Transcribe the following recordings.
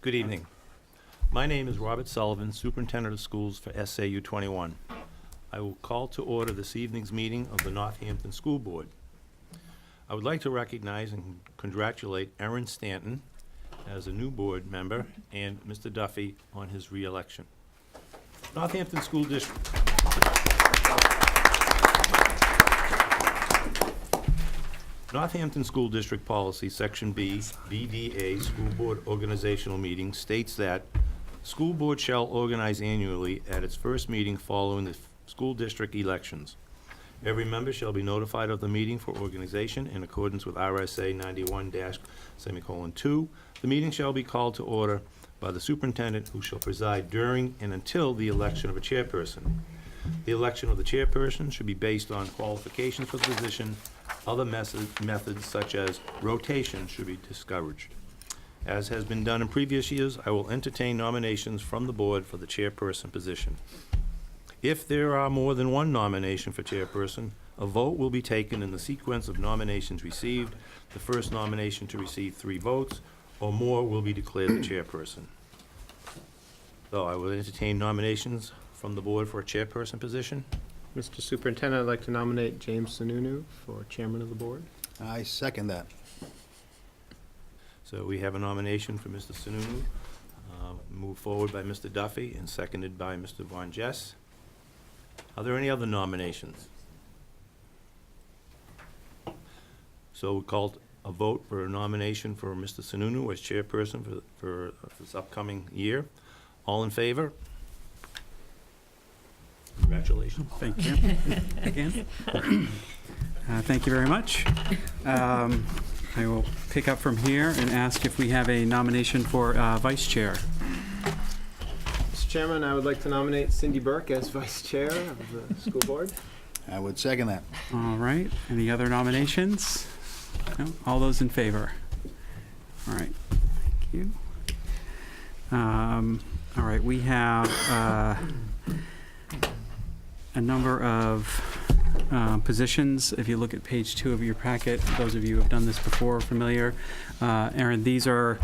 Good evening. My name is Robert Sullivan, Superintendent of Schools for SAU 21. I will call to order this evening's meeting of the Northampton School Board. I would like to recognize and congratulate Erin Stanton as a new board member and Mr. Duffy on his re-election. Northampton School District. Northampton School District Policy, Section B, BDA, School Board Organizational Meeting, states that school board shall organize annually at its first meeting following the school district elections. Every member shall be notified of the meeting for organization in accordance with RSA 91-2. The meeting shall be called to order by the superintendent, who shall preside during and until the election of a chairperson. The election of the chairperson should be based on qualifications for the position. Other methods such as rotation should be discouraged. As has been done in previous years, I will entertain nominations from the board for the chairperson position. If there are more than one nomination for chairperson, a vote will be taken in the sequence of nominations received. The first nomination to receive 3 votes or more will be declared the chairperson. So I will entertain nominations from the board for a chairperson position. Mr. Superintendent, I'd like to nominate James Sununu for chairman of the board. I second that. So we have a nomination for Mr. Sununu, moved forward by Mr. Duffy and seconded by Mr. Von Jess. Are there any other nominations? So we called a vote for a nomination for Mr. Sununu as chairperson for this upcoming year. All in favor? Congratulations. Thank you. Again. Thank you very much. I will pick up from here and ask if we have a nomination for vice chair. Mr. Chairman, I would like to nominate Cindy Burke as vice chair of the school board. I would second that. All right. Any other nominations? No? All those in favor? All right. Thank you. All right. We have a number of positions. If you look at page 2 of your packet, those of you who have done this before are familiar. Aaron, these are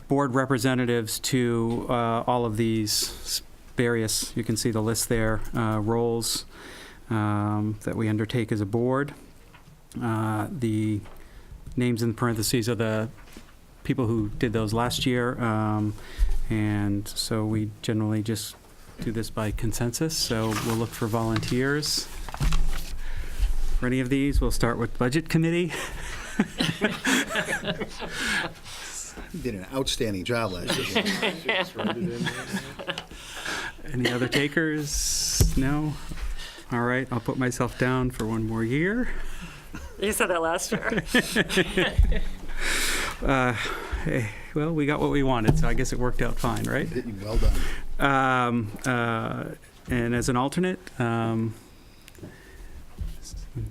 board representatives to all of these various, you can see the list there, roles that we undertake as a board. The names in parentheses are the people who did those last year, and so we generally just do this by consensus, so we'll look for volunteers for any of these. We'll start with Budget Committee. You did an outstanding job last year. Any other takers? No? All right, I'll put myself down for one more year. You said that last year. Hey, well, we got what we wanted, so I guess it worked out fine, right? Well done. And as an alternate, would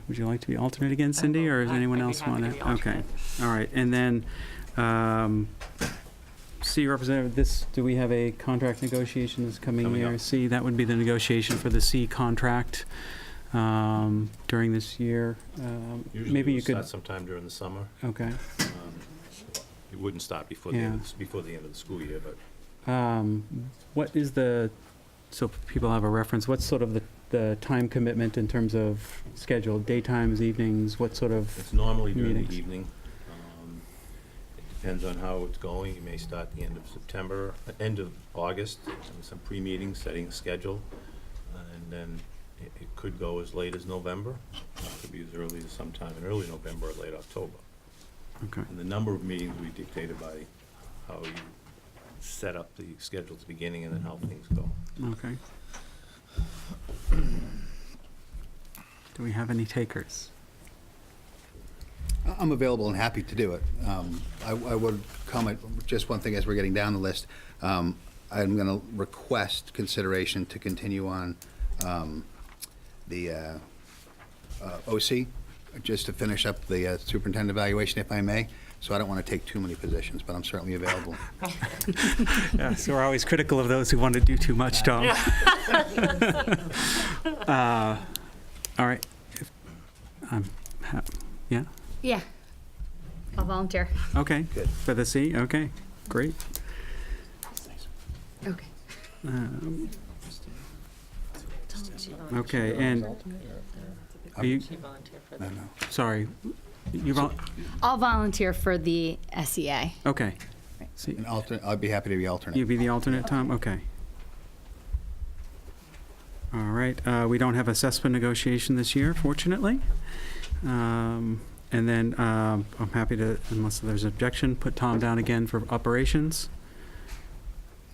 you like to be alternate again, Cindy, or does anyone else want to? Okay, all right. And then, C, Representative, do we have a contract negotiation that's coming year? C, that would be the negotiation for the C contract during this year. Usually maybe you we'll could start sometime during the summer. Okay. It wouldn't start before the end of the school year, but what is so people have a reference, what's sort of the time commitment in terms of schedule, daytimes, evenings, what sort of it's normally during meetings? the evening. It depends on how it's going. You may start at the end of September, end of August, some pre-meetings, setting a schedule, and then it could go as late as November. It could be as early as sometime in early November or late October. Okay. And the number of meetings will be dictated by how you set up the schedule at the beginning and then how things go. Okay. Do we have any takers? I'm available and happy to do it. I would comment just one thing as we're getting down the list. I'm going to request consideration to continue on the OC, just to finish up the superintendent evaluation, if I may. So I don't want to take too many positions, but I'm certainly available. Yeah, so we're always critical of those who want to do too much, Tom. All right. Yeah? Yeah. I'll volunteer. Okay. Good. For the C, okay, great. Okay. Um, Okay, and are you, She volunteered for No, that. no. sorry, you, I'll volunteer for the SEA. okay. See, An alternate, I'd be happy to be alternate. you be the alternate, Tom? Okay. All right, we don't have assessment negotiation this year, fortunately. And then I'm happy to, unless there's objection, put Tom down again for operations.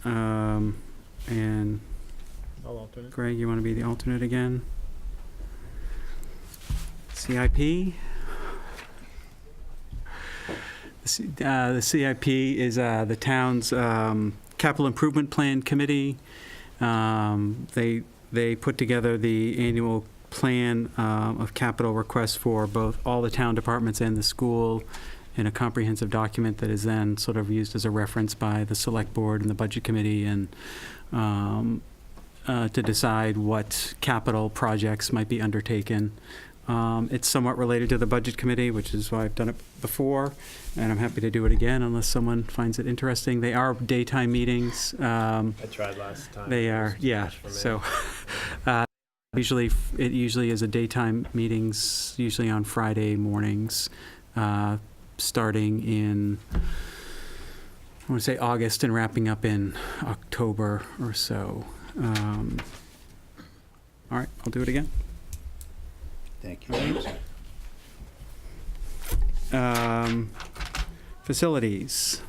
And I'll alternate. Greg, you want to be the alternate again? CIP? The CIP is the town's capital improvement plan committee. They put together the annual plan of capital requests for both all the town departments and the school in a comprehensive document that is then sort of used as a reference by the select board and the budget committee and to decide what capital projects might be undertaken. It's somewhat related to the budget committee, which is why I've done it before, and I'm happy to do it again unless someone finds it interesting. They are daytime meetings. I tried last time. They It are, was too yeah, much for me. so, it usually is a daytime meetings, usually on Friday mornings, starting in, I want to say August and wrapping up in October or so. All right, I'll do it again. Thank you. Facilities.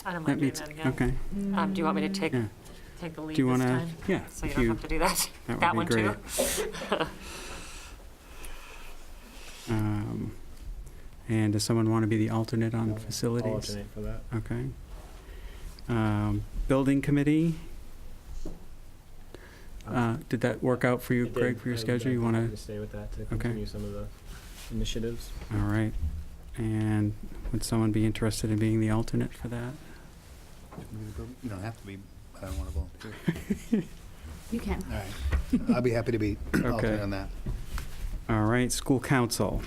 I don't That mind doing meets, that again. okay, Do you want me to take yeah. the lead Do you this want to, time? yeah. So you if don't have to do that? that That would one be too? great. And does someone want to be the alternate on I'll facilities? alternate for that. Okay. Building committee, did that work out for you, I did. Greg, for your I would schedule? You happy want to stay with that to Okay. continue some of the initiatives. to, all right. And would someone be interested in being the alternate for that? You don't have to be, I don't want to volunteer. You can. All right. I'll be happy to be alternate on that. All right, school council.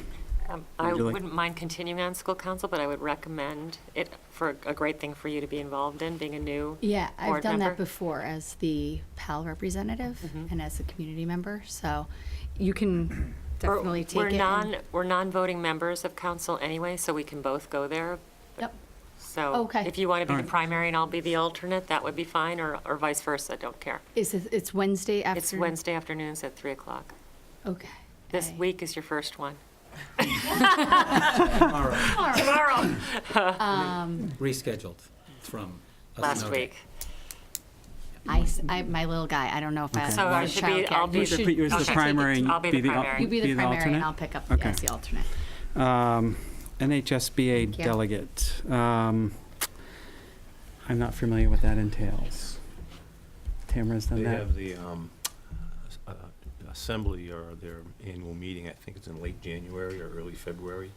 I Would you like- wouldn't mind continuing on school council, but I would recommend it for a great thing for you to be involved in, being a new. Yeah, I've Board done member? that before as the PAL representative Mhm. and as a community member, so you can definitely take We're it. and- we're non-voting members of council anyway, so we can both go there. Yep. So Okay. if you want to be the Alright. primary and I'll be the alternate, that would be fine, or vice versa, don't care. It's Wednesday after? It's Wednesday afternoons at 3 o'clock. Okay. This Okay. week is your first one. Tomorrow. Tomorrow, Rescheduled from. us last noting. week. My little guy, I don't know if I Okay. So I want should be, childcare. I'll be You should should- put you as the okay. primary and I'll be the al- primary. You be the primary and alternate? I'll pick up Okay. as the alternate. NHSBA Thank you. delegate. I'm not familiar what that entails. Tamara's done They that? have the assembly or their annual meeting, I think it's in late January or early February.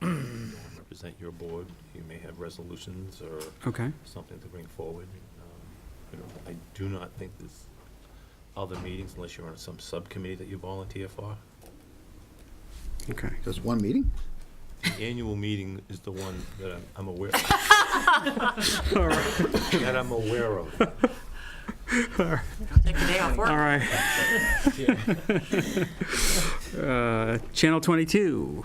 And you represent your board, you may have resolutions or Okay, something to bring forward. I do not think there's other meetings unless you're on some subcommittee that you volunteer for. okay. Just one meeting? The annual meeting is the one that I'm aware of. That I'm aware of. Take the day off work. All right. Channel 22.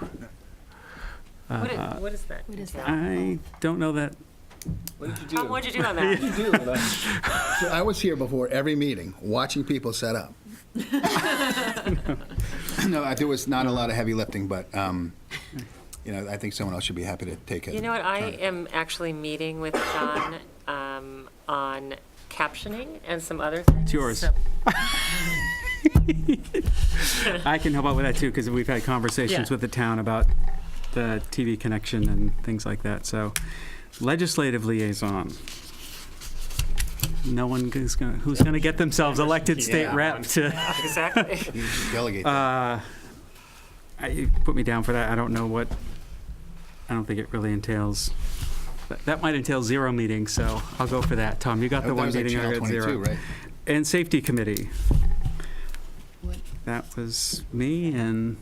What is that? What is entail? I don't know that. What did you do? Tom, what'd you do on that? What did you do? So I was here before every meeting, watching people set up. No, there was not a lot of heavy lifting, but, I think someone else should be happy to take it. You know what, I am actually meeting with John on captioning and some other things. It's yours. so- I can help out with that too, because we've had conversations Yeah. with the town about the TV connection and things like that. So, legislative liaison. No one who's gonna get themselves elected state Yeah. rep to. Exactly. You should delegate. You put me down for that. I don't know what. I don't think it really entails. That might entail 0 meetings, so I'll go for that. Tom, you got the That one was like meeting, I Channel got 22, 0. right? And safety committee. What? That was me and.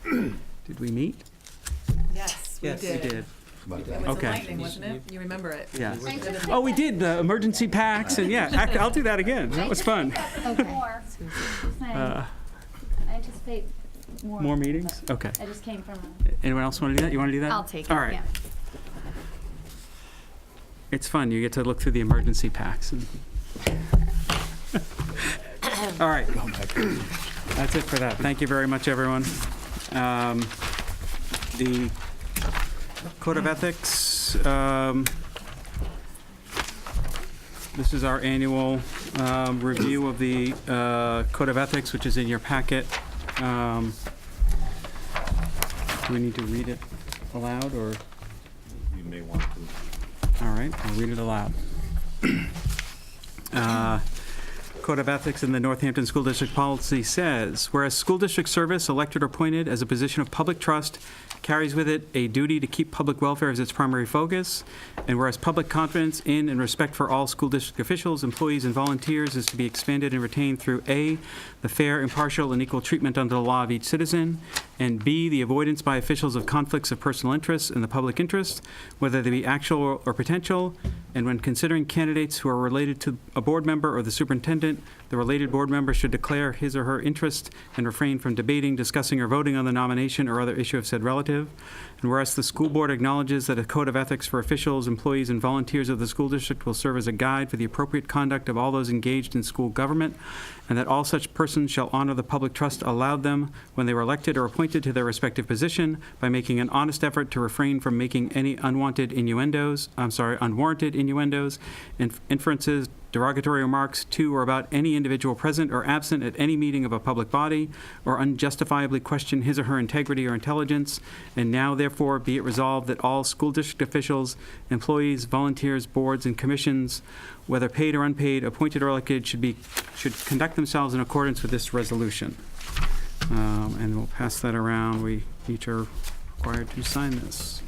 Do Did we meet? Yes, we Yes, we did. We did. It was Okay. enlightening, wasn't it? You remember it? Yeah. Oh, we did, the emergency packs, and yeah, I'll do that again. That was fun. Okay. Uh, I anticipate more. More meetings? Okay. I just came from Anyone else want to do that? You want to do that? I'll take it. All right. Yeah. It's fun. You get to look through the emergency packs. And all right. That's it for that. Thank you very much, everyone. The Code of Ethics. This is our annual review of the Code of Ethics, which is in your packet. Do we need to read it aloud, or? You may want to. All right, I'll read it aloud. Code of Ethics in the Northampton School District policy says, whereas school district service, elected or appointed as a position of public trust, carries with it a duty to keep public welfare as its primary focus, and whereas public confidence in and respect for all school district officials, employees, and volunteers is to be expanded and retained through A, the fair, impartial, and equal treatment under the law of each citizen, and B, the avoidance by officials of conflicts of personal interest in the public interest, whether they be actual or potential, and when considering candidates who are related to a board member or the superintendent, the related board member should declare his or her interest and refrain from debating, discussing, or voting on the nomination or other issue of said relative. And whereas the school board acknowledges that a code of ethics for officials, employees, and volunteers of the school district will serve as a guide for the appropriate conduct of all those engaged in school government, and that all such persons shall honor the public trust allowed them when they were elected or appointed to their respective position by making an honest effort to refrain from making any unwarranted innuendos, inferences, derogatory remarks to or about any individual present or absent at any meeting of a public body, or unjustifiably question his or her integrity or intelligence. And now, therefore, be it resolved that all school district officials, employees, volunteers, boards, and commissions, whether paid or unpaid, appointed or elected, should conduct themselves in accordance with this resolution. And we'll pass that around. We each are required to sign this.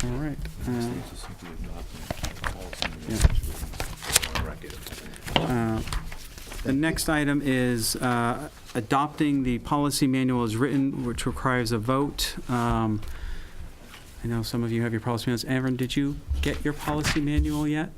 All right. The next item is adopting the policy manual as written, which requires a vote. I know some of you have your policy manuals. Aaron, did you get your policy manual yet?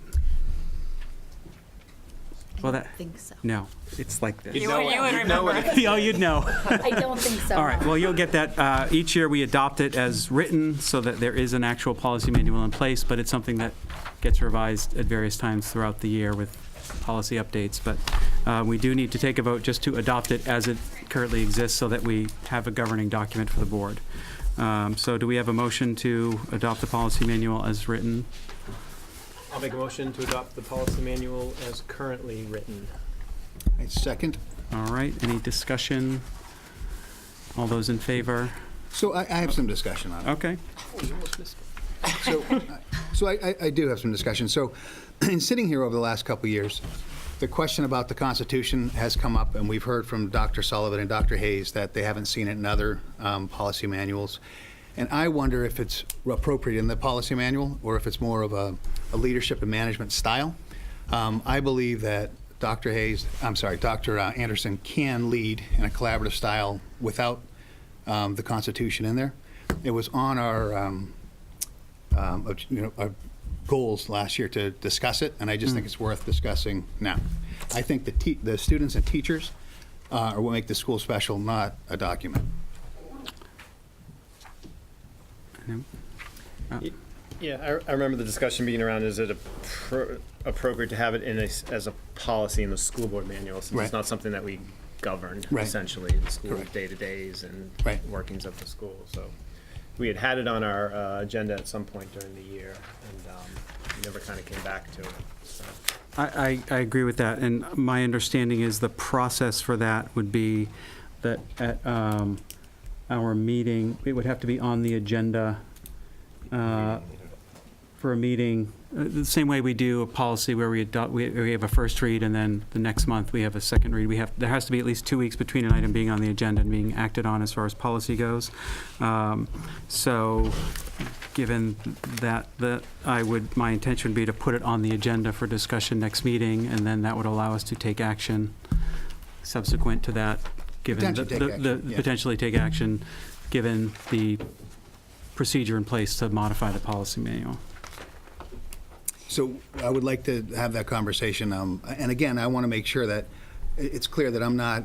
Well, I don't think so. No, it's like this. You would remember. Oh, you'd know. I don't think so. All right, well, you'll get that. Each year, we adopt it as written so that there is an actual policy manual in place, but it's something that gets revised at various times throughout the year with policy updates. But we do need to take a vote just to adopt it as it currently exists so that we have a governing document for the board. So do we have a motion to adopt the policy manual as written? I'll make a motion to adopt the policy manual as currently written. Second. All right, any discussion? All those in favor? So I have some discussion on it. Okay. So I do have some discussion. So in sitting here over the last couple of years, the question about the Constitution has come up, and we've heard from Dr. Sullivan and Dr. Hayes that they haven't seen it in other policy manuals. And I wonder if it's appropriate in the policy manual or if it's more of a leadership and management style. I believe that Dr. Anderson can lead in a collaborative style without the Constitution in there. It was on our goals last year to discuss it, and I just think it's worth discussing now. I think the students and teachers are what make the school special, not a document. Yeah, I remember the discussion being around, is it appropriate to have it as a policy in the school board manual, since Right. it's not something that we govern, Right. essentially, the school Correct. day-to-days and Right. workings of the school. So we had it on our agenda at some point during the year, and we never kind of came back to it. So. I agree with that, and my understanding is the process for that would be that at our meeting, it would have to be on the agenda for a meeting, the same way we do a policy where we have a first read, and then the next month we have a second read. There has to be at least 2 weeks between an item being on the agenda and being acted on as far as policy goes. So given that, my intention would be to put it on the agenda for discussion next meeting, and then that would allow us to take action subsequent to that, given Potentially take action, yeah. given the procedure in place to modify the policy manual. So I would like to have that conversation, and again, I want to make sure that it's clear that I'm not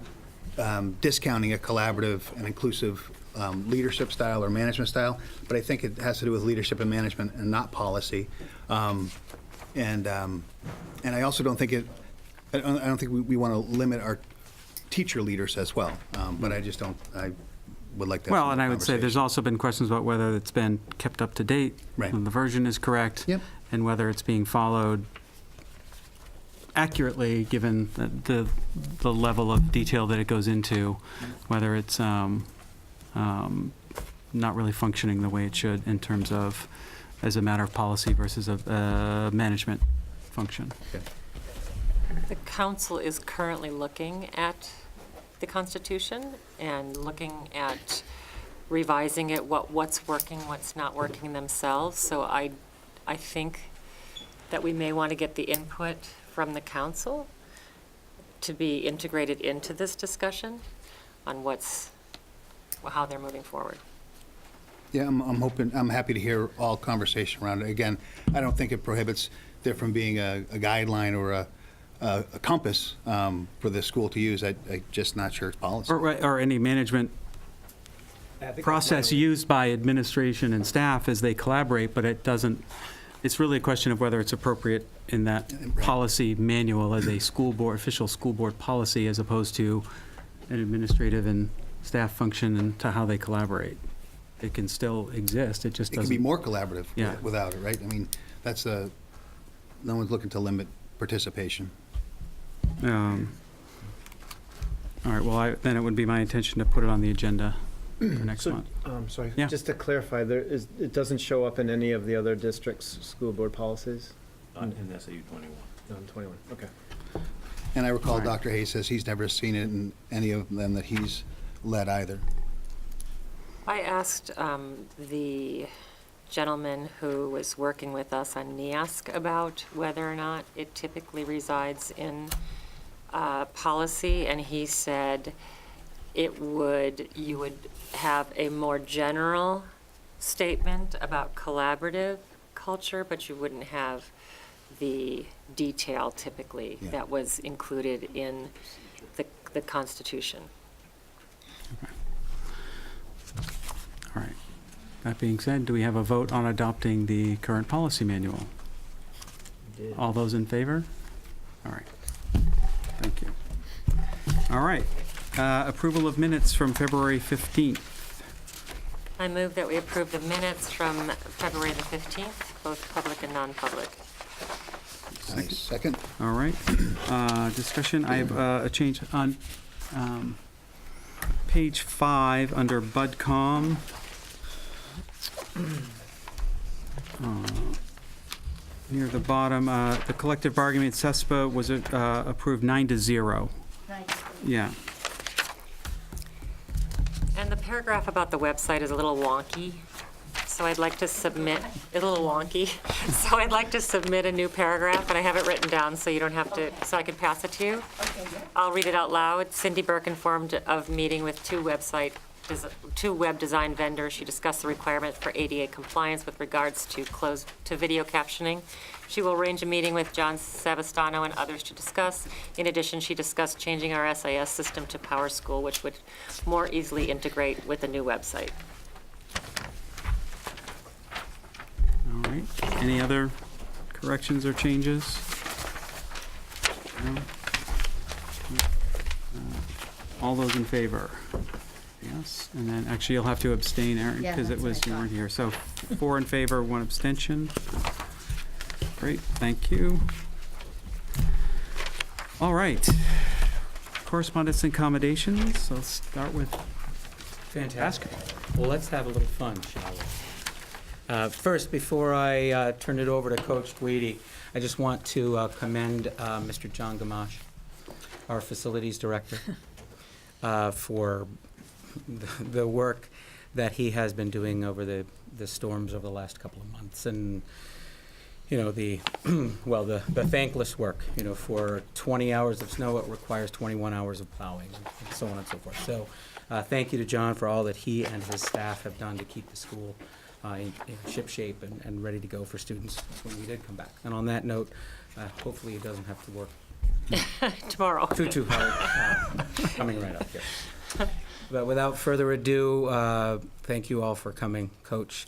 discounting a collaborative and inclusive leadership style or management style, but I think it has to do with leadership and management and not policy. And I also don't think I don't think we want to limit our teacher leaders as well, but I just don't, I would like to have Well, some and I would say there's conversation. also been questions about whether it's been kept up to date, Right. and the version is correct, Yep. and whether it's being followed accurately, given the level of detail that it goes into, whether it's not really functioning the way it should in terms of as a matter of policy versus a management function. The council is currently looking at the Constitution and looking at revising it, what's working, what's not working themselves. So I think that we may want to get the input from the council to be integrated into this discussion on how they're moving forward. Yeah, I'm happy to hear all conversation around it. Again, I don't think it prohibits there from being a guideline or a compass for the school to use. I'm just not sure it's policy. Or any management process used by administration and staff as they collaborate, but it doesn't, it's really a question of whether it's appropriate in that policy manual as a official school board policy, as opposed to an administrative and staff function and to how they collaborate. It can still exist, it just It doesn't. can be more collaborative Yeah. without it, right? I mean, no one's looking to limit participation. All right, well, then it would be my intention to put it on the agenda for next month. Sorry, Yeah. just to clarify, it doesn't show up in any of the other districts' school board policies? In SAU 21. No, in 21, okay. And I recall All right. Dr. Hayes says he's never seen it in any of them that he's led either. I asked the gentleman who was working with us on NEASC about whether or not it typically resides in policy, and he said you would have a more general statement about collaborative culture, but you wouldn't have the detail typically Yeah. that was included in the Constitution. All right. That being said, do we have a vote on adopting the current policy manual? All those in favor? All right. Thank you. All right. Approval of minutes from February 15th. I move that we approve the minutes from February the 15th, both public and non-public. Nice. Second? All right. Discussion, I have a change on page 5 under BudCom. Near the bottom, the collective bargaining at CESPA was approved 9-0. Yeah. And the paragraph about the website is a little wonky, so I'd like to submit, a new paragraph, and I have it written down so you don't have to, so I can pass it to you. I'll read it out loud. Cindy Burke informed of meeting with two web design vendors. She discussed the requirement for ADA compliance with regards to video captioning. She will arrange a meeting with John Savastano and others to discuss. In addition, she discussed changing our SIS system to PowerSchool, which would more easily integrate with the new website. All right. Any other corrections or changes? No? All those in favor? Yes. And then, actually, you'll have to abstain, Aaron, Yeah, because that's what I you weren't thought. here. So 4 in favor, 1 abstention. Great, thank you. All right. Correspondence and accommodations. I'll start with Fantastic. Well, let's have a little fun, shall we? First, before I turn it over to Coach Tweedy, I just want to commend Mr. John Gamache, our facilities director, for the work that he has been doing over the storms over the last couple of months. And, you know, the thankless work, you know, for 20 hours of snow, it requires 21 hours of plowing, and so on and so forth. So thank you to John for all that he and his staff have done to keep the school in shipshape and ready to go for students when we did come back. And on that note, hopefully he doesn't have to work Tomorrow. too hard coming right up here. But without further ado, thank you all for coming, Coach.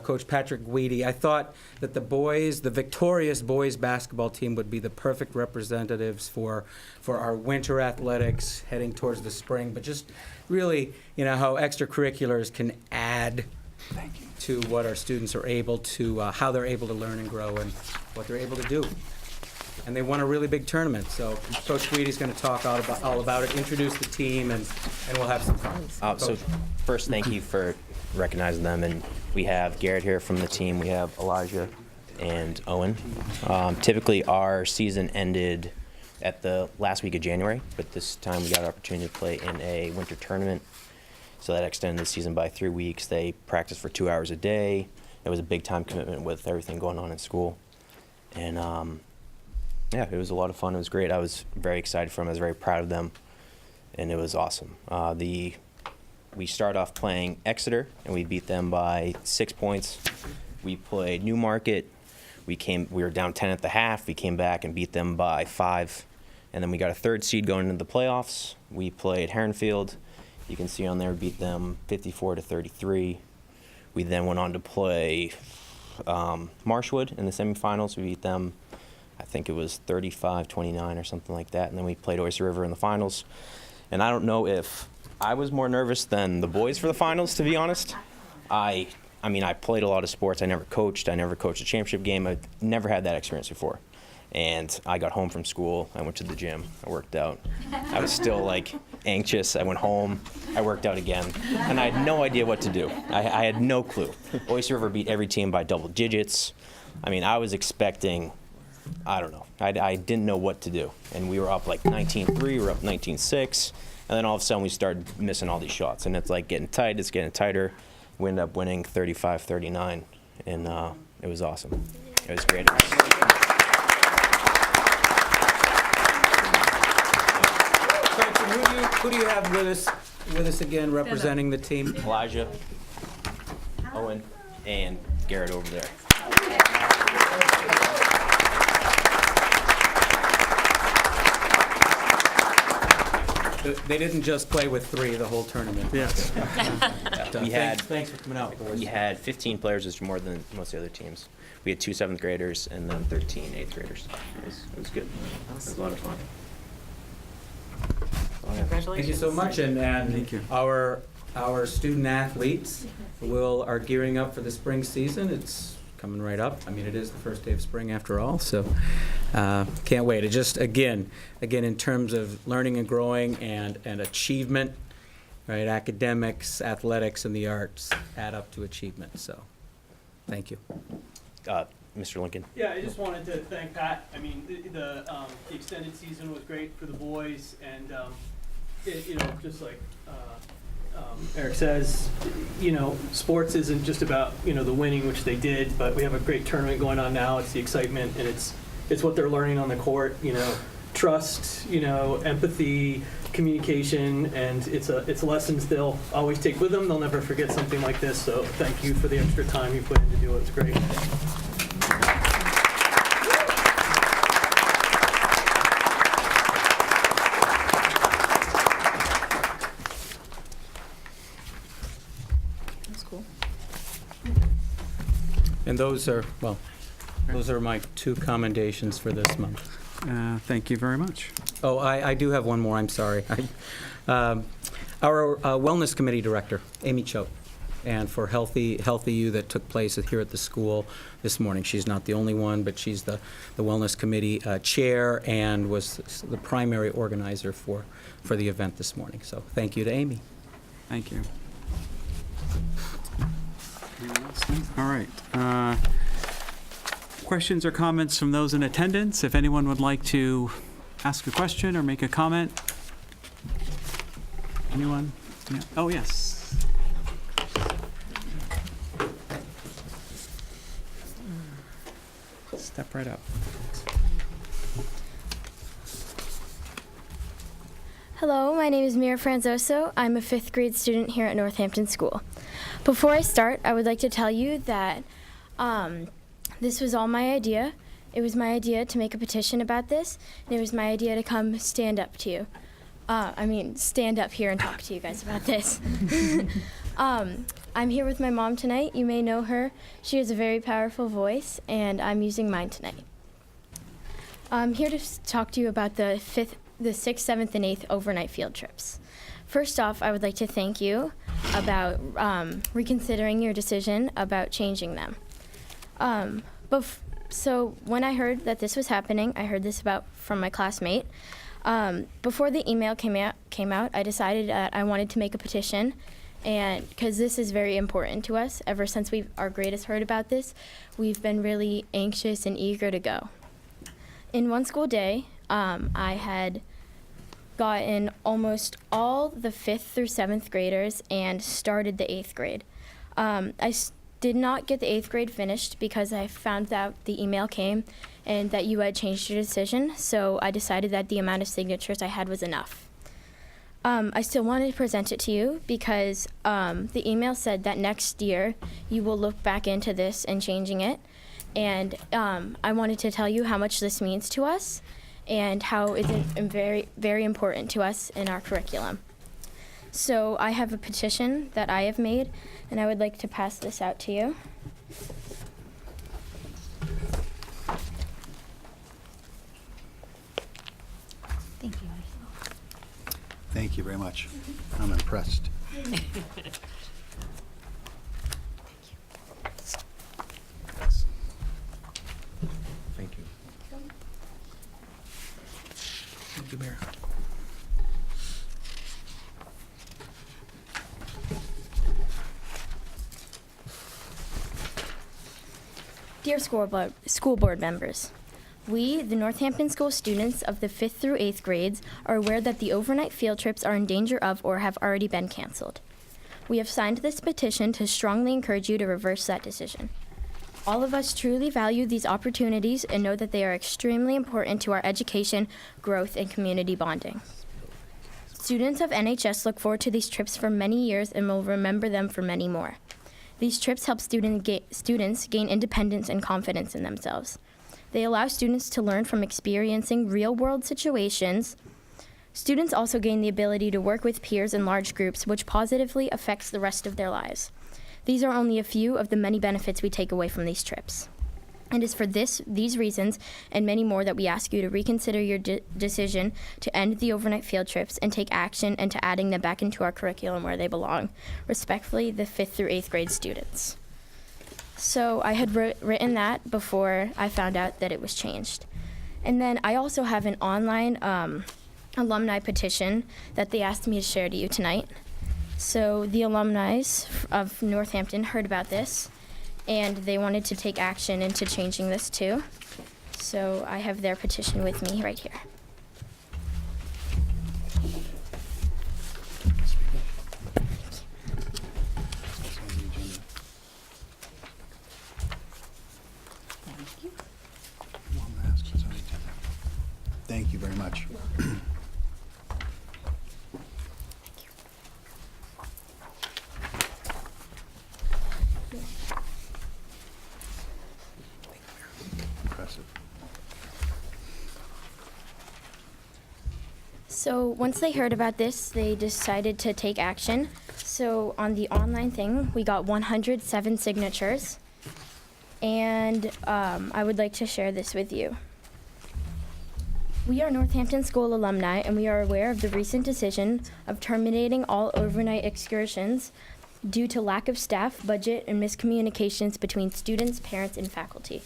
Coach Patrick Guidi, I thought that the victorious boys basketball team would be the perfect representatives for our winter athletics heading towards the spring, but just really, you know, how extracurriculars can add to what our students are able to, how they're able to learn and grow and what they're able to do. And they won a really big tournament, so Coach Guidi's going to talk all about it, introduce the team, and we'll have some fun. So first, thank you for recognizing them. And we have Garrett here from the team. We have Elijah and Owen. Typically, our season ended at the last week of January, but this time we got an opportunity to play in a winter tournament. So that extended the season by 3 weeks. They practiced for 2 hours a day. It was a big time commitment with everything going on in school. And yeah, it was a lot of fun. It was great. I was very excited for them. I was very proud of them, and it was awesome. We started off playing Exeter, and we beat them by 6 points. We played Newmarket. We were down 10 at the half. We came back and beat them by 5, and then we got a third seed going into the playoffs. We played Herrenfield. You can see on there, beat them 54-33. We then went on to play Marshwood in the semifinals. We beat them, I think it was 35-29 or something like that. And then we played Oyster River in the finals. And I don't know if I was more nervous than the boys for the finals, to be honest. I mean, I played a lot of sports. I never coached. I never coached a championship game. I've never had that experience before. And I got home from school. I went to the gym. I worked out. I was still, like, anxious. I went home. I worked out again. And I had no idea what to do. I had no clue. Oyster River beat every team by double digits. I mean, I was expecting, I don't know. I didn't know what to do. And we were up, like, 19-3. We were up 19-6. And then all of a sudden we started missing all these shots. And it's, like, getting tight. It's getting tighter. We ended up winning 35-39. And it was awesome. It was great. Who do you have with us again representing the team? Elijah, Owen, and Garrett over there. They didn't just play with 3 the whole tournament. Yes. Thanks for coming out, boys. We had 15 players, which is more than most of the other teams. We had 2 7th graders and then 13 8th graders. It was good. It was a lot of fun. Congratulations. Thank you so much, and Thank you. our student athletes are gearing up for the spring season. It's coming right up. I mean, it is the first day of spring after all, so can't wait. It just again in terms of learning and growing and achievement, right? Academics, athletics, and the arts add up to achievement. So, thank you. Mr. Lincoln. Yeah, I just wanted to thank Pat. I mean, the extended season was great for the boys, and just like Eric says, sports isn't just about the winning, which they did, but we have a great tournament going on now. It's the excitement, and it's what they're learning on the court. Trust, empathy, communication, and it's lessons they'll always take with them. They'll never forget something like this. So thank you for the extra time you put in to do it. It's great. And those are my 2 commendations for this month. Thank you very much. Oh, I do have one more, I'm sorry. Our Wellness Committee Director, Amy Choate, and for Healthy You that took place here at the school this morning. She's not the only one, but she's the Wellness Committee Chair and was the primary organizer for the event this morning. So thank you to Amy. Thank you. All right. Questions or comments from those in attendance? If anyone would like to ask a question or make a comment? Anyone? Yeah. Oh, yes. Step right up. Hello, my name is Mira Franzoso. I'm a 5th grade student here at Northampton School. Before I start, I would like to tell you that this was all my idea. It was my idea to make a petition about this, and it was my idea to come stand up to you. Stand up here and talk to you guys about this. I'm here with my mom tonight. You may know her. She has a very powerful voice, and I'm using mine tonight. I'm here to talk to you about the 6th, 7th, and 8th overnight field trips. First off, I would like to thank you about reconsidering your decision about changing them. So when I heard that this was happening, I heard this from my classmate. Before the email came out, I decided that I wanted to make a petition, and because this is very important to us. Ever since our grade has heard about this, we've been really anxious and eager to go. In one school day, I had gotten almost all the 5th through 7th graders and started the 8th grade. I did not get the 8th grade finished because I found out the email came and that you had changed your decision, so I decided that the amount of signatures I had was enough. I still wanted to present it to you because the email said that next year you will look back into this and changing it, and I wanted to tell you how much this means to us and how it's very, very important to us in our curriculum. So I have a petition that I have made, and I would like to pass this out to you. Thank you. Thank you very much. I'm impressed. Thank you. Thank you, Mira. Dear school board members, we, the Northampton School students of the 5th through 8th grades, are aware that the overnight field trips are in danger of or have already been canceled. We have signed this petition to strongly encourage you to reverse that decision. All of us truly value these opportunities and know that they are extremely important to our education, growth, and community bonding. Students of NHS look forward to these trips for many years and will remember them for many more. These trips help students gain independence and confidence in themselves. They allow students to learn from experiencing real-world situations. Students also gain the ability to work with peers in large groups, which positively affects the rest of their lives. These are only a few of the many benefits we take away from these trips. It is for these reasons and many more that we ask you to reconsider your decision to end the overnight field trips and take action into adding them back into our curriculum where they belong. Respectfully, the 5th through 8th grade students. So I had written that before I found out that it was changed. And then I also have an online alumni petition that they asked me to share to you tonight. So the alumni of Northampton heard about this, and they wanted to take action into changing this too. So I have their petition with me right here. Thank you very much. Impressive. So once they heard about this, they decided to take action. So on the online thing, we got 107 signatures. And I would like to share this with you. We are Northampton School alumni, and we are aware of the recent decision of terminating all overnight excursions due to lack of staff, budget, and miscommunications between students, parents, and faculty.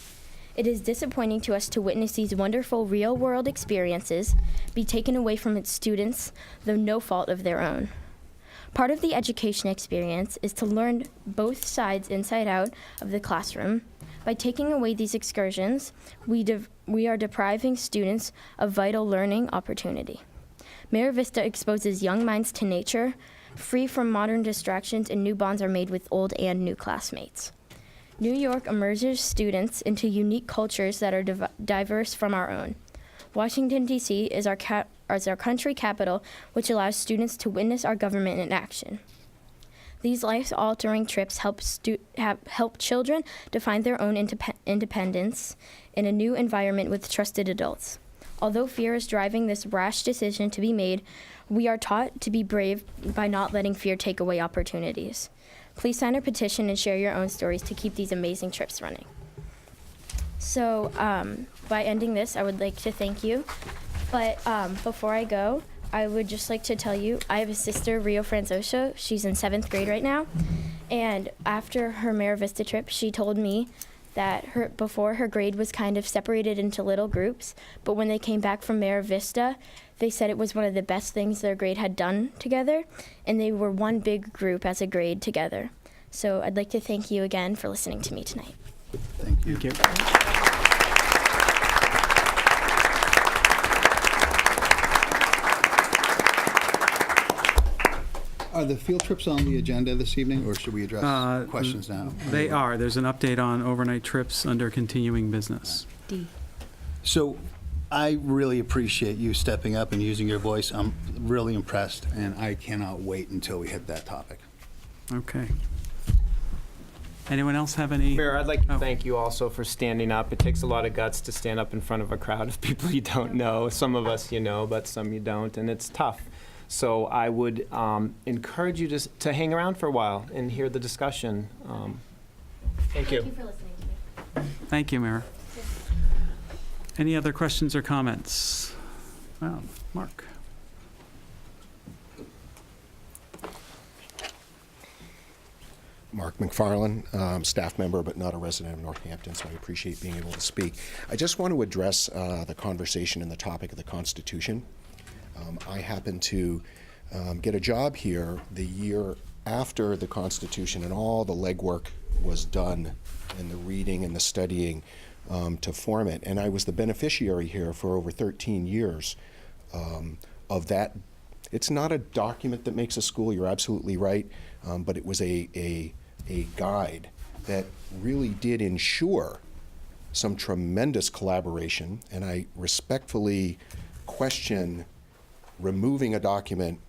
It is disappointing to us to witness these wonderful real-world experiences be taken away from its students, though no fault of their own. Part of the education experience is to learn both sides inside out of the classroom. By taking away these excursions, we are depriving students of vital learning opportunity. Mira Vista exposes young minds to nature, free from modern distractions, and new bonds are made with old and new classmates. New York immerses students into unique cultures that are diverse from our own. Washington, D.C. is our country capital, which allows students to witness our government in action. These life-altering trips help children to find their own independence in a new environment with trusted adults. Although fear is driving this rash decision to be made, we are taught to be brave by not letting fear take away opportunities. Please sign a petition and share your own stories to keep these amazing trips running. So, by ending this, I would like to thank you. But before I go, I would just like to tell you, I have a sister, Rio Franzosio. She's in 7th grade right now. And after her Mara Vista trip, she told me that before her grade was kind of separated into little groups, but when they came back from Mara Vista, they said it was one of the best things their grade had done together, and they were one big group as a grade together. So I'd like to thank you again for listening to me tonight. Thank you. Thank you. Are the field trips on the agenda this evening, or should we address questions now? They are. There's an update on overnight trips under continuing business. D. So I really appreciate you stepping up and using your voice. I'm really impressed, and I cannot wait until we hit that topic. Okay. Anyone else have any? Mayor, I'd like to Oh. thank you also for standing up. It takes a lot of guts to stand up in front of a crowd of people you don't know. Some of us you know, but some you don't, and it's tough. So I would encourage you to hang around for a while and hear the discussion. Thank you. Thank you for listening to me. Thank you, Mayor. Any other questions or comments? Well, Mark. Mark McFarland, staff member but not a resident of Northampton, so I appreciate being able to speak. I just want to address the conversation and the topic of the Constitution. I happened to get a job here the year after the Constitution and all the legwork was done and the reading and the studying to form it. And I was the beneficiary here for over 13 years of that. It's not a document that makes a school, you're absolutely right, but it was a guide that really did ensure some tremendous collaboration, and I respectfully question removing a document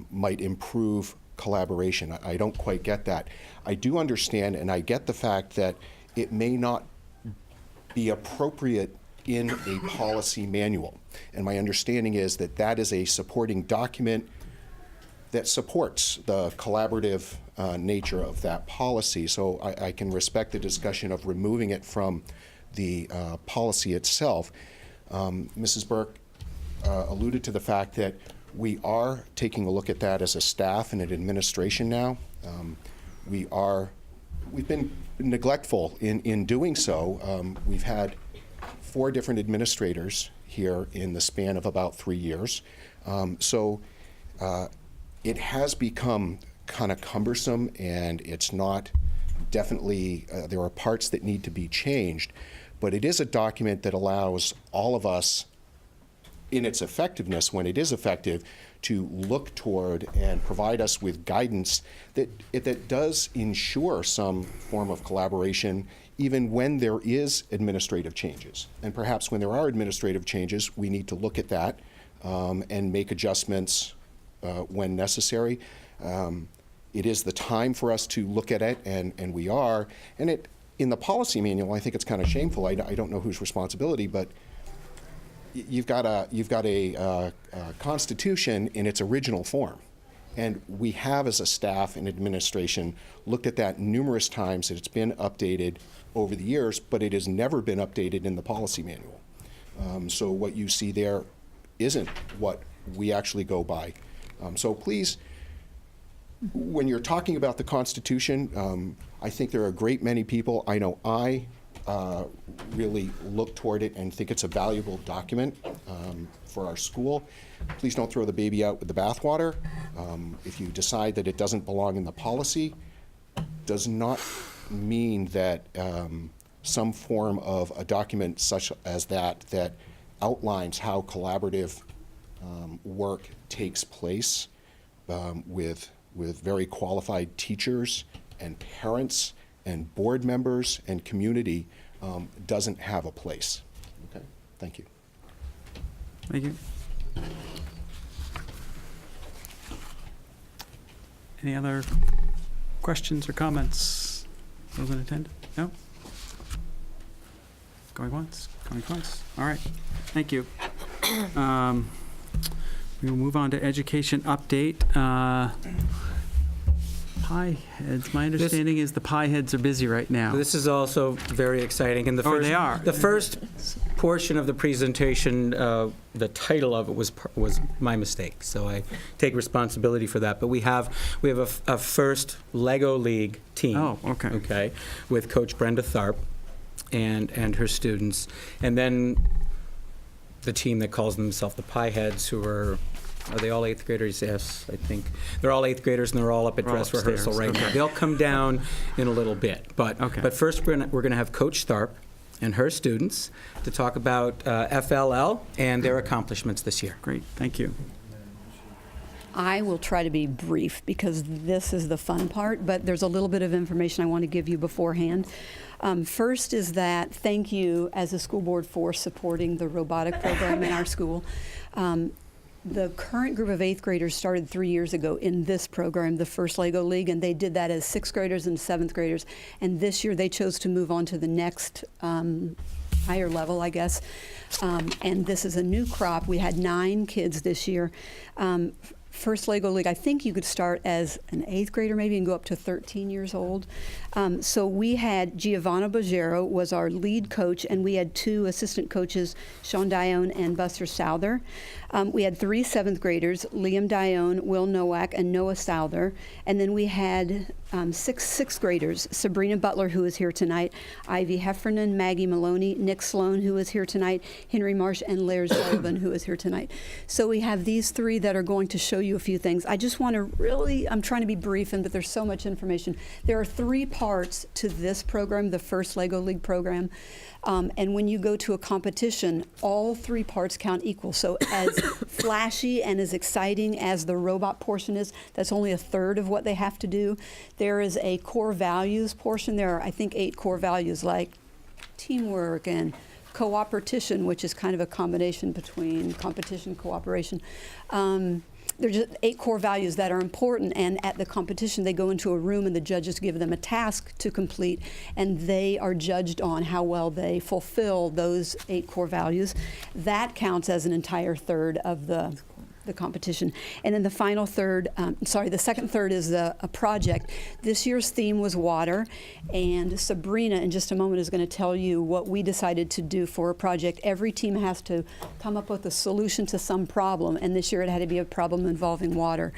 might improve collaboration. I don't quite get that. I do understand, and I get the fact that it may not be appropriate in a policy manual. And my understanding is that that is a supporting document that supports the collaborative nature of that policy. So I can respect the discussion of removing it from the policy itself. Mrs. Burke alluded to the fact that we are taking a look at that as a staff and an administration now. We've been neglectful in doing so. We've had 4 different administrators here in the span of about 3 years. It has become kind of cumbersome, and it's not definitely, there are parts that need to be changed, but it is a document that allows all of us, in its effectiveness, when it is effective, to look toward and provide us with guidance that does ensure some form of collaboration, even when there is administrative changes. And perhaps when there are administrative changes, we need to look at that and make adjustments when necessary. It is the time for us to look at it, and we are. And in the policy manual, I think it's kind of shameful. I don't know whose responsibility, but you've got a constitution in its original form. And we have, as a staff and administration, looked at that numerous times, and it's been updated over the years, but it has never been updated in the policy manual. So what you see there isn't what we actually go by. So please, when you're talking about the Constitution, I think there are a great many people. I know I really look toward it and think it's a valuable document for our school. Please don't throw the baby out with the bathwater. If you decide that it doesn't belong in the policy, does not mean that some form of a document such as that outlines how collaborative work takes place with very qualified teachers and parents and board members and community doesn't have a place. Okay, thank you. Thank you. Any other questions or comments? Those in attendance? No? Going once, going twice. All right, thank you. We will move on to education update. Pie heads, my understanding is the pie heads are busy right now. This is also very exciting. And the Oh, first, they are. The first portion of the presentation, the title of it was my mistake, so I take responsibility for that. But we have a first Lego League team. Oh, okay. Okay, with Coach Brenda Tharp and her students, and then the team that calls themselves the Pie Heads, who are they all 8th graders? Yes, I think. They're all 8th graders, and they're all up at They're all dress rehearsal upstairs. right now. Okay. They'll come down in a little bit. But first, we're going to have Coach Tharp and her students to talk about FLL and their accomplishments this year. Great, thank you. I will try to be brief because this is the fun part, but there's a little bit of information I want to give you beforehand. First is that thank you as a school board for supporting the robotic program in our school. The current group of 8th graders started 3 years ago in this program, the first Lego League, and they did that as 6th graders and 7th graders. And this year they chose to move on to the next higher level, I guess. And this is a new crop. We had 9 kids this year. First Lego League, I think you could start as an 8th grader maybe and go up to 13 years old. So we had Giovanna Bogero was our lead coach, and we had 2 assistant coaches, Sean Dione and Buster Souther. We had 3 7th graders, Liam Dione, Will Nowak, and Noah Souther. And then we had 6 6th graders, Sabrina Butler, who is here tonight, Ivy Heffernan, Maggie Maloney, Nick Sloan, who is here tonight, Henry Marsh, and Laird Sullivan, who is here tonight. So we have these 3 that are going to show you a few things. I just want to really, I'm trying to be brief, but there's so much information. There are 3 parts to this program, the first Lego League program. And when you go to a competition, all 3 parts count equal. So as flashy and as exciting as the robot portion is, that's only a third of what they have to do. There is a core values portion. There are, I think, 8 core values like teamwork and cooperation, which is kind of a combination between competition, cooperation. There's just 8 core values that are important, and at the competition they go into a room and the judges give them a task to complete, and they are judged on how well they fulfill those 8 core values. That counts as an entire third of the competition. And then the final third, the second third is a project. This year's theme was water, and Sabrina in just a moment is going to tell you what we decided to do for a project. Every team has to come up with a solution to some problem, and this year it had to be a problem involving water.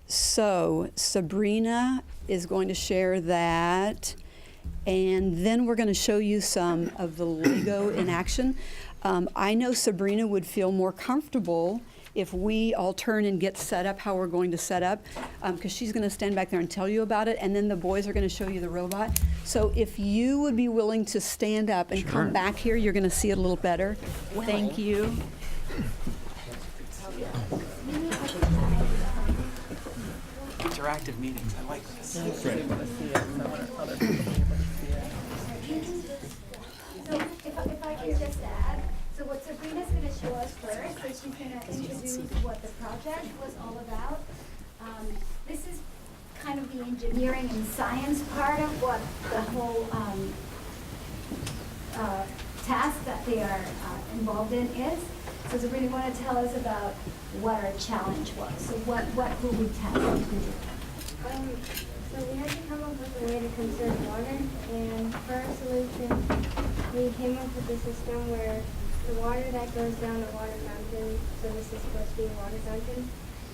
So Sabrina is going to share that, and then we're going to show you some of the Lego in action. I know Sabrina would feel more comfortable if we all turn and get set up how we're going to set up, because she's going to stand back there and tell you about it, and then the boys are going to show you the robot. So if you would be willing to stand up and come back here, you're going to see it a little better. Thank you. Interactive meetings, I like this. So if I can just add, so what Sabrina's going to show us first is she's going to introduce what the project was all about. This is kind of the engineering and science part of what the whole task that they are involved in is. So Sabrina, you want to tell us about what our challenge was? So what will we task to do? So we had to come up with a way to conserve water, and for our solution, we came up with a system where the water that goes down the water fountain, so this is supposed to be a water fountain,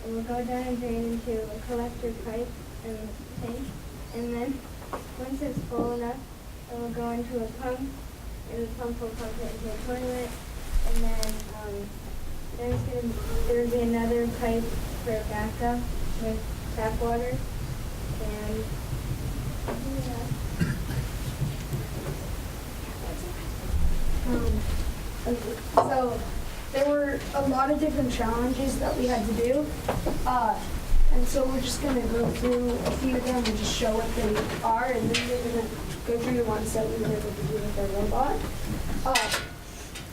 and will go down and drain into a collector pipe and tank, and then once it's full enough, it will go into a pump, and the pump will pump it into a toilet, and then there will be another pipe for backup with tap water, and so there were a lot of different challenges that we had to do. And so we're just gonna go through a few of them and just show what they are, and then we're gonna go through the ones that we were able to do with our robot.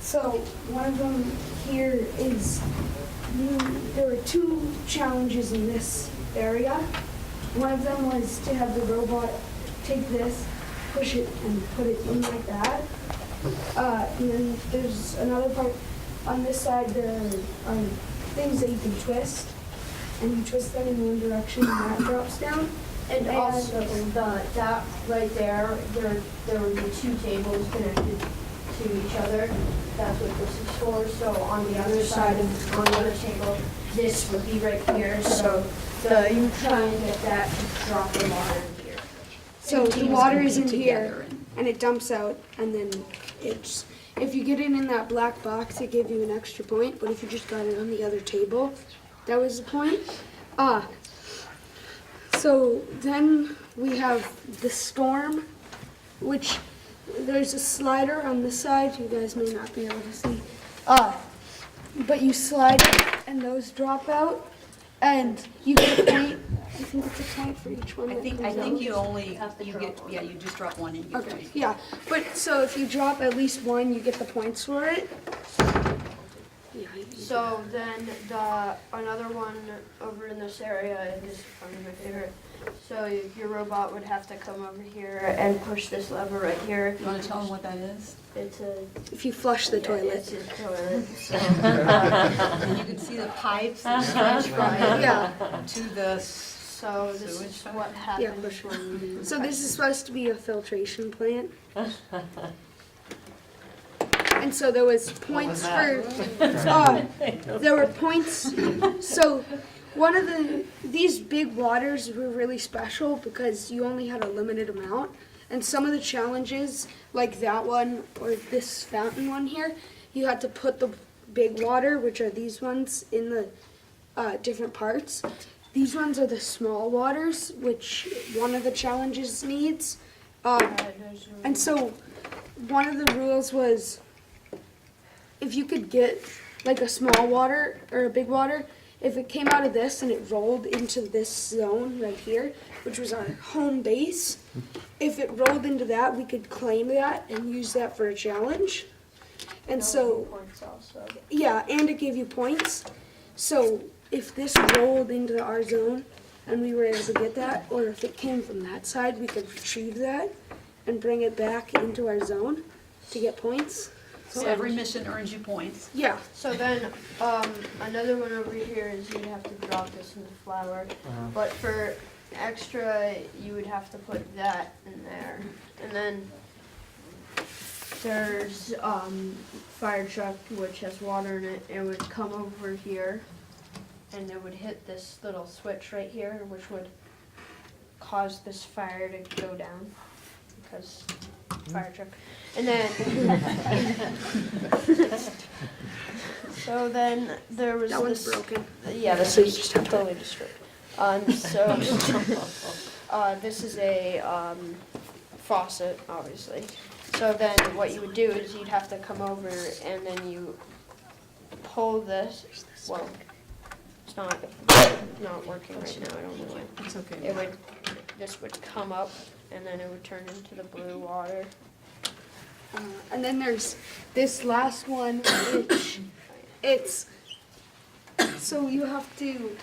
So one of them here is, there were two challenges in this area. One of them was to have the robot take this, push it, and put it in like that. And then there's another part on this side, there are things that you can twist, and you twist that in one direction and that drops down. And also, that right there, there would be two tables connected to each other. That's what this is for. So on the other side of, on the other table, this would be right here. So you try and get that to drop the water in here. So the water is in here, and it dumps out, and then it's, if you get it in that black box, it gave you an extra point, but if you just got it on the other table, that was the point. So then we have the storm, which there's a slider on this side, you guys may not be able to see. But you slide it, and those drop out, and you get a point. I think it's a point for each one. I think you only, you get, yeah, you just drop one and you get Okay, yeah, but so if you drop at least one, you get the points for it. Yeah. So then another one over in this area is probably my favorite. So your robot would have to come over here and push this lever right here. You want to tell them what that is? It's a, If you flush the yeah, toilet. it's a toilet. So, And you can see the pipes that stretch from it Yeah. to the so this sewage is pipe? what happens when you. So this is supposed to be a filtration plant. And so there was points for, there were points, so one of these big waters were really special because you only had a limited amount. And some of the challenges, like that one or this fountain one here, you had to put the big water, which are these ones, in the different parts. These ones are the small waters, which one of the challenges needs. And so one of the rules was, if you could get like a small water or a big water, if it came out of this and it rolled into this zone right here, which was our home base, if it rolled into that, we could claim that and use that for a challenge. And so, yeah, and it gave you points. So if this rolled into our zone and we were able to get that, or if it came from that side, we could retrieve that and bring it back into our zone to get points. So every mission earns you points. Yeah. So then, another one over here is you'd have to drop this in the flour. But for extra, you would have to put that in there. And then there's fire truck, which has water in it. It would come over here, and it would hit this little switch right here, which would cause this fire to go down, because fire truck. And then, so then there was That one's this. broken. Yeah, this is just totally destroyed. So, this is a faucet, obviously. So then what you would do is you'd have to come over and then you pull this, well, it's not working right now, I don't know why. It's okay. It would, this would come up and then it would turn into the blue water. And then there's this last one, which it's, so you have to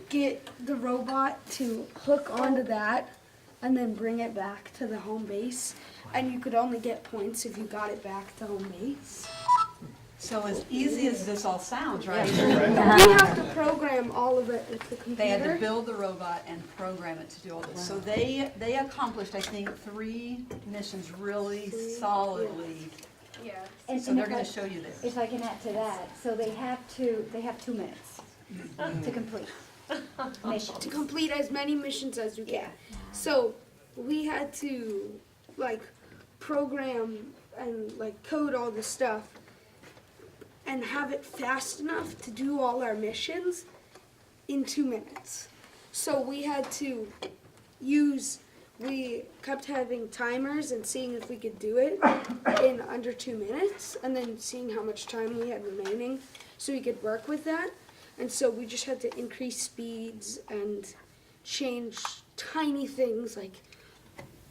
get the robot to hook onto that and then bring it back to the home base. And you could only get points if you got it back to home base. So as easy as this all sounds, right? We have to program all of it with the computer. They had to build the robot and program it to do all this. So they accomplished, I think, 3 missions really solidly. Yeah. So they're going to show you this. If I can add to that, so they have 2 minutes to complete missions. To complete as many missions as we can. So we had to like program and like code all the stuff and have it fast enough to do all our missions in 2 minutes. So we had to we kept having timers and seeing if we could do it in under 2 minutes, and then seeing how much time we had remaining so we could work with that. And so we just had to increase speeds and change tiny things like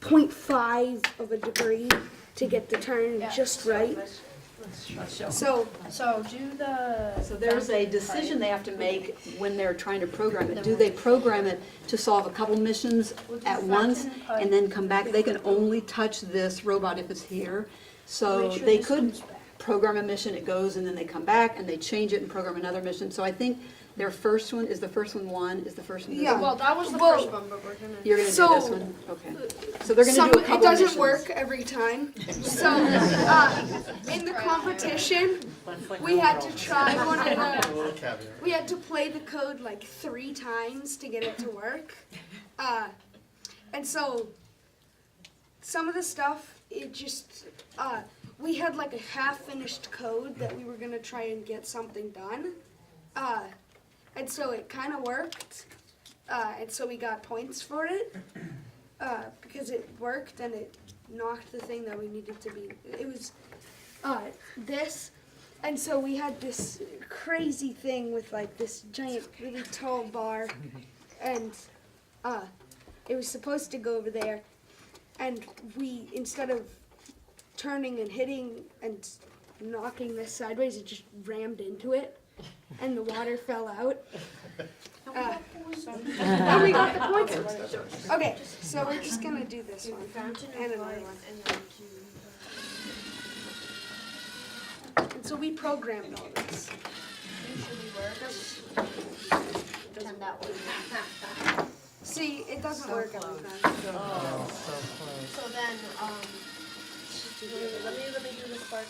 0.5 of a degree to get the turn just right. So there's a decision they have to make when they're trying to program it. Do they program it to solve a couple missions at once and then come back? They can only touch this robot if it's here. So they could program a mission, it goes, and then they come back and they change it and program another mission. So I think their first one, is the first one, is the first one? Yeah. Well, that was the first one, but we're gonna. You're gonna do this one? Okay. So they're gonna do a couple It doesn't missions. work every time. So in the competition, we had to try one of the. We had to play the code like 3 times to get it to work, and so some of the stuff it just we had like a half-finished code that we were gonna try and get something done, and so it kind of worked. And so we got points for it because it worked and it knocked the thing that we needed to be. It was this, and so we had this crazy thing with like this giant, really tall bar, and it was supposed to go over there, and we, instead of turning and hitting and knocking this sideways, it just rammed into it, and the water fell out. And we got the points. Okay, so we're just gonna do this one and another one. And so we programmed all this. And that one. See, it doesn't work every time. So then, let me do this part.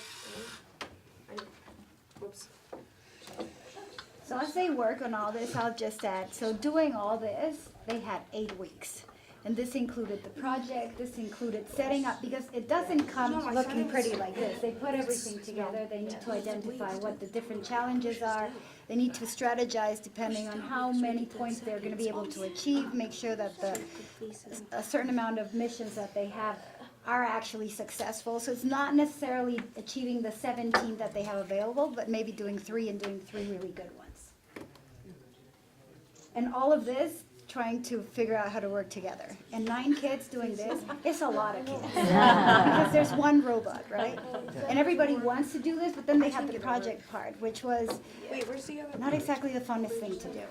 Whoops. So as they work on all this, I'll just add, so doing all this, they had 8 weeks. And this included the project, this included setting up, because it doesn't come looking pretty like this. They put everything together, they need to identify what the different challenges are. They need to strategize depending on how many points they're gonna be able to achieve, make sure that a certain amount of missions that they have are actually successful. So it's not necessarily achieving the 17 that they have available, but maybe doing 3 and doing 3 really good ones. And all of this, trying to figure out how to work together. And 9 kids doing this, it's a lot of kids. Because there's one robot, right? And everybody wants to do this, but then they have the project part, which was not exactly the funnest thing to do.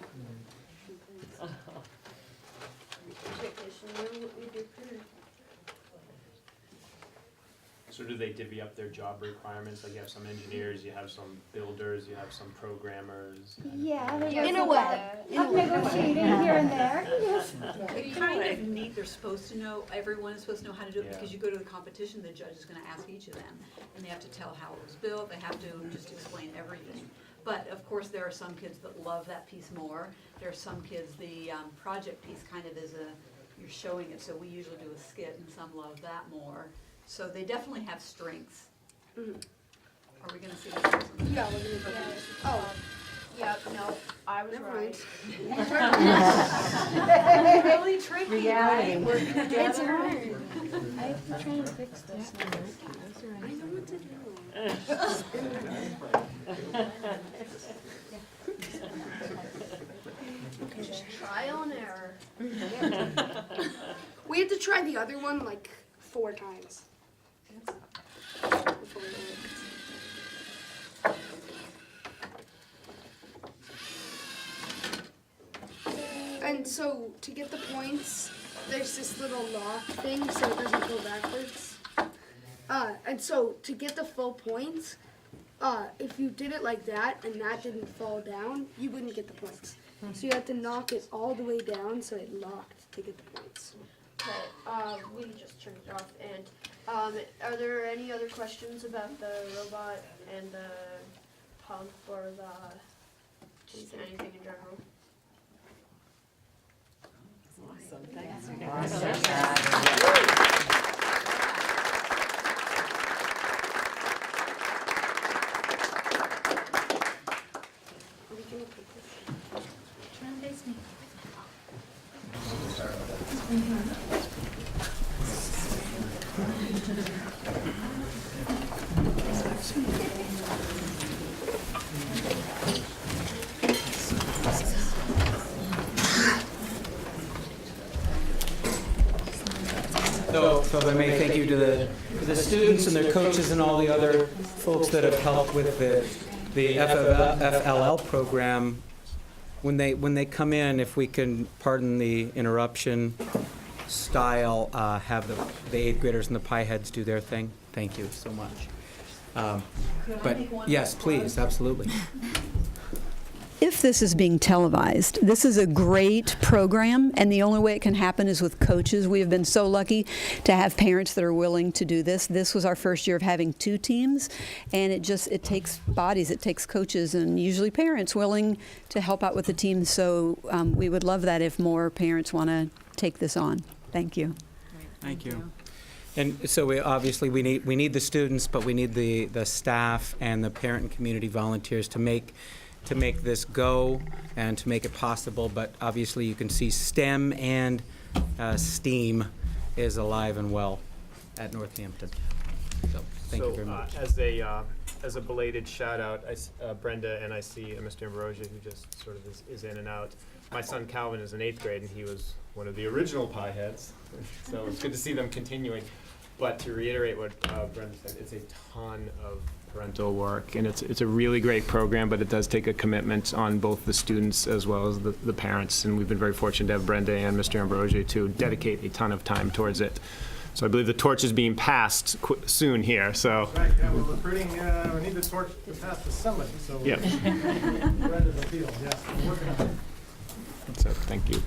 So do they divvy up their job requirements? Like you have some engineers, you have some builders, you have some programmers? Yeah, in a way. Of negotiating here and there. Yes. It's kind of neat, they're supposed to know, everyone is supposed to know how to do it, because you go to the competition, the judge is gonna ask each of them, and they have to tell how it was built, they have to just explain everything. But of course, there are some kids that love that piece more. There are some kids, the project piece kind of is you're showing it, so we usually do a skit, and some love that more. So they definitely have strengths. Mm-hmm. Are we gonna see this? Yeah, we're gonna do this. Oh. Yeah, no, I was Never right. mind. Really tricky, right? It's hard. I'm trying to fix this now. I know what to do. Trial and error. We had to try the other one like 4 times. Before it worked. And so to get the points, there's this little lock thing so it doesn't go backwards. And so to get the full points, if you did it like that and that didn't fall down, you wouldn't get the points. So you had to knock it all the way down so it locked to get the points. Okay, we just turned it off. And are there any other questions about the robot and the pump or just anything in general? Awesome, Are we gonna put this? Try and face me. So if I may, thank you to the students and their coaches and all the other folks that have helped with the FLL program. When they come in, if we can, pardon the interruption, style, have the 8th graders and the pie heads do their thing. Thank you so much. But yes, please, absolutely. If this is being televised, this is a great program, and the only way it can happen is with coaches. We have been so lucky to have parents that are willing to do this. This was our first year of having 2 teams, and it takes bodies, it takes coaches, and usually parents willing to help out with the team. So we would love that if more parents want to take this on. Thank you. Thank you. And so we need the students, but we need the staff and the parent and community volunteers to make this go and to make it possible. But obviously you can see STEM and STEAM is alive and well at Northampton. So thank you very much. As a belated shout out, Brenda, and I see Mr. Ambrosia, who just sort of is in and out. My son Calvin is in 8th grade, and he was one of the original pie heads. So it's good to see them continuing. But to reiterate what Brenda said, it's a ton of parental work, and it's a really great program, but it does take a commitment on both the students as well as the parents, and we've been very fortunate to have Brenda and Mr. Ambrosia to dedicate a ton of time towards it. So I believe the torch is being passed soon here, so. Right, yeah, we're recruiting, we need the torch to pass to somebody, so. Yeah. Brenda's the field, yes, we're working on it. So, thank you.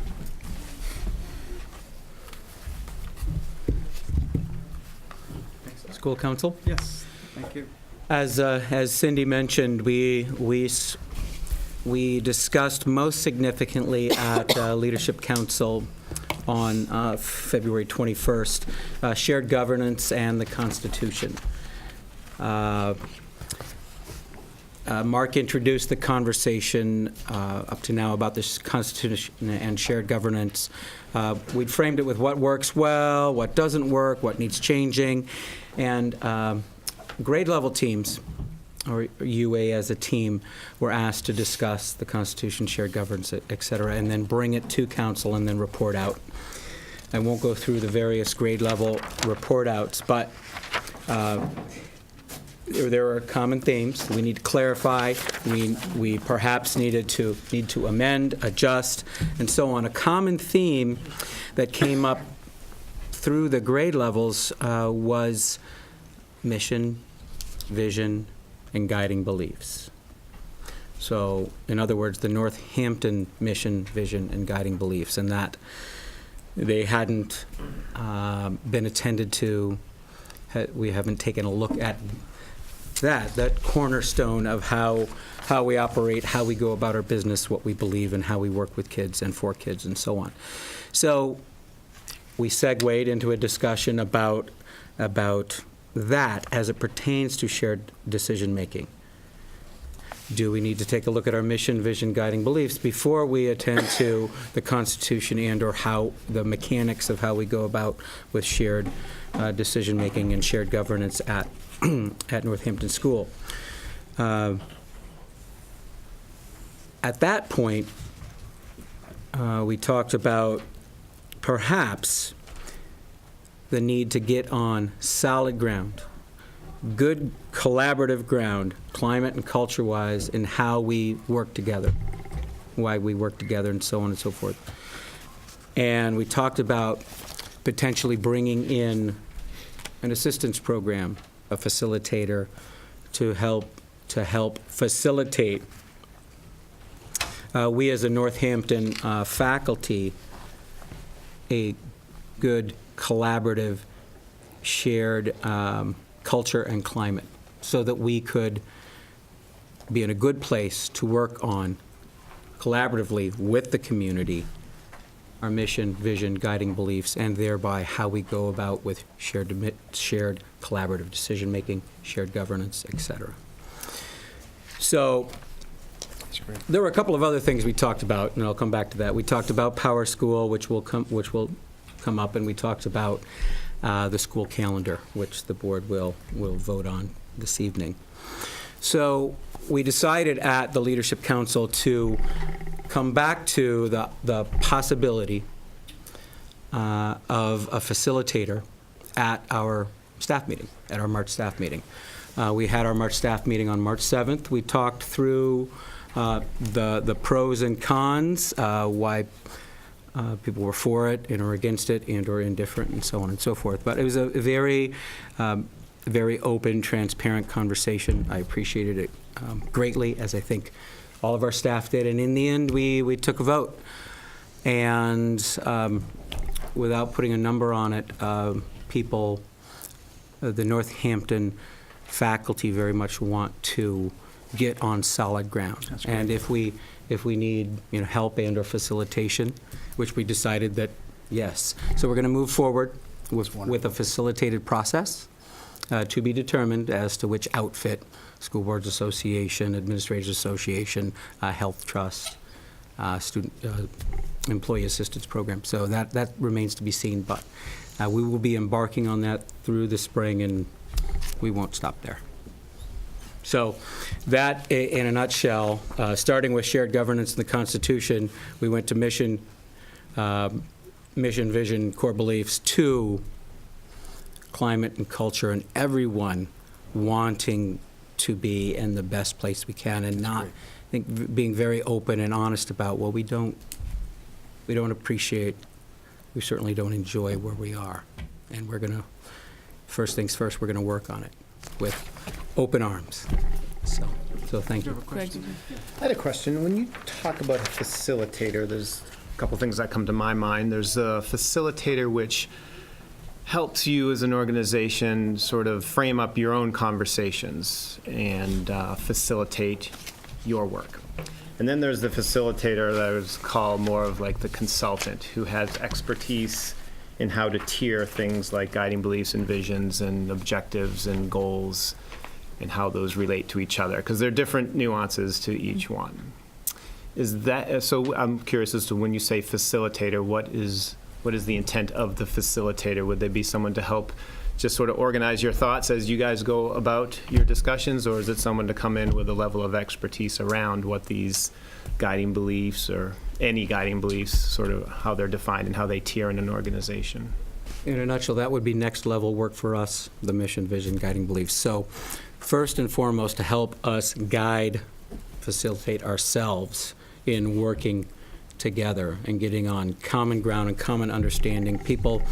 School council? Yes, thank you. As Cindy mentioned, we discussed most significantly at Leadership Council on February 21st, shared governance and the Constitution. Mark introduced the conversation up to now about this Constitution and shared governance. We framed it with what works well, what doesn't work, what needs changing, and grade level teams, or UA as a team, were asked to discuss the Constitution, shared governance, et cetera, and then bring it to council and then report out. I won't go through the various grade level report outs, but there are common themes. We need to clarify. We perhaps need to amend, adjust, and so on. A common theme that came up through the grade levels was mission, vision, and guiding beliefs. So, in other words, the Northampton mission, vision, and guiding beliefs, and that they hadn't been attended to. We haven't taken a look at that cornerstone of how we operate, how we go about our business, what we believe, and how we work with kids and for kids, and so on. So we segued into a discussion about that as it pertains to shared decision-making. Do we need to take a look at our mission, vision, guiding beliefs before we attend to the Constitution and/or how the mechanics of how we go about with shared decision-making and shared governance at Northampton School? At that point, we talked about perhaps the need to get on solid ground, good collaborative ground, climate and culture-wise, in how we work together, why we work together, and so on and so forth. And we talked about potentially bringing in an assistance program, a facilitator, to help facilitate. We as a Northampton faculty, a good collaborative shared culture and climate, so that we could be in a good place to work on collaboratively with the community our mission, vision, guiding beliefs, and thereby how we go about with shared collaborative decision-making, shared governance, et cetera. So there were a couple of other things we talked about, and I'll come back to that. We talked about Power School, which will come up, and we talked about the school calendar, which the board will vote on this evening. So we decided at the Leadership Council to come back to the possibility of a facilitator at our staff meeting, at our March staff meeting. We had our March staff meeting on March 7th. We talked through the pros and cons, why people were for it and or against it and or indifferent and so on and so forth. But it was a very, very open, transparent conversation. I appreciated it greatly, as I think all of our staff did. And in the end, we took a vote. And without putting a number on it, people, the Northampton faculty very much want to get on solid ground. And if we need, help and or facilitation, which we decided that, yes. So we're going to move forward with a facilitated process to be determined as to which outfit, School Boards Association, Administrators Association, Health Trust, Student Employee Assistance Program. So that remains to be seen, but we will be embarking on that through the spring, and we won't stop there. So that, in a nutshell, starting with shared governance in the Constitution, we went to mission, vision, core beliefs, to climate and culture, and everyone wanting to be in the best place we can, and not, I think, being very open and honest about, well, we don't appreciate, we certainly don't enjoy where we are, and we're going to, first things first, we're going to work on it with open arms. So thank you. I had a question. When you talk about a facilitator, there's a couple things that come to my mind. There's a facilitator which helps you as an organization sort of frame up your own conversations and facilitate your work. And then there's the facilitator that I would call more of like the consultant, who has expertise in how to tier things like guiding beliefs and visions and objectives and goals and how those relate to each other, because there are different nuances to each one. Is that, so I'm curious as to when you say facilitator, what is the intent of the facilitator? Would they be someone to help just sort of organize your thoughts as you guys go about your discussions, or is it someone to come in with a level of expertise around what these guiding beliefs or any guiding beliefs, sort of how they're defined and how they tier in an organization? In a nutshell, that would be next level work for us, the mission, vision, guiding beliefs. So first and foremost, to help us guide, facilitate ourselves in working together and getting on common ground and common understanding. People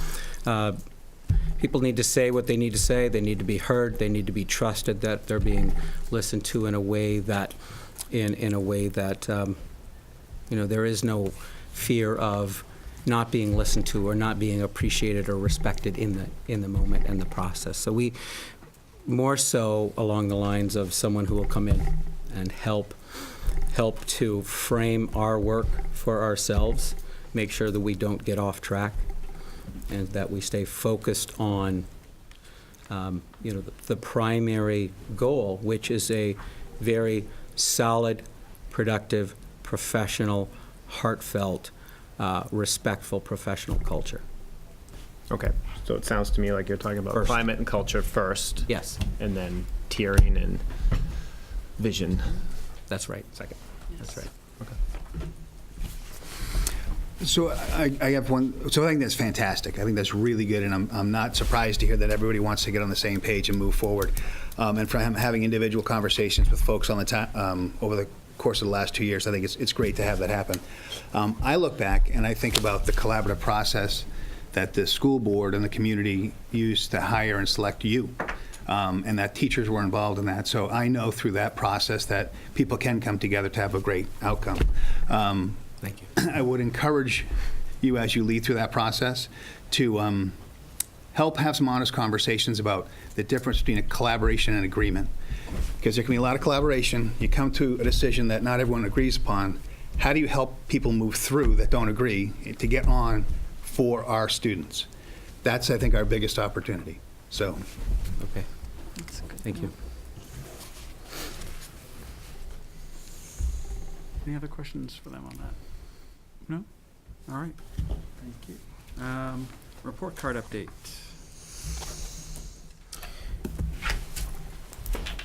need to say what they need to say. They need to be heard. They need to be trusted that they're being listened to in a way that, there is no fear of not being listened to or not being appreciated or respected in the moment and the process. So we more so along the lines of someone who will come in and help to frame our work for ourselves, make sure that we don't get off track, and that we stay focused on, the primary goal, which is a very solid, productive, professional, heartfelt, respectful professional culture. Okay, so it sounds to me like you're talking about First. climate and culture first. Yes. And then tiering and vision. That's right. Second. That's right. So I have one, so I think that's fantastic. I think that's really good, and I'm not surprised to hear that everybody wants to get on the same page and move forward. And from having individual conversations with folks on the time, over the course of the last 2 years, I think it's great to have that happen. I look back and I think about the collaborative process that the school board and the community used to hire and select you, and that teachers were involved in that. So I know through that process that people can come together to have a great outcome. Thank you. I would encourage you, as you lead through that process, to help have some honest conversations about the difference between a collaboration and agreement. Because there can be a lot of collaboration. You come to a decision that not everyone agrees upon. How do you help people move through that don't agree to get on for our students? That's, I think, our biggest opportunity. So, Okay. Thank you. Any other questions for them on that? No? All right. Thank you. Report card update.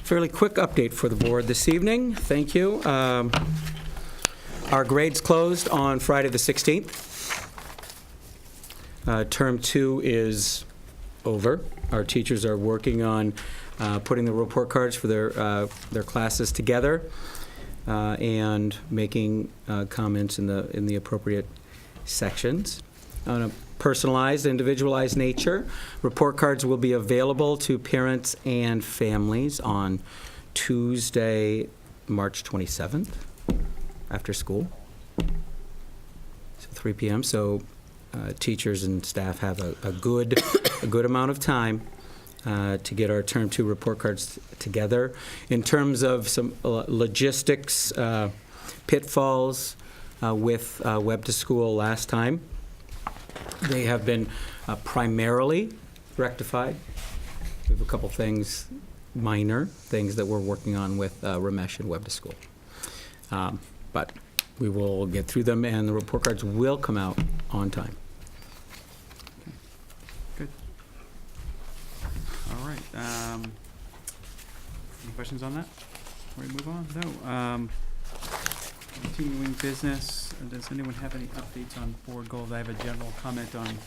Fairly quick update for the board this evening. Thank you. Our grades closed on Friday the 16th. Term 2 is over. Our teachers are working on putting the report cards for their classes together and making comments in the appropriate sections. On a personalized, individualized nature, report cards will be available to parents and families on Tuesday, March 27th, after school, so 3 p.m. So teachers and staff have a good amount of time to get our Term 2 report cards together. In terms of some logistics pitfalls with Web to School last time, they have been primarily rectified. We have a couple things, minor things that we're working on with Ramesh and Web to School. But we will get through them, and the report cards will come out on time. Good. All right. Any questions on that before we move on? No. Continuing business. Does anyone have any updates on board goals? I have a general comment on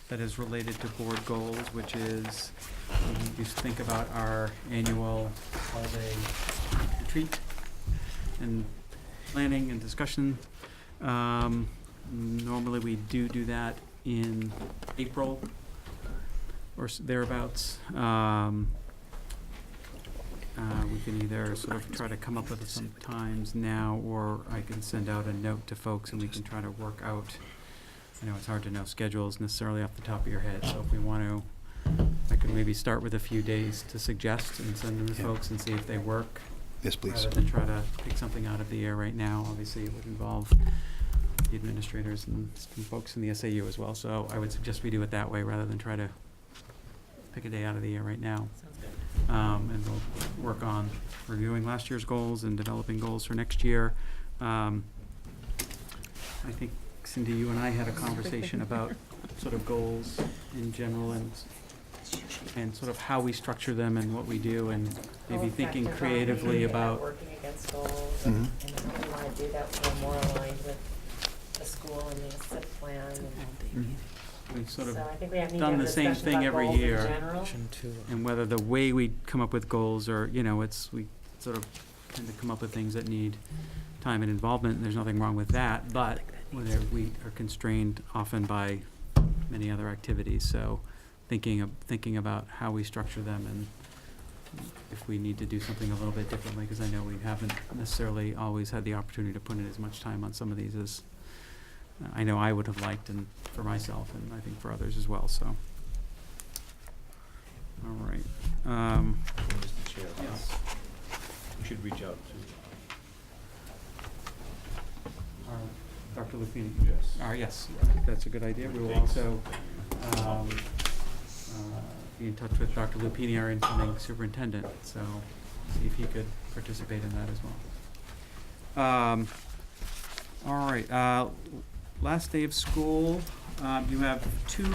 that is related to board goals, which is we just think about our annual all-day retreat and planning and discussion. Normally we do that in April or thereabouts. We can either sort of try to come up with some times now, or I can send out a note to folks and we can try to work out. I know it's hard to know schedules necessarily off the top of your head, so if we want to, I could maybe start with a few days to suggest and send them to folks and see if they work. Yes, please. Rather than try to pick something out of the air right now. Obviously, it would involve the administrators and some folks in the SAU as well, so I would suggest we do it that way rather than try to pick a day out of the air right now. And we'll work on reviewing last year's goals and developing goals for next year. I think, Cindy, you and I had a conversation about sort of goals in general and sort of how we structure them and what we do, and maybe thinking creatively about working against goals, and how we want to do that so we're more aligned with the school and the SIP plan. we've sort of So I think we need to done have the a same discussion thing about every goals in year. general. And whether the way we come up with goals or, we sort of tend to come up with things that need time and involvement, and there's nothing wrong with that, but whether we are constrained often by many other activities, so thinking about how we structure them and if we need to do something a little bit differently, because I know we haven't necessarily always had the opportunity to put in as much time on some of these as I know I would have liked, and for myself, and I think for others as well, so. All right. Mr. Chair, Yes. we should reach out Dr. Lupini? Yes. Yes, that's a good idea. We will also be in touch with Dr. Lupini, our incoming superintendent, so see if he could participate in that as well. All right, last day of school, you have 2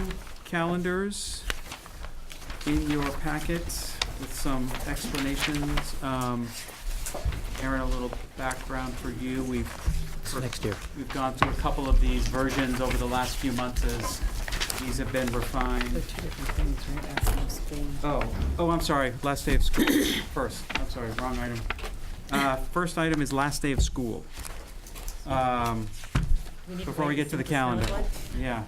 calendars in your packets with some explanations. Aaron, a little background for you. Next year. We've gone through a couple of these versions over the last few months as these have been refined. They're 2 different things, right? After school. Oh, I'm sorry, last day of school first. I'm sorry, wrong item. First item is last day of school. Before we get to the calendar. Yeah.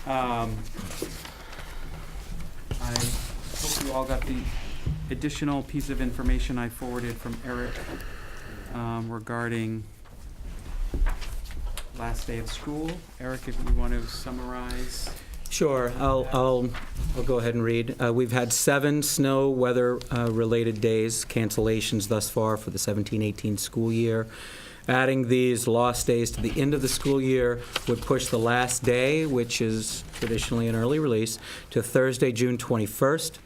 I hope you all got the additional piece of information I forwarded from Eric regarding last day of school. Eric, if you want to summarize. Sure, I'll go ahead and read. We've had 7 snow weather related days, cancellations thus far for the 17-18 school year. Adding these lost days to the end of the school year would push the last day, which is traditionally an early release, to Thursday, June 21st,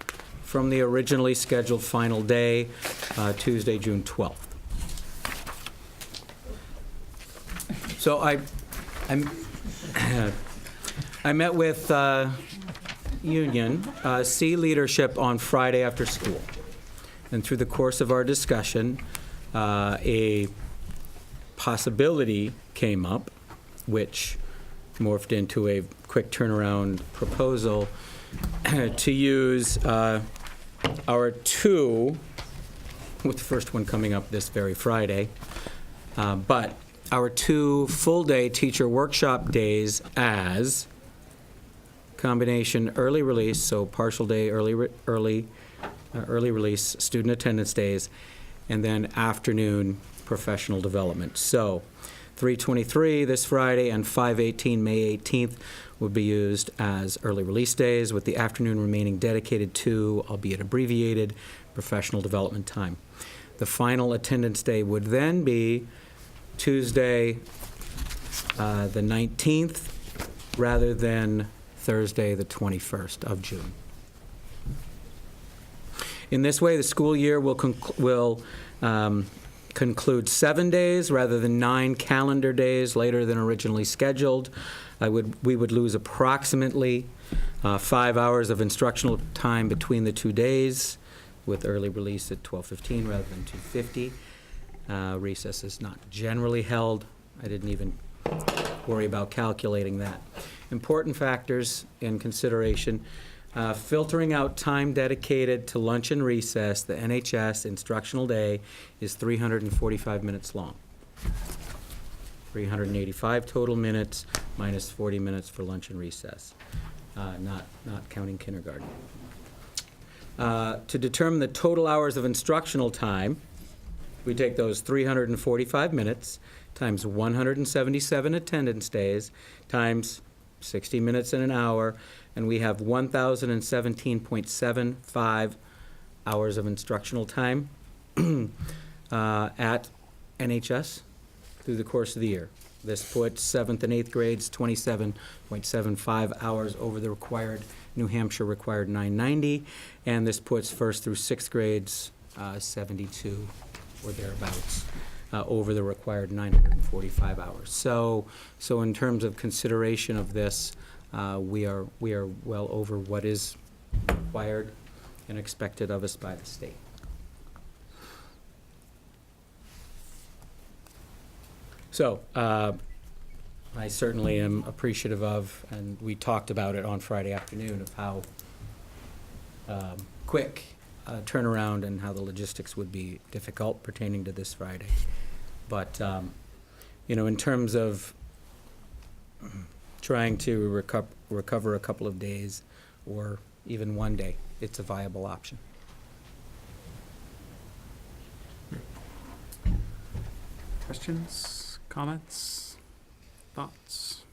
from the originally scheduled final day, Tuesday, June 12th. So I met with Union C leadership on Friday after school. And through the course of our discussion, a possibility came up, which morphed into a quick turnaround proposal to use our two, with the first one coming up this very Friday, but our two full-day teacher workshop days as combination early release, so partial day early release student attendance days, and then afternoon professional development. So 3/23 this Friday and 5/18 May 18th would be used as early release days, with the afternoon remaining dedicated to, albeit abbreviated, professional development time. The final attendance day would then be Tuesday, the 19th, rather than Thursday, the 21st of June. In this way, the school year will conclude 7 days rather than 9 calendar days later than originally scheduled. We would lose approximately 5 hours of instructional time between the 2 days, with early release at 12:15 rather than 2:50. Recess is not generally held. I didn't even worry about calculating that. Important factors in consideration. Filtering out time dedicated to lunch and recess, the NHS instructional day is 345 minutes long. 385 total minutes minus 40 minutes for lunch and recess, not counting kindergarten. To determine the total hours of instructional time, we take those 345 minutes times 177 attendance days times 60 minutes in an hour, and we have 1,017.75 hours of instructional time at NHS through the course of the year. This puts 7th and 8th grades 27.75 hours over the required, New Hampshire required 990, and this puts 1st through 6th grades 72 or thereabouts over the required 945 hours. So in terms of consideration of this, we are well over what is required and expected of us by the state. So I certainly am appreciative of, and we talked about it on Friday afternoon, of how quick turnaround and how the logistics would be difficult pertaining to this Friday. But, in terms of trying to recover a couple of days or even one day, it's a viable option. Questions, comments, thoughts?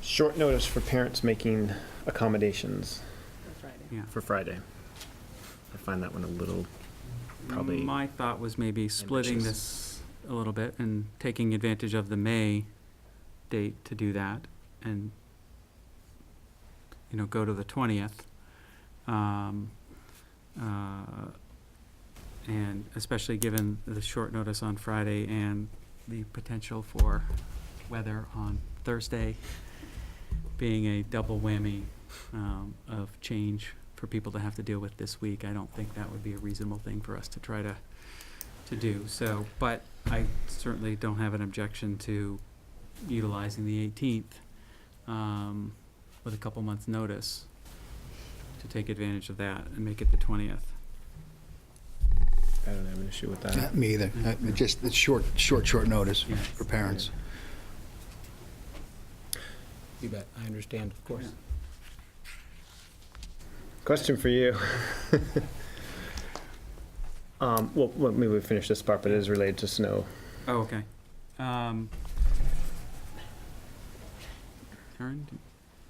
Short notice for parents making accommodations Yeah. for Friday. I find that one a little probably. My thought was maybe splitting this a little bit and taking advantage of the May date to do that, and go to the 20th. And especially given the short notice on Friday and the potential for weather on Thursday being a double whammy of change for people to have to deal with this week, I don't think that would be a reasonable thing for us to try to do. So, but I certainly don't have an objection to utilizing the 18th with a couple months' notice to take advantage of that and make it the 20th. I don't have an issue with that. Me either. Just it's short notice for parents. You bet. I understand, of course. Question for you. Well, maybe we finish this part, but it is related to snow. Oh, okay. Karen?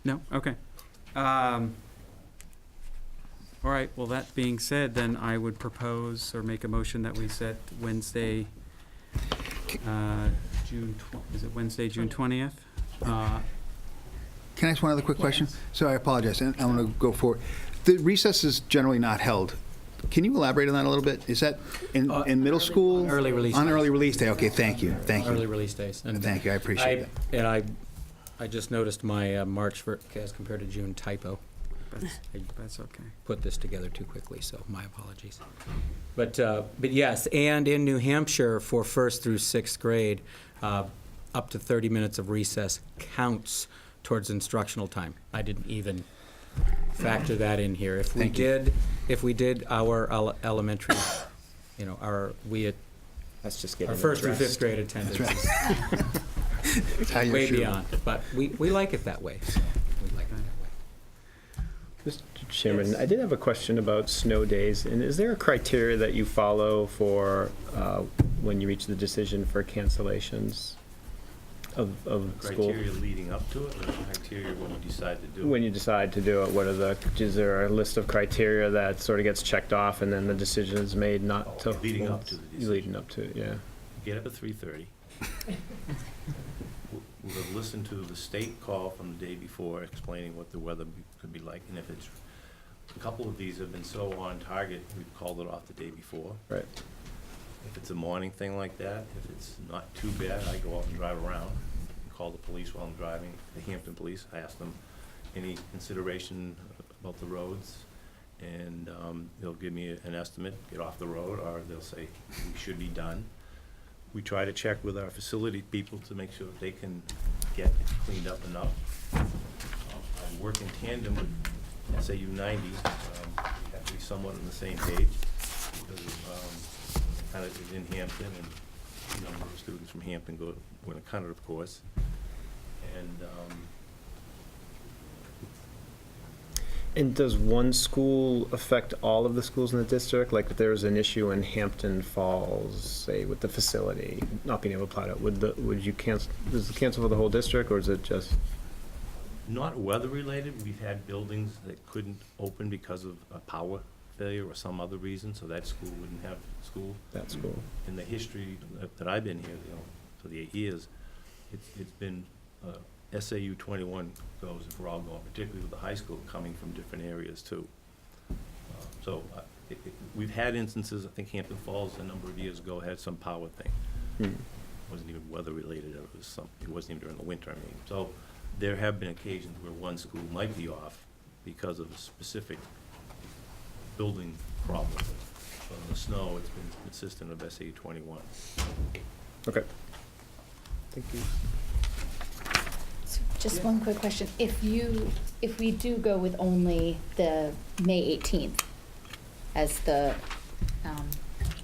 No? Okay. All right, well, that being said, then I would propose or make a motion that we set Wednesday, is it Wednesday, June 20th? Can I ask one other quick question? So I apologize, and I want to go forward. The recess is generally not held. Can you elaborate on that a little bit? Is that in middle school? Early release On days. early release day, okay, thank you. Early release days. And Thank you, I appreciate that. And I just noticed my March as compared to June typo. That's okay. Put this together too quickly, so my apologies. But yes, and in New Hampshire for 1st through 6th grade, up to 30 minutes of recess counts towards instructional time. I didn't even factor that in here. If we Thank you. did our elementary, Let's just get our it first through addressed. fifth grade attendance That's is That's how you're way shooting. beyond. But we like it that way, so we like it that way. Mr. Chairman, I did have a question about snow days, and is there a criteria that you follow for when you reach the decision for cancellations of school? Criteria leading up to it, or the criteria when you decide to do it? When you decide to do it, is there a list of criteria that sort of gets checked off and then the decision is made not to? Leading up to the decision. Leading up to it, yeah. Get up at 3:30. We'll listen to the state call from the day before explaining what the weather could be like, and if it's, a couple of these have been so on target, we've called it off the day before. Right. If it's a morning thing like that, if it's not too bad, I go out and drive around, call the police while I'm driving, the Hampton police, I ask them any consideration about the roads, and they'll give me an estimate, get off the road, or they'll say, we should be done. We try to check with our facility people to make sure that they can get cleaned up enough. I work in tandem with SAU 90, we have to be somewhat on the same page, because kind of is in Hampton, and a number of students from Hampton go to Winnicott, of course. And does one school affect all of the schools in the district? Like if there was an issue in Hampton Falls, say with the facility not being able to plow it, would you cancel? Does it cancel for the whole district, or is it just? Not weather-related. We've had buildings that couldn't open because of a power failure or some other reason, so that school wouldn't have school. That school. In the history that I've been here, for the 8 years, it's been SAU 21 goes, if we're all going, particularly with the high school, coming from different areas too. We've had instances, I think Hampton Falls a number of years ago had some power thing. It wasn't even weather-related, it wasn't even during the winter, I mean. So there have been occasions where one school might be off because of a specific building problem. But on the snow, it's been consistent of SAU 21. Okay. Thank you. So just one quick question. If we do go with only the May 18th as the,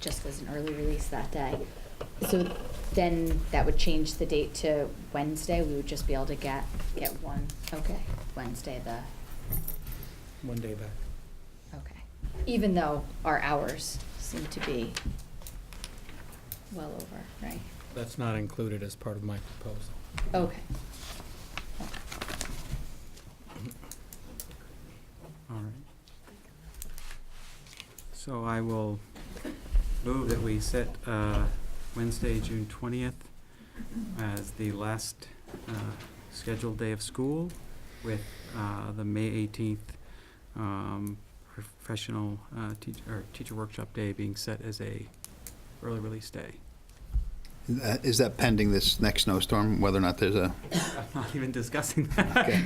just as an early release that day, so then that would change the date to Wednesday? We would just be able to get one, okay, Wednesday the. 1 day back. Okay. Even though our hours seem to be well over, right? That's not included as part of my proposal. Okay. All right. So I will move that we set Wednesday, June 20th as the last scheduled day of school, with the May 18th professional teacher workshop day being set as a early release day. Is that pending this next snowstorm, whether or not there's a? I'm not even discussing that. Okay.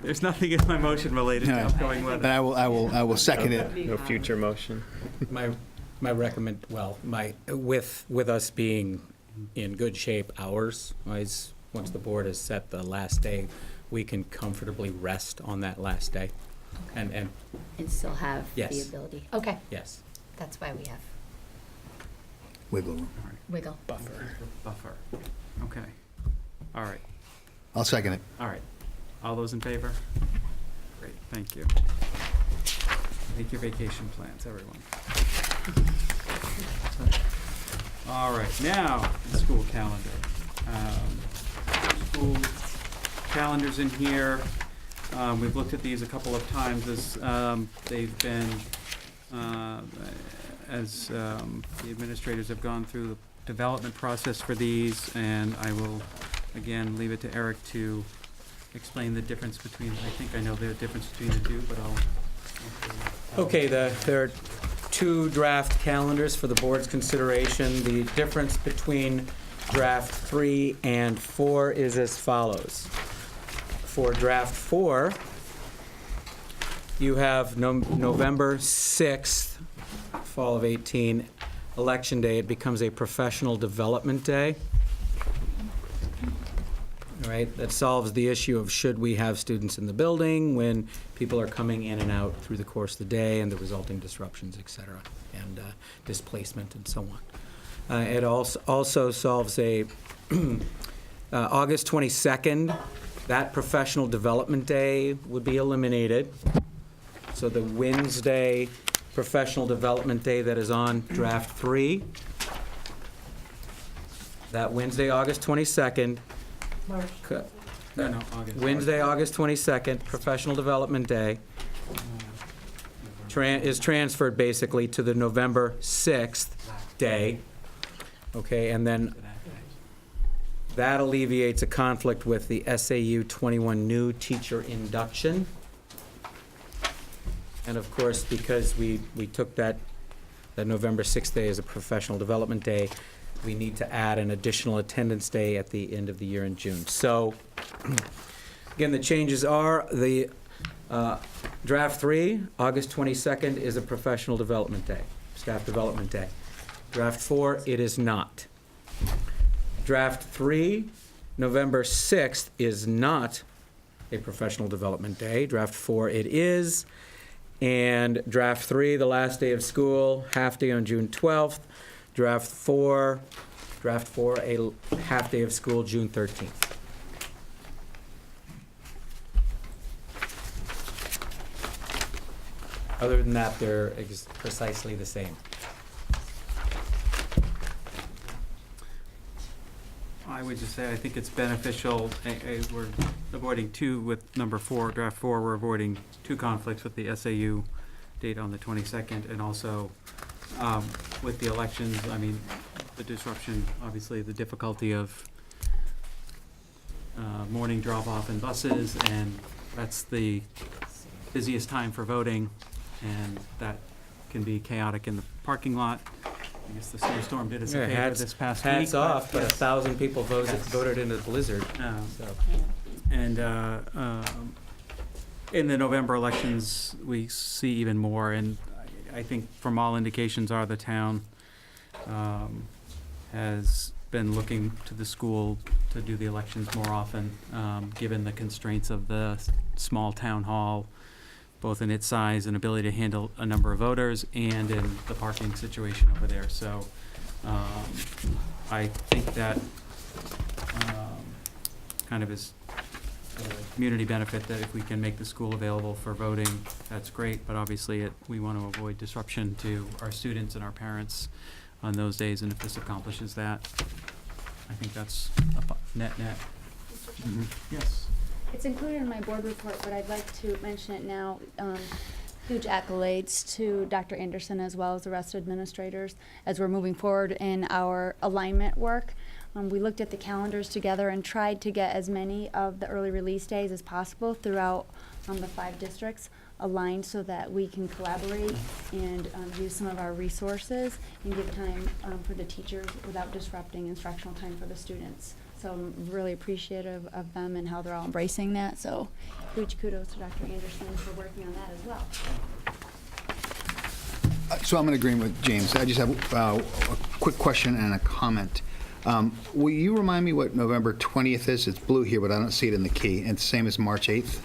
There's nothing in my motion related to upcoming weather. Then I will second it. No future motion. With us being in good shape hours-wise, once the board has set the last day, we can comfortably rest on that last day. And still have the Yes. ability. Okay. Yes. That's why we have Wiggle room. wiggle. Buffer. Okay. All right. I'll second it. All right. All those in favor? Great, thank you. Make your vacation plans, everyone. All right, now, the school calendar. School calendars in here. We've looked at these a couple of times as they've been, as the administrators have gone through the development process for these, and I will, again, leave it to Eric to explain the difference between, I think I know the difference between the two, but I'll. Okay, there are two draft calendars for the board's consideration. The difference between draft 3 and 4 is as follows. For draft 4, you have November 6th, fall of 18, Election Day. It becomes a professional development day. right? That solves the issue of should we have students in the building when people are coming in and out through the course of the day and the resulting disruptions, et cetera, and displacement and so on. It also solves a August 22nd, that professional development day would be eliminated. So the Wednesday professional development day that is on draft 3, that Wednesday, August 22nd. August. Wednesday, August 22nd, professional development day, is transferred basically to the November 6th day. Okay, and then that alleviates a conflict with the SAU 21 new teacher induction. And of course, because we took that November 6th day as a professional development day, we need to add an additional attendance day at the end of the year in June. So, again, the changes are the draft 3, August 22nd is a professional development day, staff development day. Draft 4, it is not. Draft 3, November 6th is not a professional development day. Draft 4, it is. And draft 3, the last day of school, half day on June 12th. Draft 4, a half day of school, June 13th. Other than that, they're precisely the same. I would just say, I think it's beneficial, we're avoiding with number 4, draft 4, we're avoiding 2 conflicts with the SAU date on the 22nd, and also with the elections, I mean, the disruption, obviously the difficulty of morning drop-off in buses, and that's the busiest time for voting, and that can be chaotic in the parking lot. I guess the snowstorm did us a favor this past week. Hats off, but yes. 1,000 people voted in a blizzard. So. And in the November elections, we see even more, and I think from all indications are the town has been looking to the school to do the elections more often, given the constraints of the small town hall, both in its size and ability to handle a number of voters and in the parking situation over there. So I think that kind of is a community benefit, that if we can make the school available for voting, that's great, but obviously we want to avoid disruption to our students and our parents on those days, and if this accomplishes that, I think that's a net-net. Yes. It's included in my board report, but I'd like to mention it now. Huge accolades to Dr. Anderson as well as the rest of administrators as we're moving forward in our alignment work. We looked at the calendars together and tried to get as many of the early release days as possible throughout the 5 districts aligned so that we can collaborate and use some of our resources and give time for the teachers without disrupting instructional time for the students. So I'm really appreciative of them and how they're all embracing that. So huge kudos to Dr. Anderson for working on that as well. So I'm in agreement with James. I just have a quick question and a comment. Will you remind me what November 20th is? It's blue here, but I don't see it in the key. And it's the same as March 8th.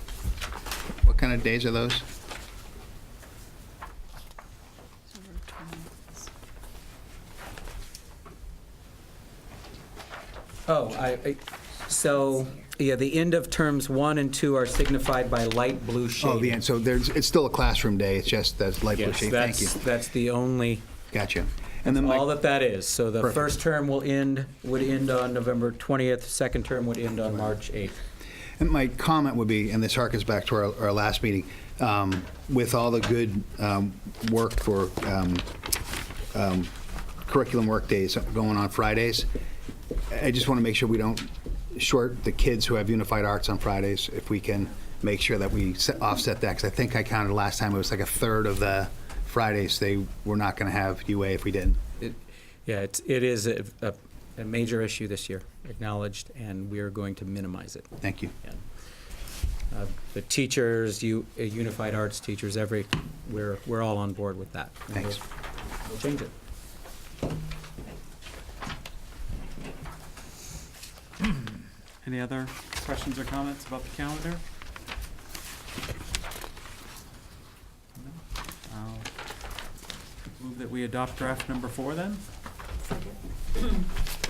What kind of days are those? So, the end of terms 1 and 2 are signified by light blue shading. Oh, the end. So it's still a classroom day. It's just that light blue shade. Thank you. That's the only. Gotcha. And then all that is. So the Perfect. first term would end on November 20th. Second term would end on March 8th. And my comment would be, and this harkens back to our last meeting, with all the good work for curriculum work days going on Fridays, I just want to make sure we don't short the kids who have unified arts on Fridays, if we can make sure that we offset that, because I think I counted last time it was like a third of the Fridays they were not going to have UA if we didn't. It is a major issue this year, acknowledged, and we are going to minimize it. Thank you. And, the teachers, unified arts teachers, we're all on board with that. And Thanks. We'll change it. Any other questions or comments about the calendar? No? I'll move that we adopt draft number 4 then.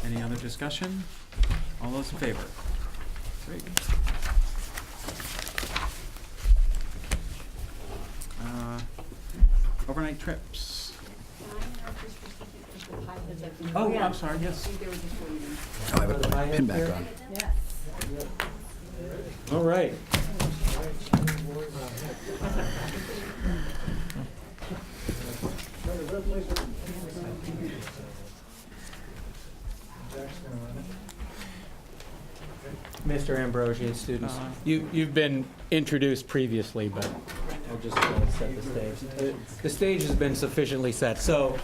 Any other discussion? All those in favor? Great. Overnight trips. Oh, I'm sorry, yes. Oh, I have a pin back on. All right. Mr. Ambrosi, students, you've been introduced previously, but I'll just set the stage. The stage has been sufficiently set. So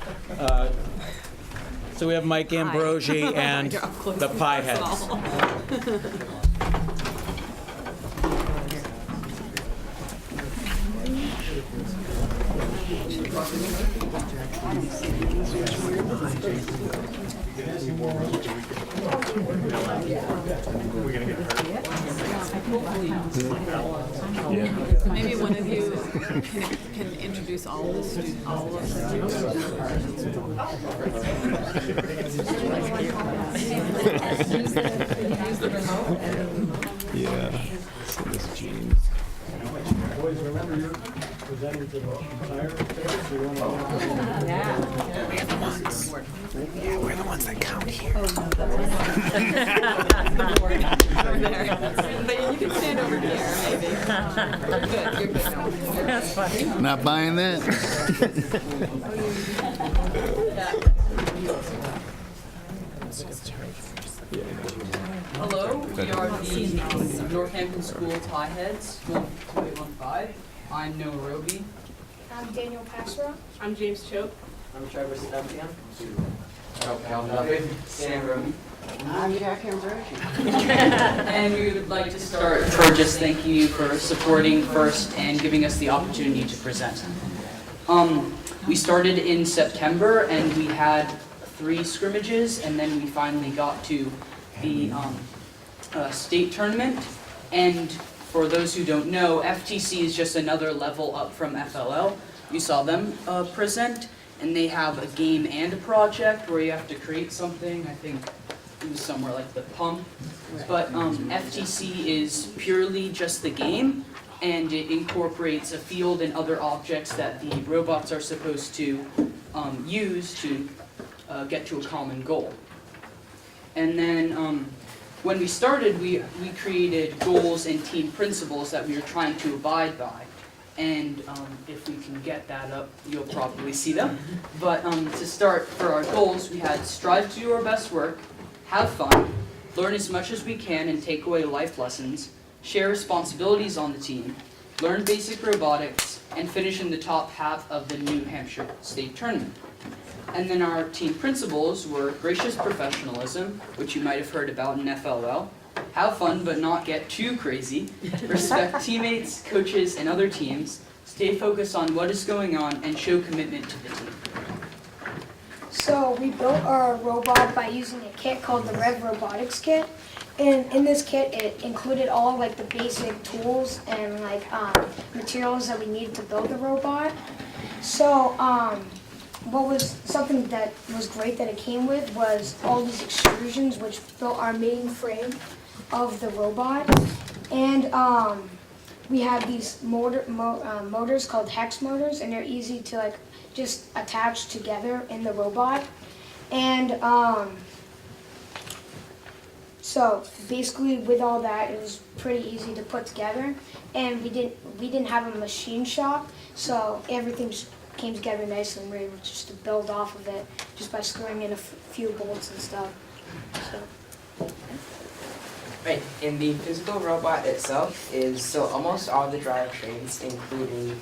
we have Mike Ambrosi and the Pie Heads. Maybe one of you can introduce all of the students, all of the Yeah. So this Jeans. Boys, remember you're presenting to the entire phase, so you want to... Yeah, we're the ones that count here. Oh, no, that's over there. But you can stand over here, maybe. You're good, you're good now. That's funny. Not buying that. Hello, we are the Northampton School Tie Heads, 1215. I'm Noah Roby. I'm Daniel Passera. I'm James Choate. I'm Trevor Steppian. Sam Roby. I'm Jack Ambrosi. And we would like to start for just thanking you for supporting first and giving us the opportunity to present. We started in September and we had 3 scrimmages, and then we finally got to the state tournament. And for those who don't know, FTC is just another level up from FLL. You saw them present, and they have a game and a project where you have to create something. I think it was somewhere like the pump. But FTC is purely just the game, and it incorporates a field and other objects that the robots are supposed to use to get to a common goal. And then when we started, we created goals and team principles that we were trying to abide by. And if we can get that up, you'll probably see them. But to start, for our goals, we had strive to do our best work, have fun, learn as much as we can and take away life lessons, share responsibilities on the team, learn basic robotics, and finish in the top half of the New Hampshire State Tournament. And then our team principles were gracious professionalism, which you might have heard about in FLL, have fun but not get too crazy, respect teammates, coaches, and other teams, stay focused on what is going on, and show commitment to the team. So we built our robot by using a kit called the Rev Robotics Kit. And in this kit, it included all like the basic tools and like materials that we needed to build the robot. So what was something that was great that it came with was all these extrusions, which built our main frame of the robot. And we have these motors called hex motors, and they're easy to like just attach together in the robot. And so basically with all that, it was pretty easy to put together. And we didn't have a machine shop, so everything just came together nicely, and we were able just to build off of it just by screwing in a few bolts and stuff. So. Right, and the physical robot itself is so almost all the drivetrains, including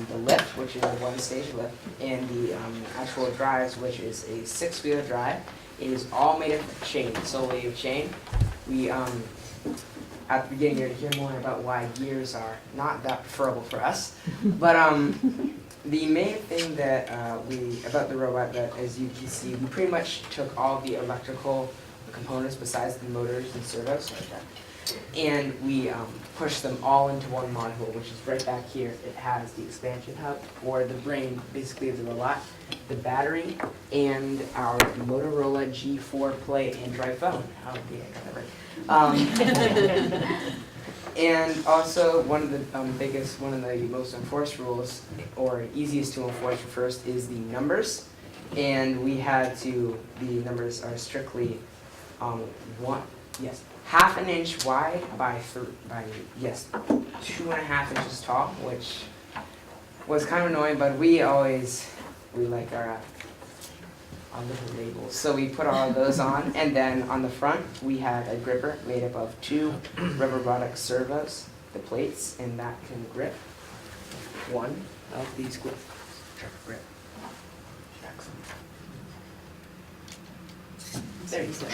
the lift, which is a one-stage lift, and the actual drives, which is a 6-wheel drive, is all made of chain, solely of chain. We at the beginning you're going to hear more about why gears are not that preferable for us, but the main thing that about the robot, that as you can see, we pretty much took all the electrical components besides the motors and servos like that. and we push them all into one module, which is right back here. It has the expansion hub, or the brain, basically of the robot, the battery, and our Motorola G4 Play Android phone. Oh, yeah, I got that right. And also, one of the most enforced rules, or easiest to enforce first, is the numbers. And we had to, the numbers are strictly half an inch wide by 2.5 inches tall, which was kind of annoying, but we like our little labels. So we put all of those on, and then on the front we had a gripper made up of 2 robotic servos, the plates, and that can grip one of these grip. There you go.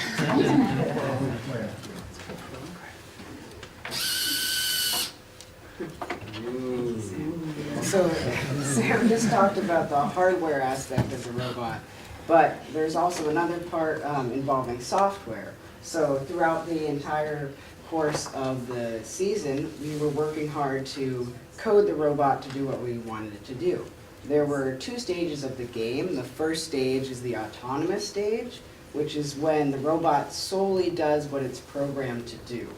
So Sam just talked about the hardware aspect of the robot, but there's also another part involving software. So throughout the entire course of the season, we were working hard to code the robot to do what we wanted it to do. There were 2 stages of the game. The first stage is the autonomous stage, which is when the robot solely does what it's programmed to do.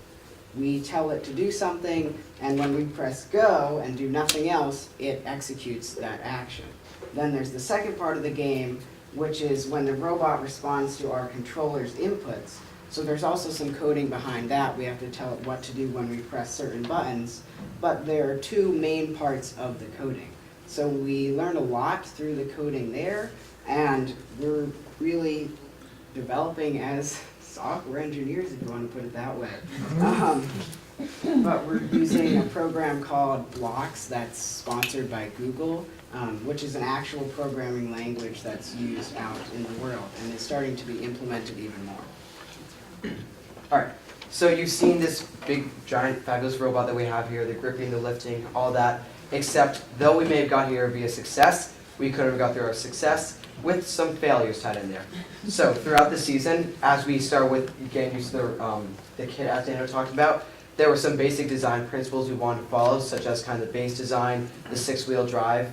We tell it to do something, and when we press go and do nothing else, it executes that action. Then there's the second part of the game, which is when the robot responds to our controller's inputs. So there's also some coding behind that. We have to tell it what to do when we press certain buttons, but there are 2 main parts of the coding. So we learned a lot through the coding there, and we're really developing as software engineers, if you want to put it that way. But we're using a program called Blocks that's sponsored by Google, which is an actual programming language that's used out in the world, and it's starting to be implemented even more. Alright, so you've seen this big, giant, fabulous robot that we have here, the gripping, the lifting, all that, except though we may have got here via success, we could have got through our success with some failures tied in there. So throughout the season, as we start with getting used to the kit as Dana talked about, there were some basic design principles we wanted to follow, such as kind of the base design, the 6-wheel drive.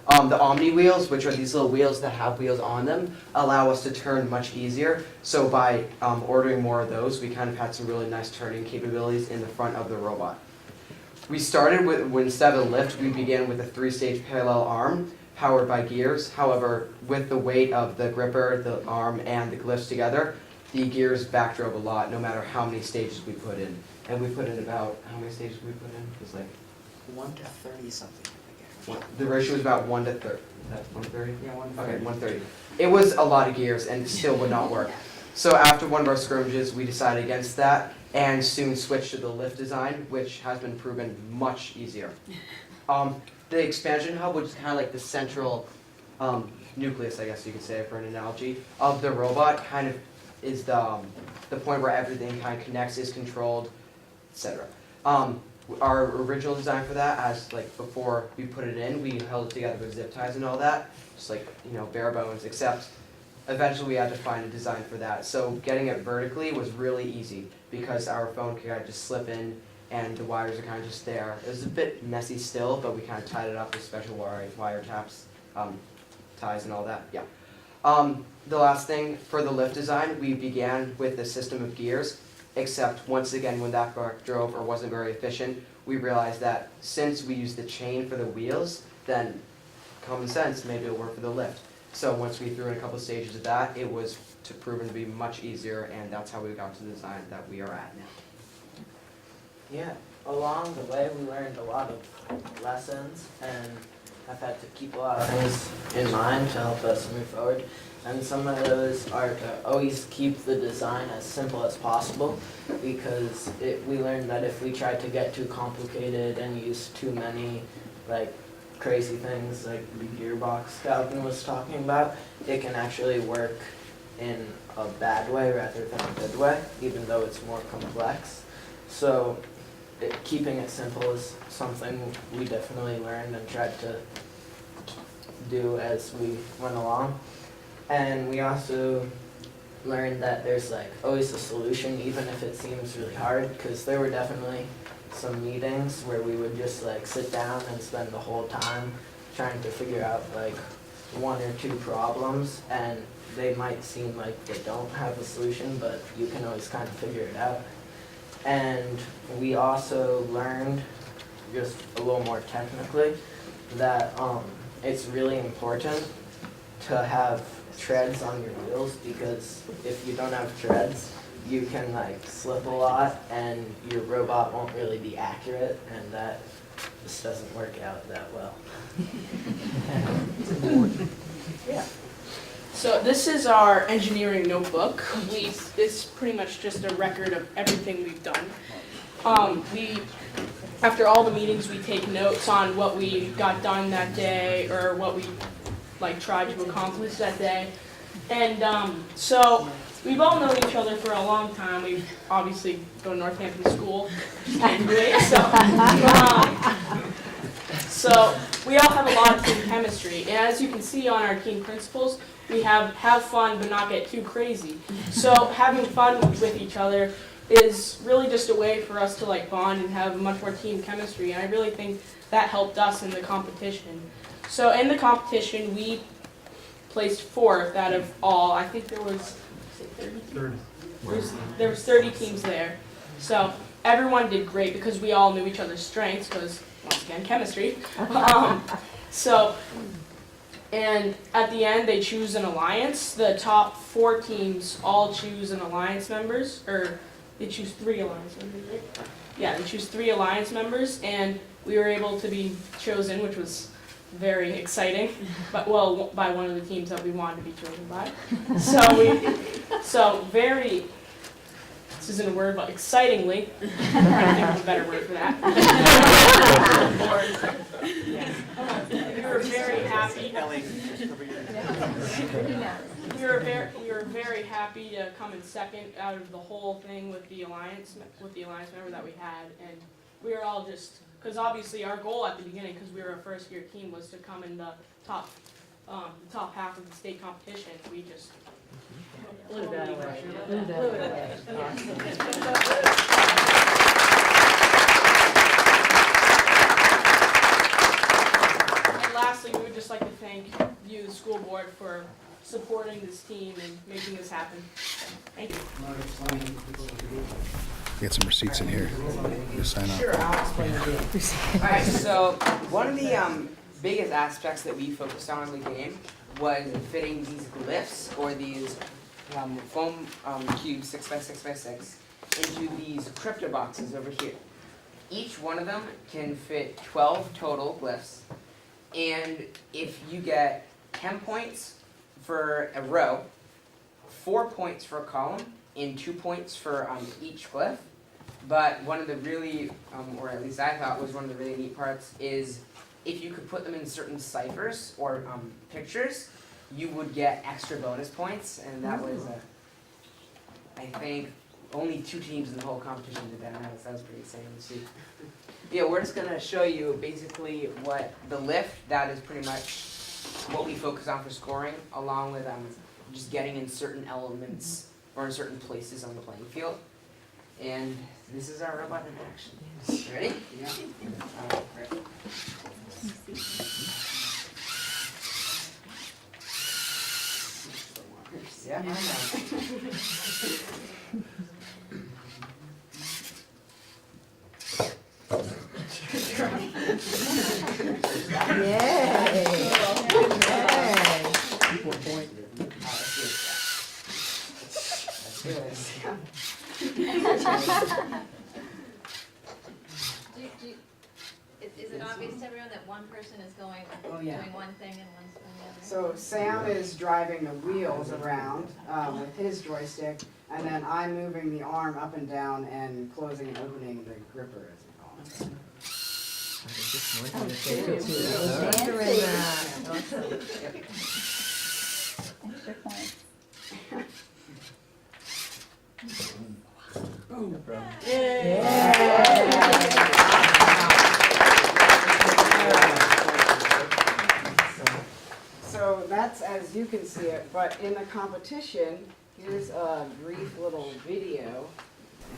The Omni wheels, which are these little wheels that have wheels on them, allow us to turn much easier. So by ordering more of those, we kind of had some really nice turning capabilities in the front of the robot. We started with, instead of a lift, we began with a 3-stage parallel arm, powered by gears. However, with the weight of the gripper, the arm, and the lifts together, the gears backdrove a lot, no matter how many stages we put in. And we put in about, how many stages we put in? It was like 1 to 30 something. The ratio was about 1 to 30. That's 130? Yeah, 130. Okay, 130. It was a lot of gears, and it still would not work. So after one of our scrimmages, we decided against that, and soon switched to the lift design, which has been proven much easier. The expansion hub, which is kind of like the central nucleus, I guess you could say for an analogy, of the robot, kind of is the point where everything kind of connects, is controlled, etc. Our original design for that, as like before we put it in, we held it together with zip ties and all that, just like, you know, bare bones, except eventually we had to find a design for that. So getting it vertically was really easy because our phone could kind of just slip in and the wires are kind of just there. It was a bit messy still, but we kind of tied it up with special wire taps, ties and all that, yeah. The last thing, for the lift design, we began with a system of gears, except once again when that car drove or wasn't very efficient, we realized that since we used the chain for the wheels, then common sense, maybe it'll work for the lift. So once we threw in a couple stages of that, it was proven to be much easier, and that's how we got to the design that we are at now. Yeah, along the way we learned a lot of lessons, and I've had to keep a lot of things in mind to help us move forward. And some of those are to always keep the design as simple as possible, because we learned that if we tried to get too complicated and use too many like crazy things like the gearbox Calvin was talking about, it can actually work in a bad way rather than a good way, even though it's more complex. So keeping it simple is something we definitely learned and tried to do as we went along. And we also learned that there's like always a solution, even if it seems really hard, because there were definitely some meetings where we would just like sit down and spend the whole time trying to figure out like one or two problems, and they might seem like they don't have a solution, but you can always kind of figure it out. And we also learned, just a little more technically, that it's really important to have treads on your wheels, because if you don't have treads, you can like slip a lot and your robot won't really be accurate, and that just doesn't work out that well. Yeah. So this is our engineering notebook. It's pretty much just a record of everything we've done. After all the meetings, we take notes on what we got done that day or what we like tried to accomplish that day. And so we've all known each other for a long time. We've obviously go to Northampton School. So we all have a lot of team chemistry. And as you can see on our team principles, we have fun but not get too crazy. So having fun with each other is really just a way for us to like bond and have much more team chemistry. And I really think that helped us in the competition. So in the competition, we placed 4th out of all. I think there was 30. There was 30 teams there. So everyone did great because we all knew each other's strengths, because once again, chemistry. And at the end, they choose an alliance. The top 4 teams all choose an alliance members, or they choose 3 alliance members, right? Yeah, they choose 3 alliance members, and we were able to be chosen, which was very exciting, but well, by one of the teams that we wanted to be chosen by. So very, this isn't a word, but excitingly, I'm trying to think of a better word for that. We were very happy. We were very happy to come in 2nd out of the whole thing with the alliance member that we had, and we were all just, because obviously our goal at the beginning, because we were a first-year team, was to come in the top half of the state competition. We just blew that away. And lastly, we would just like to thank you, the school board, for supporting this team and making this happen. Thank you. Get some receipts in here. You sign off. Sure, I'll explain the game. Alright, so one of the biggest aspects that we focused on in the game was fitting these glyphs, or these foam cubes 6x6x6, into these crypto boxes over here. Each one of them can fit 12 total glyphs, and if you get 10 points for a row, 4 points for a column, and 2 points for each glyph. But one of the really, or at least I thought was one of the really neat parts, is if you could put them in certain ciphers or pictures, you would get extra bonus points, and that was, I think, only 2 teams in the whole competition did that. That was pretty exciting to see. Yeah, we're just going to show you basically what the lift, that is pretty much what we focus on for scoring, along with just getting in certain elements or in certain places on the playing field. And this is our robot in action. Ready? Yeah. Right. Yeah, I know. People point. Let's do this. Is it obvious to everyone that one person is going, doing one thing and one's doing the other? So Sam is driving the wheels around with his joystick, and then I'm moving the arm up and down and closing and opening the gripper, as we call it. Extra points. So that's as you can see it, but in the competition, Here's a brief little video.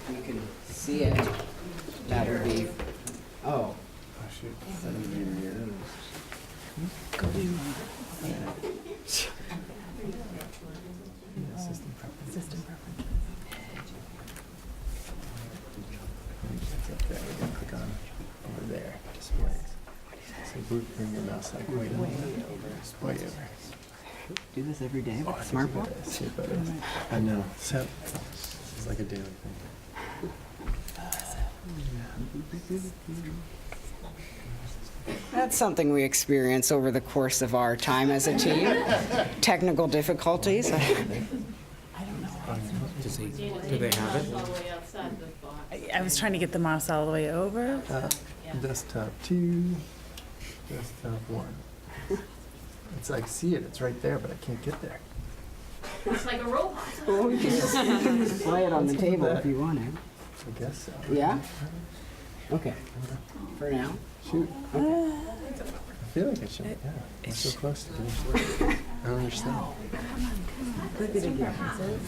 If you can see it, that would be. Oh. System preference. Click on over there, displays. So bring your mouse like way over. Do this every day with a smartphone? I know. So it's like a daily thing. That's something we experience over the course of our time as a team. Technical difficulties. Do they have it? I was trying to get the mouse all the way over. Desktop 2, desktop 1. It's like, see it, it's right there, but I can't get there. It's like a robot. Well, you can just play it on the table if you want to. I guess so. Yeah? Okay. For now. Shoot. Okay. I feel like I should. Yeah. I'm so close to finish. I don't understand. Look at the differences.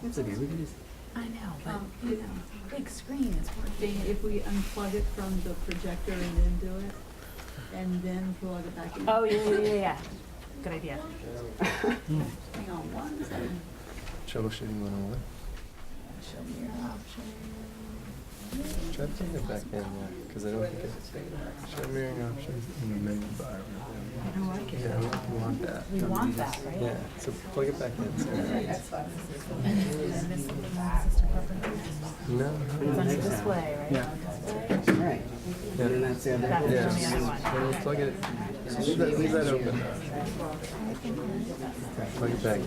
It's okay. We can just. I know, but you know, big screen is working. If we unplug it from the projector and then do it, and then plug it back in. Oh, yeah. Good idea. Hang on one second. Troubleshooting 101. Show me your options. Try putting it back in, because I don't think it's show mirroring options in the menu bar. I don't like it. Yeah, we want that. We want that, right? Yeah, so plug it back in. So That's fine. And did I miss something on system preferences? no. It's under display, right? Yeah. Right. Yeah. And that's the other. Yeah. the other one. When we plug it, leave that open. Plug it back in.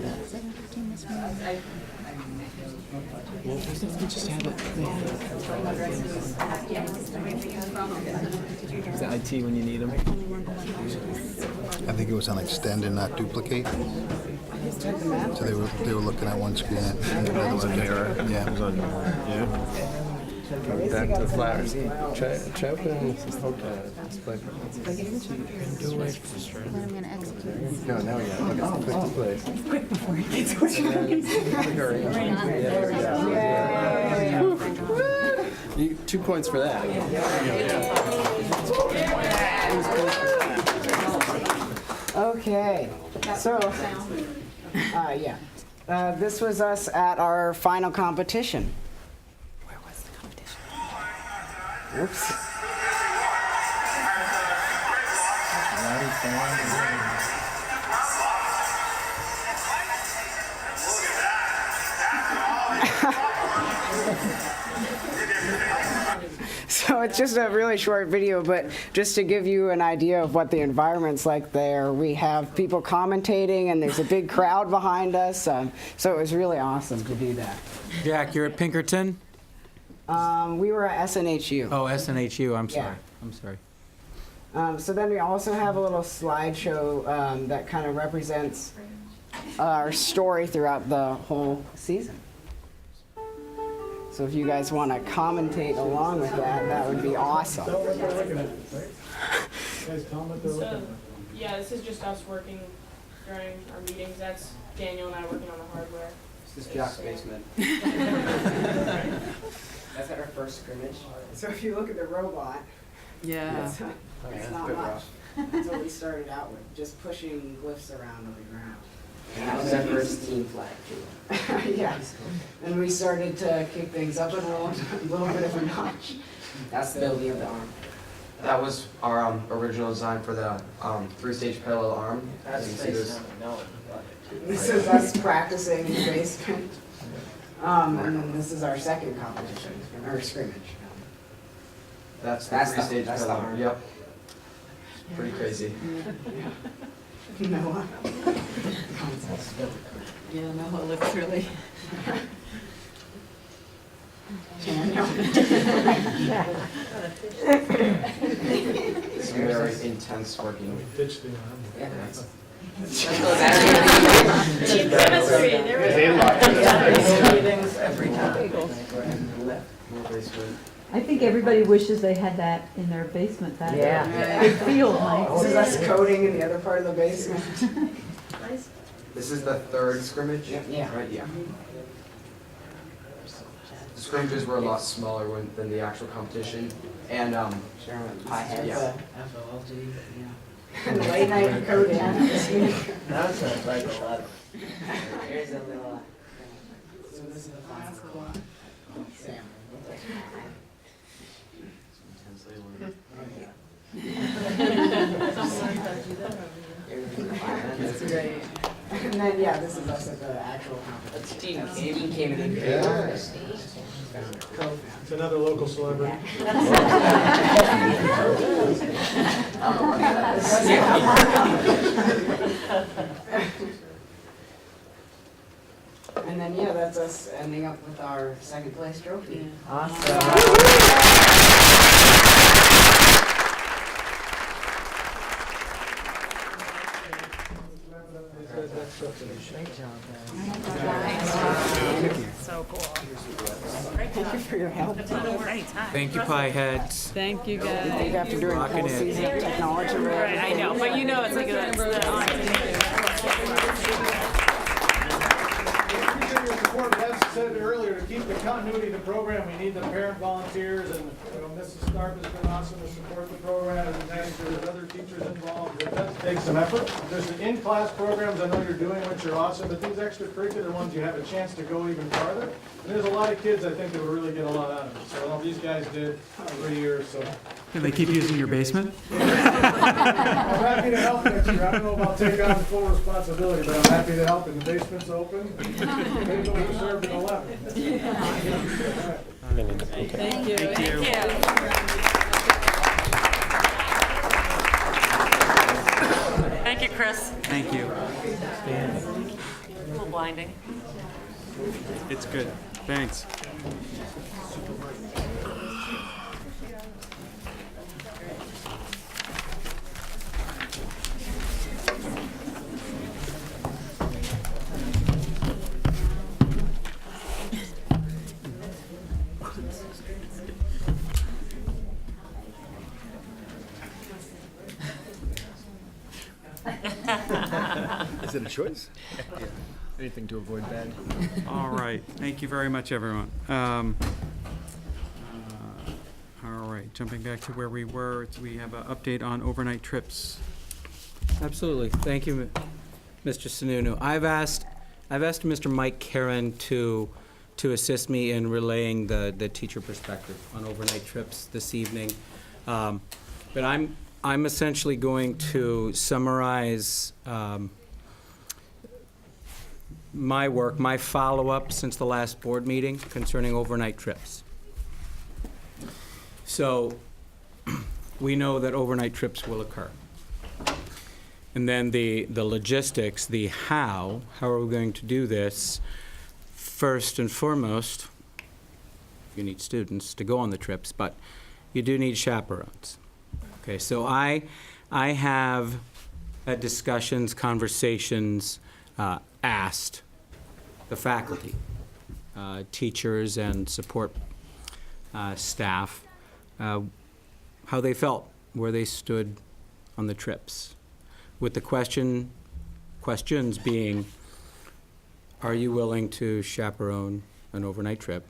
Well, we just have it. Is that IT when you need them? I think it was on extend and not duplicate. So they were looking at one screen. And the other one mirror. Yeah. It was on mirror. Yeah. Back to the flowers. Try opening this display. I'm gonna execute. No, now we got it. Okay, quick displays. Quick before it gets quicker. You, 2 points for that. Okay. So, yeah. This was us at our final competition. Where was the competition? Oops. So it's just a really short video, but just to give you an idea of what the environment's like there, we have people commentating and there's a big crowd behind us. So it was really awesome to do that. Jack, you're at Pinkerton? We were at SNHU. Oh, SNHU, I'm sorry. Yeah. I'm sorry. So then we also have a little slideshow that kind of represents our story throughout the whole season. So if you guys want to commentate along with that, that would be awesome. So, yeah, this is just us working during our meetings. That's Daniel and I working on the hardware. This is Jack's basement. That's at our first scrimmage. So if you look at the robot, Yeah. it's not bit much. rough. That's what we started out with, just pushing glyphs around on the ground. And that was our first team flag too. Yeah. And we started to kick things up a little bit of a notch. That's the building of the arm. That was our original design for the 3-stage parallel arm. As you can see, there's This is us practicing in the basement. And then this is our second competition, our scrimmage. that's the 3-stage parallel arm. Yep. Pretty crazy. Noah. Yeah, no, it looks really. It's very intense working. ditch the arm. Yeah. Team chemistry, there we go. Every time. I I think everybody wishes they had that in their basement, that Yeah. big field, Mike. This is us coding in the other part of the basement. This is the third scrimmage? Yeah. Right, yeah. The scrimmages were a lot smaller than the actual competition, and yeah. Late night coding. That was like a lot. Here's a little. So this is the final score. Sam. That's great. And then, yeah, this is us at the actual competition. Steve came in. Yeah. It's another local celebrity. And then, yeah, that's us ending up with our second place trophy. So cool. Thank you for your help. Thank you, Pie Heads. Thank you, I think after doing a Rocking whole it. season of technology. Right, I know, but you know, it's like that's the Appreciate your support, but as I said earlier, to keep the continuity of the program, we need the parent volunteers, and Mrs. Stark has been awesome to support the program, and there's other teachers involved. It does take some effort. There's the in-class programs I know you're doing, which are awesome, but these extracurricular ones, you have a chance to go even farther. And there's a lot of kids, I think, that will really get a lot out of it. So I know these guys did 3 years, so. Can they keep using your basement? I'm happy to help next year. I don't know if I'll take on full responsibility, but I'm happy to help, and the basement's open. Maybe we'll serve in 11. Thank you. Thank you. Thank you, Chris. Thank you. A little blinding. It's good. Thanks. Is it a choice? Anything to avoid bad. All right. Thank you very much, everyone. All right. Jumping back to where we were, we have an update on overnight trips. Absolutely. Thank you, Mr. Sununu. I've asked Mr. Mike Karen to assist me in relaying the teacher perspective on overnight trips this evening. But I'm essentially going to summarize my work, my follow-up since the last board meeting concerning overnight trips. So we know that overnight trips will occur. And then the logistics, the how are we going to do this? First and foremost, you need students to go on the trips, but you do need chaperones. Okay, so I have had discussions, conversations, asked the faculty, teachers and support staff, how they felt, where they stood on the trips. With the questions being, are you willing to chaperone an overnight trip?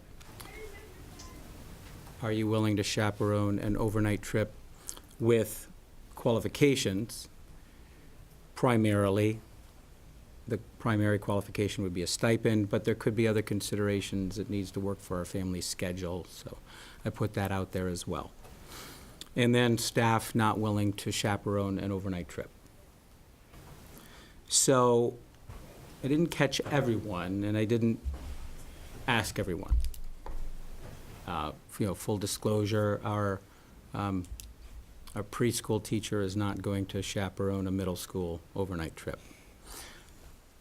Are you willing to chaperone an overnight trip with qualifications? Primarily, the primary qualification would be a stipend, but there could be other considerations. It needs to work for our family schedule, so I put that out there as well. And then staff not willing to chaperone an overnight trip. So I didn't catch everyone, and I didn't ask everyone. Full disclosure, our preschool teacher is not going to chaperone a middle school overnight trip.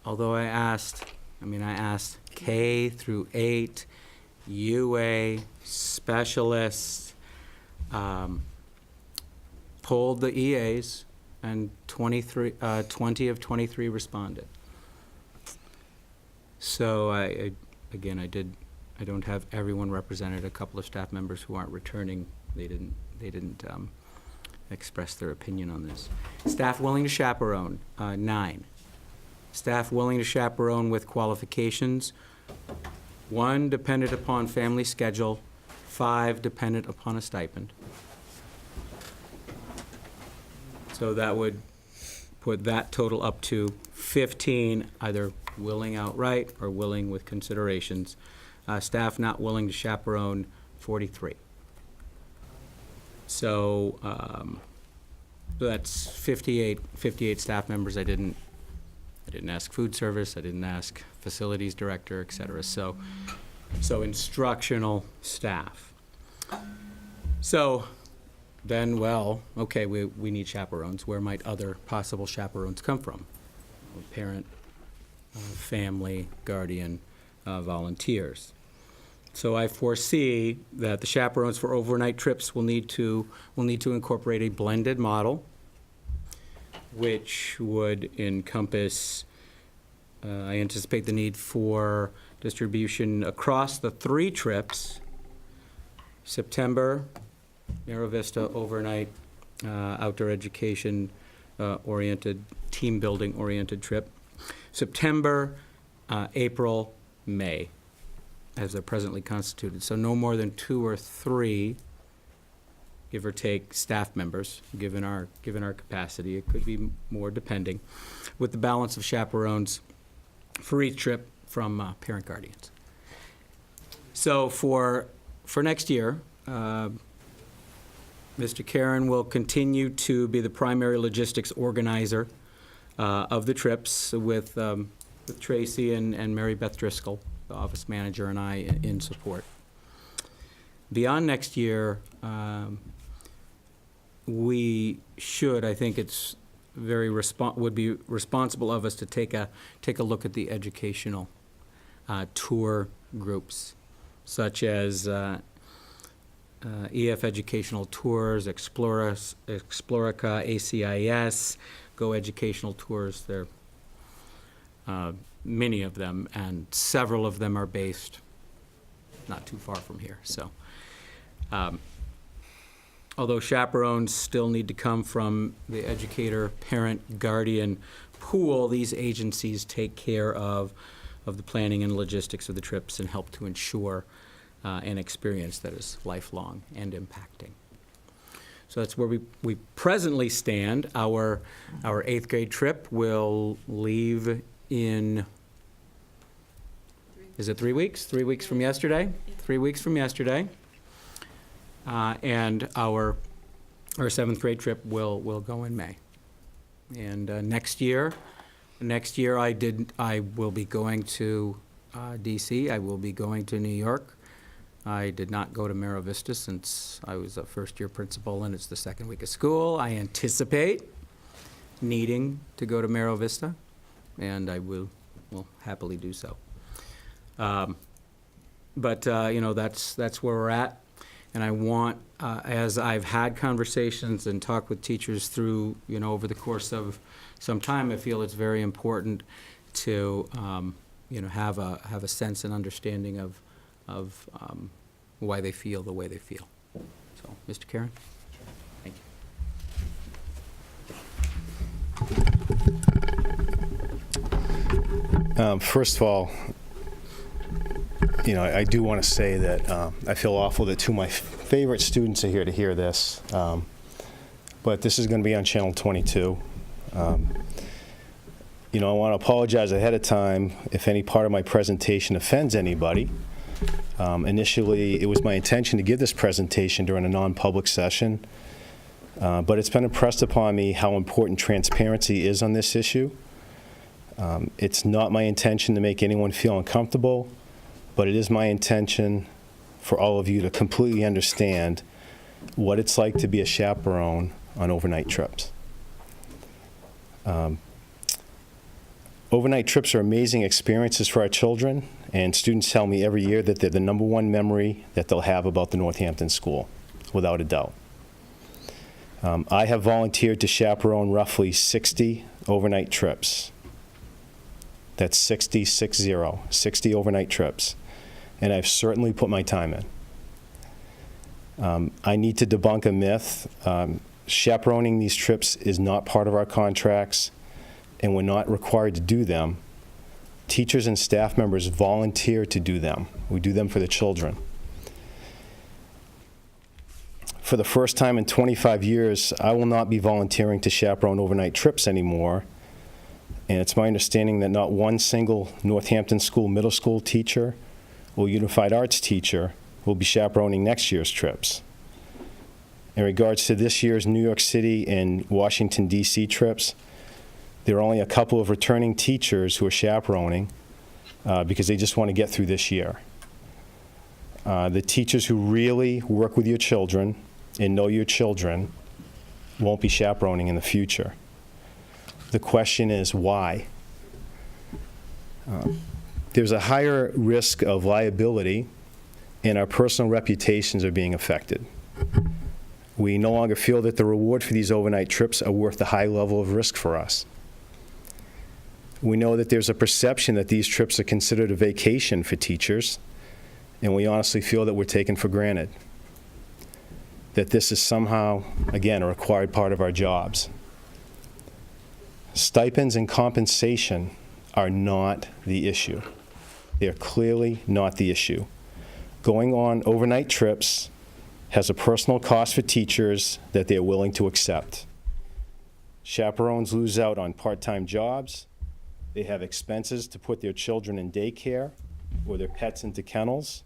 Although I asked K through 8, UA, specialists, polled the EAs, and 20 of 23 responded. So I did don't have everyone represented. A couple of staff members who aren't returning, they didn't express their opinion on this. Staff willing to chaperone, 9. Staff willing to chaperone with qualifications, 1 dependent upon family schedule, 5 dependent upon a stipend. So that would put that total up to 15, either willing outright or willing with considerations. Staff not willing to chaperone, 43. So that's 58 staff members. I didn't ask food service, I didn't ask facilities director, et cetera. So instructional staff. So then, well, okay, we need chaperones. Where might other possible chaperones come from? Parent, family, guardian, volunteers. So I foresee that the chaperones for overnight trips will need to incorporate a blended model, which would encompass, I anticipate the need for distribution across the 3 trips: September, Mira Vista overnight, outdoor education oriented, team building oriented trip. September, April, May, as they're presently constituted. So no more than 2 or 3, give or take, staff members, given our capacity. It could be more depending, with the balance of chaperones for each trip from parent guardians. So for next year, Mr. Karen will continue to be the primary logistics organizer of the trips with Tracy and Mary Beth Driscoll, the office manager, and I in support. Beyond next year, we should, I think it's would be responsible of us to take a look at the educational tour groups, such as EF Educational Tours, Explorica, ACIS, Go Educational Tours. There are many of them, and several of them are based not too far from here. So, although chaperones still need to come from the educator, parent, guardian pool, these agencies take care of the planning and logistics of the trips and help to ensure an experience that is lifelong and impacting. So that's where we presently stand. Our 8th grade trip will leave in, is it 3 weeks? 3 weeks from yesterday? 3 weeks from yesterday. And our 7th grade trip will go in May. And next year I will be going to DC. I will be going to New York. I did not go to Mira Vista since I was a first-year principal and it's the 2nd week of school. I anticipate needing to go to Mira Vista, and I will happily do so. But that's where we're at. And I want, as I've had conversations and talked with teachers through, over the course of some time, I feel it's very important to, have a sense and understanding of why they feel the way they feel. So, Mr. Karen? Thank you. First of all, I do want to say that I feel awful that 2 of my favorite students are here to hear this, but this is going to be on Channel 22. I want to apologize ahead of time if any part of my presentation offends anybody. Initially, it was my intention to give this presentation during a non-public session, but it's been impressed upon me how important transparency is on this issue. It's not my intention to make anyone feel uncomfortable, but it is my intention for all of you to completely understand what it's like to be a chaperone on overnight trips. Overnight trips are amazing experiences for our children, and students tell me every year that they're the #1 memory that they'll have about the Northampton school, without a doubt. I have volunteered to chaperone roughly 60 overnight trips. That's 60 overnight trips. and I've certainly put my time in. I need to debunk a myth. Chaperoning these trips is not part of our contracts, and we're not required to do them. Teachers and staff members volunteer to do them. We do them for the children. For the first time in 25 years, I will not be volunteering to chaperone overnight trips anymore. And it's my understanding that not one single Northampton School middle school teacher or unified arts teacher will be chaperoning next year's trips. In regards to this year's New York City and Washington, D.C. trips, there are only a couple of returning teachers who are chaperoning because they just want to get through this year. The teachers who really work with your children and know your children won't be chaperoning in the future. The question is why? There's a higher risk of liability, and our personal reputations are being affected. We no longer feel that the reward for these overnight trips are worth the high level of risk for us. We know that there's a perception that these trips are considered a vacation for teachers, and we honestly feel that we're taken for granted. That this is somehow, again, a required part of our jobs. Stipends and compensation are not the issue. They're clearly not the issue. Going on overnight trips has a personal cost for teachers that they're willing to accept. Chaperones lose out on part-time jobs. They have expenses to put their children in daycare or their pets into kennels,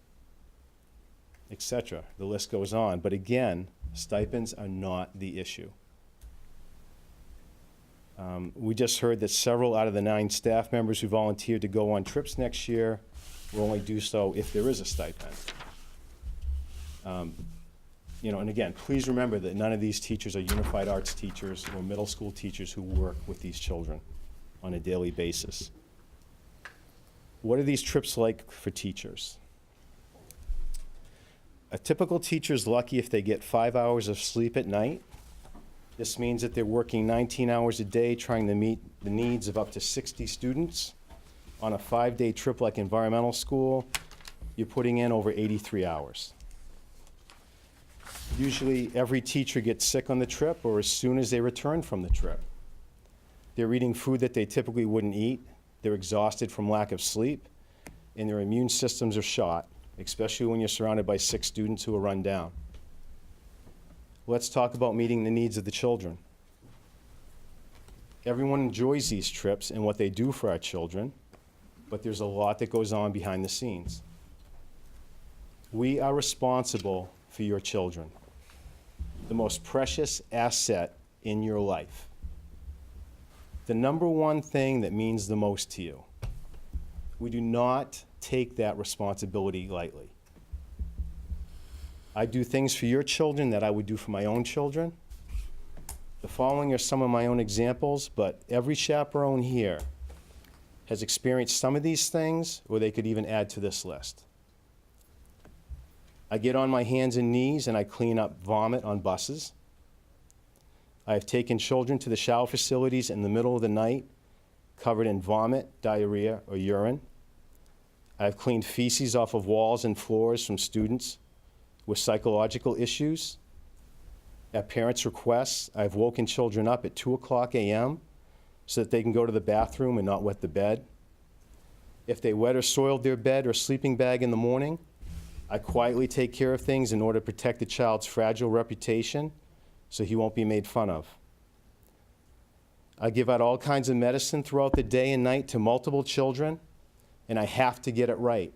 etc. The list goes on. But again, stipends are not the issue. We just heard that several out of the 9 staff members who volunteered to go on trips next year will only do so if there is a stipend. And again, please remember that none of these teachers are unified arts teachers or middle school teachers who work with these children on a daily basis. What are these trips like for teachers? A typical teacher is lucky if they get 5 hours of sleep at night. This means that they're working 19 hours a day trying to meet the needs of up to 60 students. On a 5-day trip like environmental school, you're putting in over 83 hours. Usually every teacher gets sick on the trip or as soon as they return from the trip. They're eating food that they typically wouldn't eat. They're exhausted from lack of sleep, and their immune systems are shot, especially when you're surrounded by 6 students who are run down. Let's talk about meeting the needs of the children. Everyone enjoys these trips and what they do for our children, but there's a lot that goes on behind the scenes. We are responsible for your children, the most precious asset in your life. The number one thing that means the most to you. We do not take that responsibility lightly. I do things for your children that I would do for my own children. The following are some of my own examples, but every chaperone here has experienced some of these things, or they could even add to this list. I get on my hands and knees and I clean up vomit on buses. I have taken children to the shower facilities in the middle of the night, covered in vomit, diarrhea, or urine. I have cleaned feces off of walls and floors from students with psychological issues. At parents' requests, I've woken children up at 2:00 a.m. so that they can go to the bathroom and not wet the bed. If they wet or soiled their bed or sleeping bag in the morning, I quietly take care of things in order to protect the child's fragile reputation so he won't be made fun of. I give out all kinds of medicine throughout the day and night to multiple children, and I have to get it right.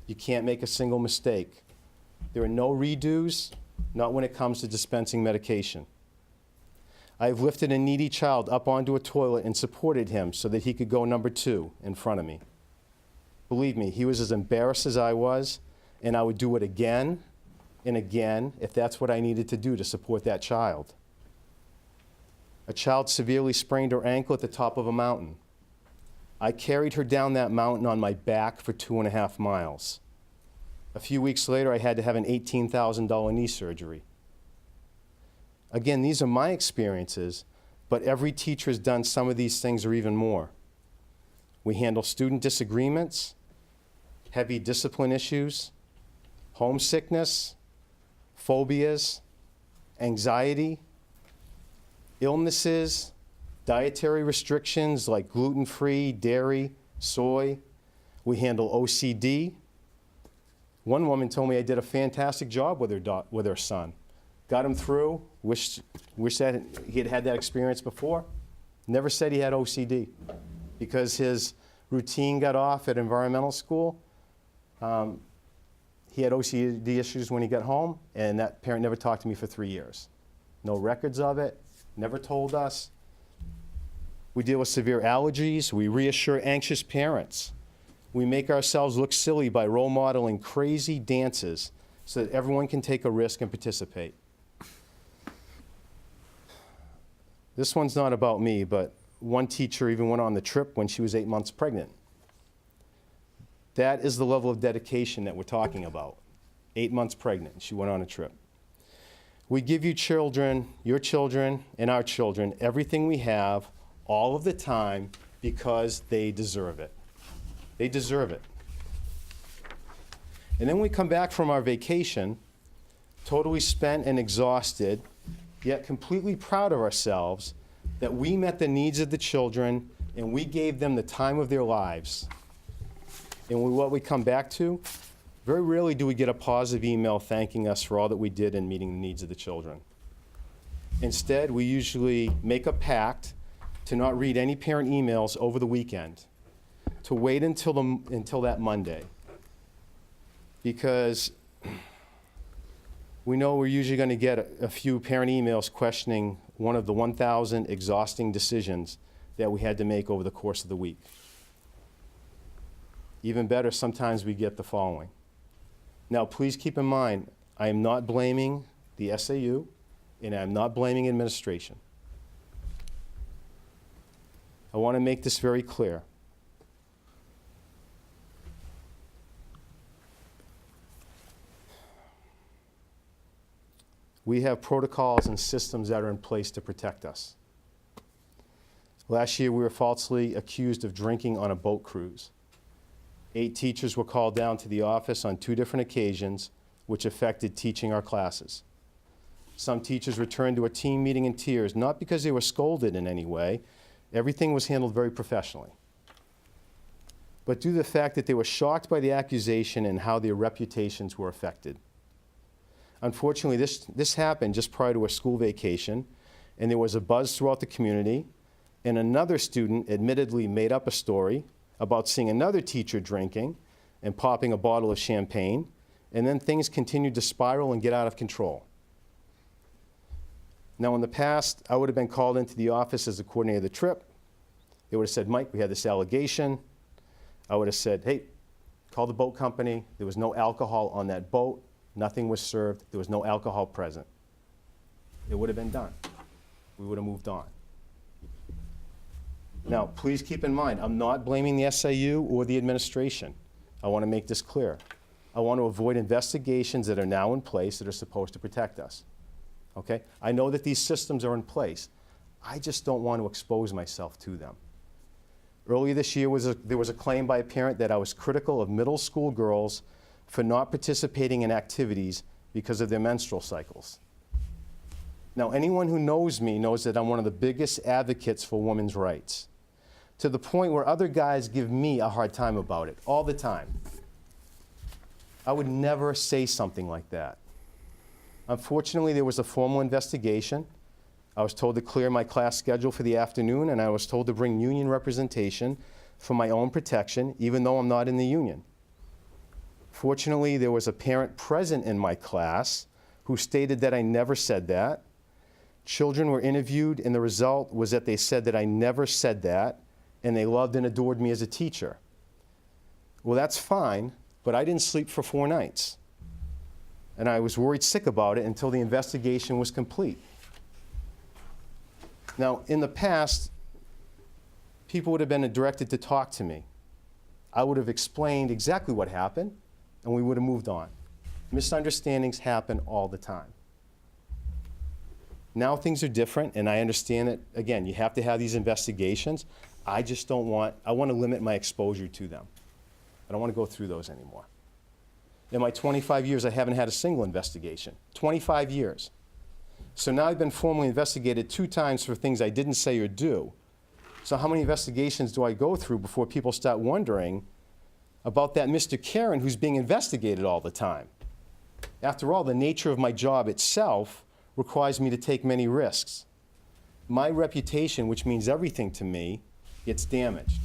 You can't make a single mistake. There are no redos, not when it comes to dispensing medication. I've lifted a needy child up onto a toilet and supported him so that he could go number 2 in front of me. Believe me, he was as embarrassed as I was, and I would do it again and again if that's what I needed to do to support that child. A child severely sprained her ankle at the top of a mountain. I carried her down that mountain on my back for 2.5 miles. A few weeks later, I had to have an $18,000 knee surgery. Again, these are my experiences, but every teacher has done some of these things or even more. We handle student disagreements, heavy discipline issues, homesickness, phobias, anxiety, illnesses, dietary restrictions like gluten-free, dairy, soy. We handle OCD. One woman told me I did a fantastic job with her son. Got him through, wish that he had had that experience before. Never said he had OCD because his routine got off at environmental school. He had OCD issues when he got home, and that parent never talked to me for 3 years. No records of it, never told us. We deal with severe allergies. We reassure anxious parents. We make ourselves look silly by role modeling crazy dances so that everyone can take a risk and participate. This one's not about me, but one teacher even went on the trip when she was 8 months pregnant. That is the level of dedication that we're talking about. 8 months pregnant, she went on a trip. We give you children, your children, and our children everything we have all of the time because they deserve it. They deserve it. And then we come back from our vacation, totally spent and exhausted, yet completely proud of ourselves that we met the needs of the children and we gave them the time of their lives. And what we come back to, very rarely do we get a positive email thanking us for all that we did in meeting the needs of the children. Instead, we usually make a pact to not read any parent emails over the weekend, to wait until that Monday. Because we know we're usually going to get a few parent emails questioning one of the 1,000 exhausting decisions that we had to make over the course of the week. Even better, sometimes we get the following. Now, please keep in mind, I am not blaming the SAU, and I'm not blaming administration. I want to make this very clear. We have protocols and systems that are in place to protect us. Last year, we were falsely accused of drinking on a boat cruise. 8 teachers were called down to the office on 2 different occasions, which affected teaching our classes. Some teachers returned to a team meeting in tears, not because they were scolded in any way. Everything was handled very professionally, but due to the fact that they were shocked by the accusation and how their reputations were affected. Unfortunately, this happened just prior to a school vacation, and there was a buzz throughout the community, and another student admittedly made up a story about seeing another teacher drinking and popping a bottle of champagne, and then things continued to spiral and get out of control. Now, in the past, I would have been called into the office as the coordinator of the trip. They would have said, Mike, we had this allegation. I would have said, hey, call the boat company. There was no alcohol on that boat. Nothing was served. There was no alcohol present. It would have been done. We would have moved on. Now, please keep in mind, I'm not blaming the SAU or the administration. I want to make this clear. I want to avoid investigations that are now in place that are supposed to protect us. Okay? I know that these systems are in place. I just don't want to expose myself to them. Earlier this year, there was a claim by a parent that I was critical of middle school girls for not participating in activities because of their menstrual cycles. Now, anyone who knows me knows that I'm one of the biggest advocates for women's rights, to the point where other guys give me a hard time about it all the time. I would never say something like that. Unfortunately, there was a formal investigation. I was told to clear my class schedule for the afternoon, and I was told to bring union representation for my own protection, even though I'm not in the union. Fortunately, there was a parent present in my class who stated that I never said that. Children were interviewed, and the result was that they said that I never said that, and they loved and adored me as a teacher. Well, that's fine, but I didn't sleep for 4 nights. And I was worried sick about it until the investigation was complete. Now, in the past, people would have been directed to talk to me. I would have explained exactly what happened, and we would have moved on. Misunderstandings happen all the time. Now things are different, and I understand that, again, you have to have these investigations. I just don't want, I want to limit my exposure to them. I don't want to go through those anymore. In my 25 years, I haven't had a single investigation. 25 years. So now I've been formally investigated 2 times for things I didn't say or do. So how many investigations do I go through before people start wondering about that Mr. Karen who's being investigated all the time? After all, the nature of my job itself requires me to take many risks. My reputation, which means everything to me, gets damaged.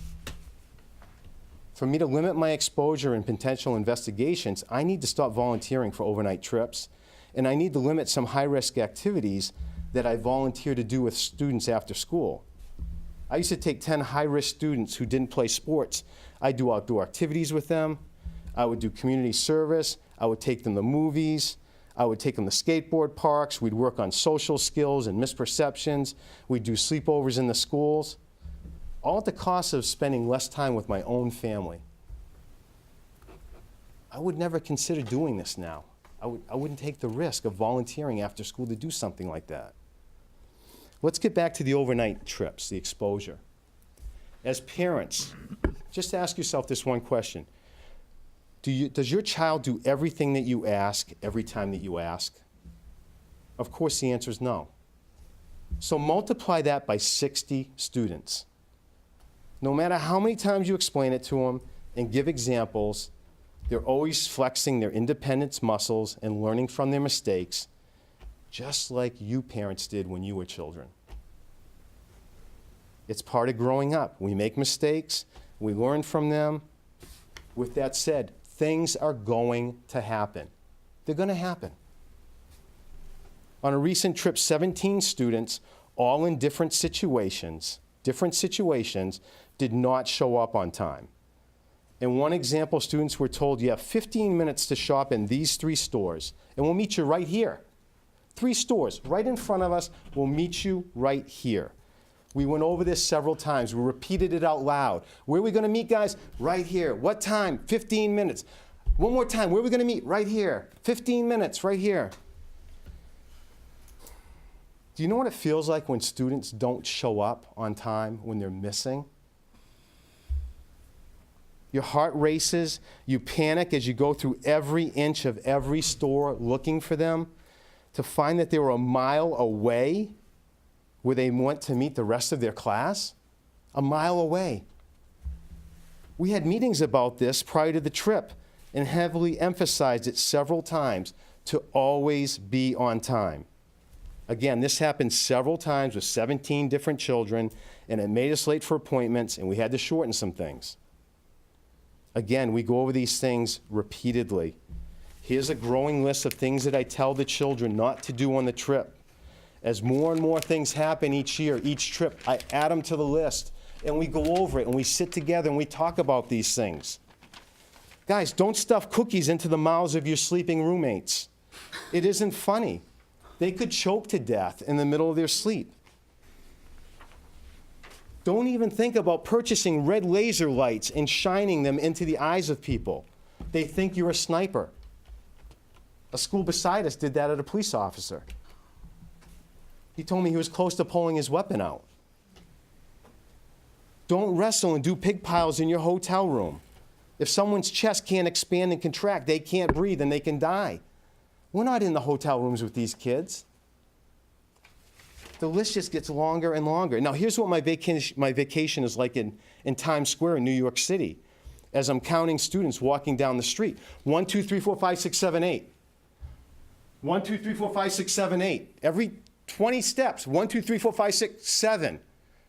For me to limit my exposure in potential investigations, I need to stop volunteering for overnight trips, and I need to limit some high-risk activities that I volunteer to do with students after school. I used to take 10 high-risk students who didn't play sports. I'd do outdoor activities with them. I would do community service. I would take them to movies. I would take them to skateboard parks. We'd work on social skills and misperceptions. We'd do sleepovers in the schools, all at the cost of spending less time with my own family. I would never consider doing this now. I wouldn't take the risk of volunteering after school to do something like that. Let's get back to the overnight trips, the exposure. As parents, just ask yourself this one question. Does your child do everything that you ask every time that you ask? Of course, the answer is no. So multiply that by 60 students. No matter how many times you explain it to them and give examples, they're always flexing their independence muscles and learning from their mistakes, just like you parents did when you were children. It's part of growing up. We make mistakes, we learn from them. With that said, things are going to happen. They're going to happen. On a recent trip, 17 students, all in different situations, did not show up on time. In one example, students were told, you have 15 minutes to shop in these 3 stores, and we'll meet you right here. 3 stores right in front of us, we'll meet you right here. We went over this several times. We repeated it out loud. Where are we going to meet, guys? Right here. What time? 15 minutes. One more time. Where are we going to meet? Right here. 15 minutes, right here. Do you know what it feels like when students don't show up on time, when they're missing? Your heart races, you panic as you go through every inch of every store looking for them, to find that they were a mile away where they went to meet the rest of their class. A mile away. We had meetings about this prior to the trip and heavily emphasized it several times to always be on time. Again, this happened several times with 17 different children, and it made us late for appointments, and we had to shorten some things. Again, we go over these things repeatedly. Here's a growing list of things that I tell the children not to do on the trip. As more and more things happen each year, each trip, I add them to the list, and we go over it, and we sit together, and we talk about these things. Guys, don't stuff cookies into the mouths of your sleeping roommates. It isn't funny. They could choke to death in the middle of their sleep. Don't even think about purchasing red laser lights and shining them into the eyes of people. They think you're a sniper. A school beside us did that at a police officer. He told me he was close to pulling his weapon out. Don't wrestle and do pig piles in your hotel room. If someone's chest can't expand and contract, they can't breathe and they can die. We're not in the hotel rooms with these kids. The list just gets longer and longer. Now, here's what my vacation is like in Times Square in New York City, as I'm counting students walking down the street. 1, 2, 3, 4, 5, 6, 7, 8. 1, 2, 3, 4, 5, 6, 7, 8. Every 20 steps. 1, 2, 3, 4, 5, 6, 7.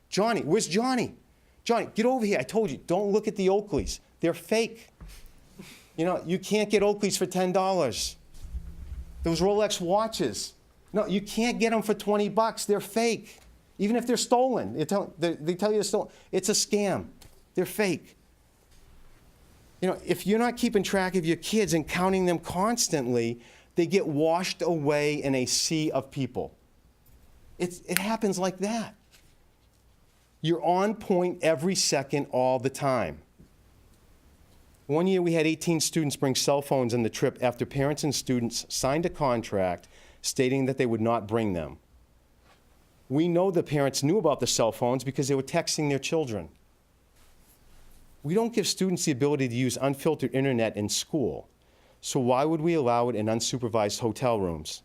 Johnny, where's Johnny? Johnny, get over here. I told you, don't look at the Oakleys. They're fake. You know, you can't get Oakleys for $10. Those Rolex watches. No, you can't get them for $20. They're fake. Even if they're stolen. They tell you they're stolen. It's a scam. They're fake. You know, if you're not keeping track of your kids and counting them constantly, they get washed away in a sea of people. It happens like that. You're on point every second, all the time. One year we had 18 students bring cell phones on the trip after parents and students signed a contract stating that they would not bring them. We know the parents knew about the cell phones because they were texting their children. We don't give students the ability to use unfiltered internet in school. So why would we allow it in unsupervised hotel rooms?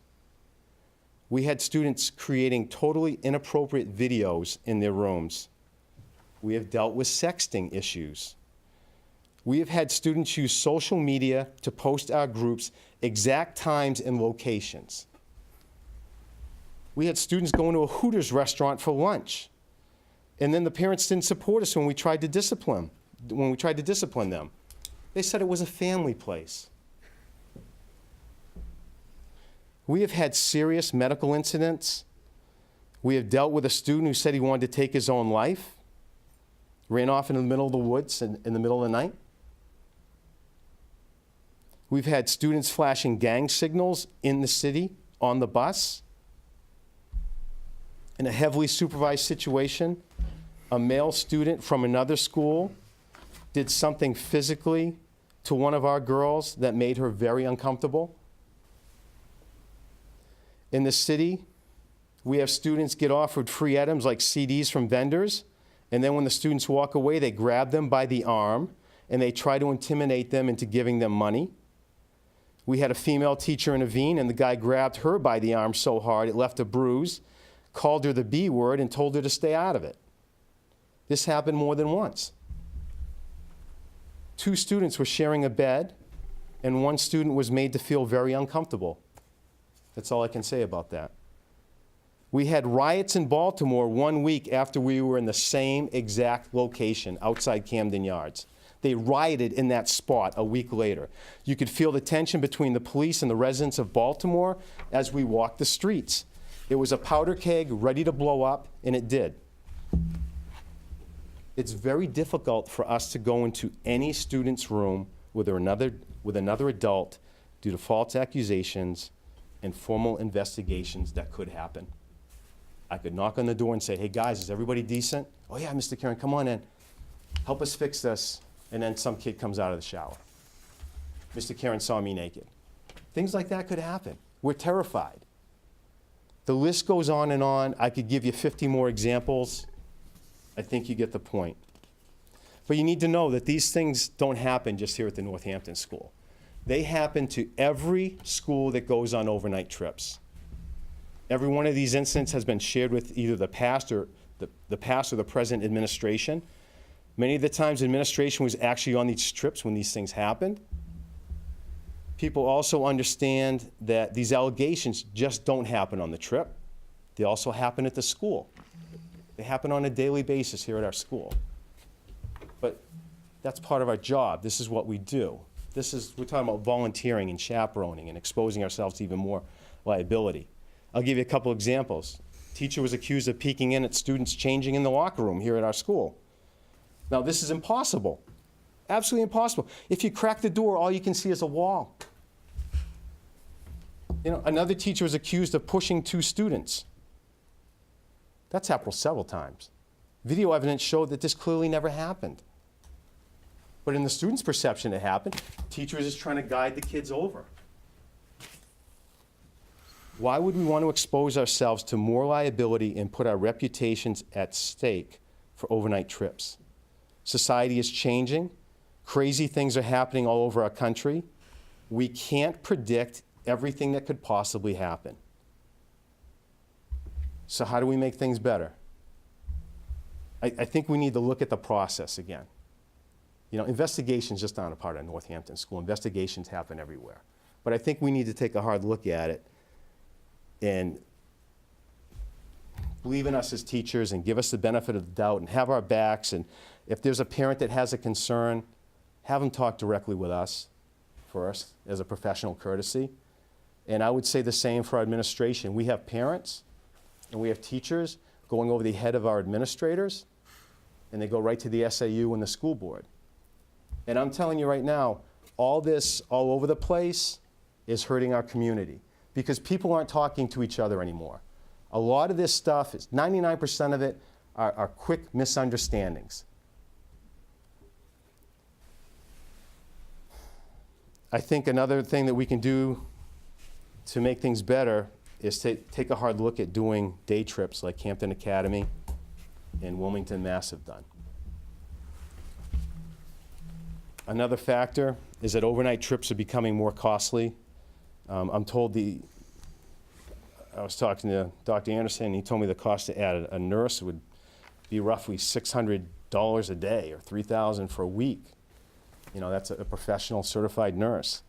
We had students creating totally inappropriate videos in their rooms. We have dealt with sexting issues. We have had students use social media to post our groups exact times and locations. We had students going to a Hooters restaurant for lunch, and then the parents didn't support us when we tried to discipline them. They said it was a family place. We have had serious medical incidents. We have dealt with a student who said he wanted to take his own life, ran off in the middle of the woods in the middle of the night. We've had students flashing gang signals in the city on the bus. In a heavily supervised situation, a male student from another school did something physically to one of our girls that made her very uncomfortable. In the city, we have students get offered free items like CDs from vendors, and then when the students walk away, they grab them by the arm and they try to intimidate them into giving them money. We had a female teacher intervene, and the guy grabbed her by the arm so hard it left a bruise, called her the B word, and told her to stay out of it. This happened more than once. 2 students were sharing a bed, and 1 student was made to feel very uncomfortable. That's all I can say about that. We had riots in Baltimore 1 week after we were in the same exact location outside Camden Yards. They rioted in that spot a week later. You could feel the tension between the police and the residents of Baltimore as we walked the streets. It was a powder keg ready to blow up, and it did. It's very difficult for us to go into any student's room with another adult due to false accusations and formal investigations that could happen. I could knock on the door and say, hey guys, is everybody decent? Oh yeah, Mr. Karen, come on in. Help us fix this. And then some kid comes out of the shower. Mr. Karen saw me naked. Things like that could happen. We're terrified. The list goes on and on. I could give you 50 more examples. I think you get the point. But you need to know that these things don't happen just here at the Northampton School. They happen to every school that goes on overnight trips. Every one of these incidents has been shared with either the past or the present administration. Many of the times, administration was actually on these trips when these things happened. People also understand that these allegations just don't happen on the trip. They also happen at the school. They happen on a daily basis here at our school. But that's part of our job. This is what we do. We're talking about volunteering and chaperoning and exposing ourselves to even more liability. I'll give you a couple examples. Teacher was accused of peeking in at students changing in the locker room here at our school. Now, this is impossible. Absolutely impossible. If you crack the door, all you can see is a wall. Another teacher was accused of pushing 2 students. That's happened several times. Video evidence showed that this clearly never happened. But in the student's perception, it happened. Teacher was just trying to guide the kids over. Why would we want to expose ourselves to more liability and put our reputations at stake for overnight trips? Society is changing. Crazy things are happening all over our country. We can't predict everything that could possibly happen. So how do we make things better? I think we need to look at the process again. Investigations just aren't a part of Northampton School. Investigations happen everywhere. But I think we need to take a hard look at it and believe in us as teachers and give us the benefit of the doubt and have our backs. And if there's a parent that has a concern, have them talk directly with us first as a professional courtesy. And I would say the same for our administration. We have parents and we have teachers going over the head of our administrators, and they go right to the SAU and the school board. And I'm telling you right now, all this all over the place is hurting our community because people aren't talking to each other anymore. A lot of this stuff, 99% of it, are quick misunderstandings. I think another thing that we can do to make things better is take a hard look at doing day trips like Hampton Academy and Wilmington Mass have done. Another factor is that overnight trips are becoming more costly. I'm told I was talking to Dr. Anderson, and he told me the cost to add a nurse would be roughly $600 a day or $3,000 for a week. You know, that's a professional certified nurse.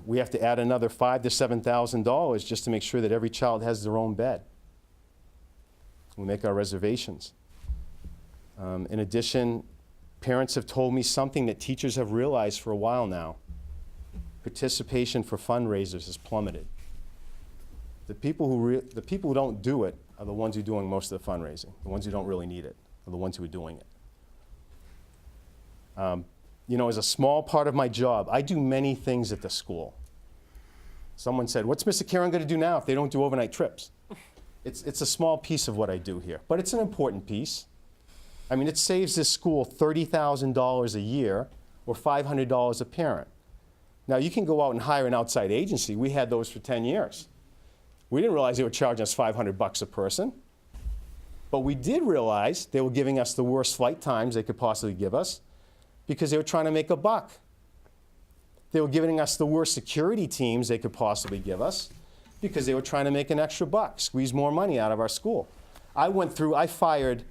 We have to add another $5,000 to $7,000 just to make sure that every child has their own bed. We make our reservations. In addition, parents have told me something that teachers have realized for a while now. Participation for fundraisers has plummeted. The people who don't do it are the ones who are doing most of the fundraising. The ones who don't really need it are the ones who are doing it. You know, as a small part of my job, I do many things at the school. Someone said, what's Mr. Karen going to do now if they don't do overnight trips? It's a small piece of what I do here, but it's an important piece. I mean, it saves this school $30,000 a year or $500 a parent. Now, you can go out and hire an outside agency. We had those for 10 years. We didn't realize they were charging us $500 a person. But we did realize they were giving us the worst flight times they could possibly give us because they were trying to make a buck. They were giving us the worst security teams they could possibly give us because they were trying to make an extra buck, squeeze more money out of our school. I fired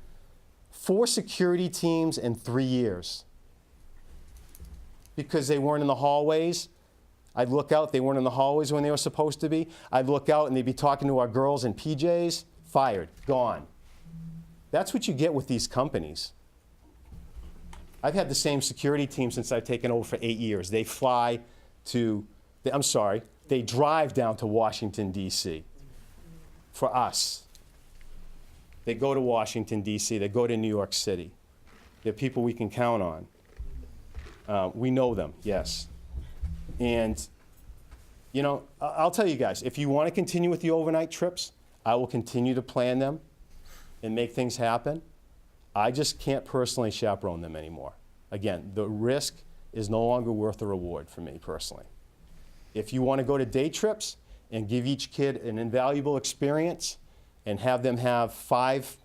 4 security teams in 3 years because they weren't in the hallways. I'd look out, they weren't in the hallways when they were supposed to be. I'd look out and they'd be talking to our girls in PJs, fired, gone. That's what you get with these companies. I've had the same security team since I've taken over for 8 years. They they drive down to Washington, D.C. for us. They go to Washington, D.C., they go to New York City. They're people we can count on. We know them, yes. And, you know, I'll tell you guys, if you want to continue with the overnight trips, I will continue to plan them and make things happen. I just can't personally chaperone them anymore. Again, the risk is no longer worth the reward for me personally. If you want to go to day trips and give each kid an invaluable experience and have them have five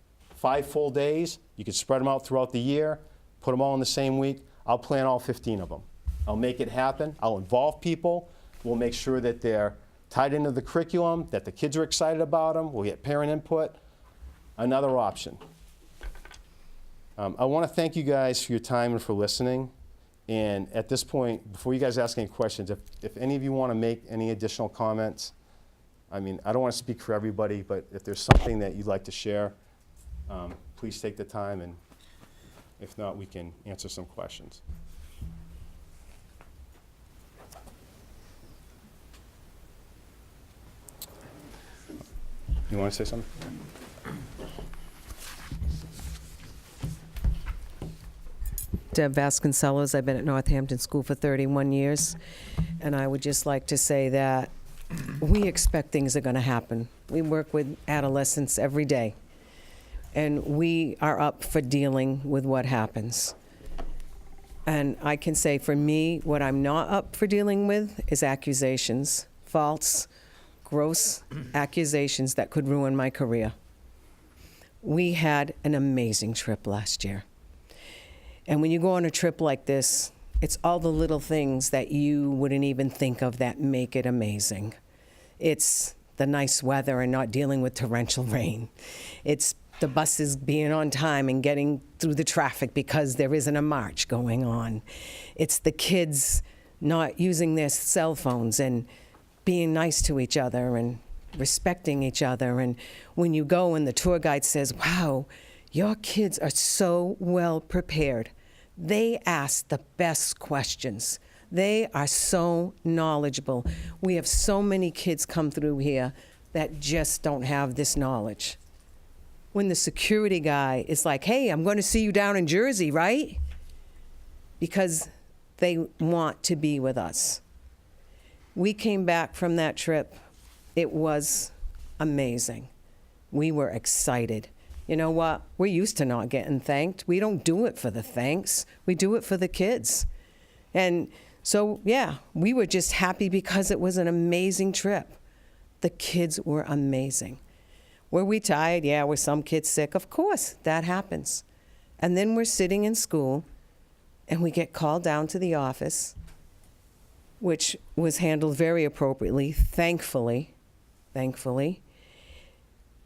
full days, you can spread them out throughout the year, put them all in the same week. I'll plan all 15 of them. I'll make it happen. I'll involve people. We'll make sure that they're tied into the curriculum, that the kids are excited about them. We'll get parent input. Another option. I want to thank you guys for your time and for listening. And at this point, before you guys ask any questions, if any of you want to make any additional comments, I mean, I don't want to speak for everybody, but if there's something that you'd like to share, please take the time, and if not, we can answer some questions. You want to say something? Deb Vasconcellos. I've been at Northampton School for 31 years, and I would just like to say that we expect things are going to happen. We work with adolescents every day, and we are up for dealing with what happens. And I can say for me, what I'm not up for dealing with is accusations, false, gross accusations that could ruin my career. We had an amazing trip last year. And when you go on a trip like this, it's all the little things that you wouldn't even think of that make it amazing. It's the nice weather and not dealing with torrential rain. It's the buses being on time and getting through the traffic because there isn't a march going on. It's the kids not using their cell phones and being nice to each other and respecting each other. And when you go and the tour guide says, wow, your kids are so well prepared. They ask the best questions. They are so knowledgeable. We have so many kids come through here that just don't have this knowledge. When the security guy is like, hey, I'm going to see you down in Jersey, right? Because they want to be with us. We came back from that trip. It was amazing. We were excited. You know what? We're used to not getting thanked. We don't do it for the thanks. We do it for the kids. And so, yeah, we were just happy because it was an amazing trip. The kids were amazing. Were we tired? Yeah, were some kids sick? Of course, that happens. And then we're sitting in school, and we get called down to the office, which was handled very appropriately, thankfully.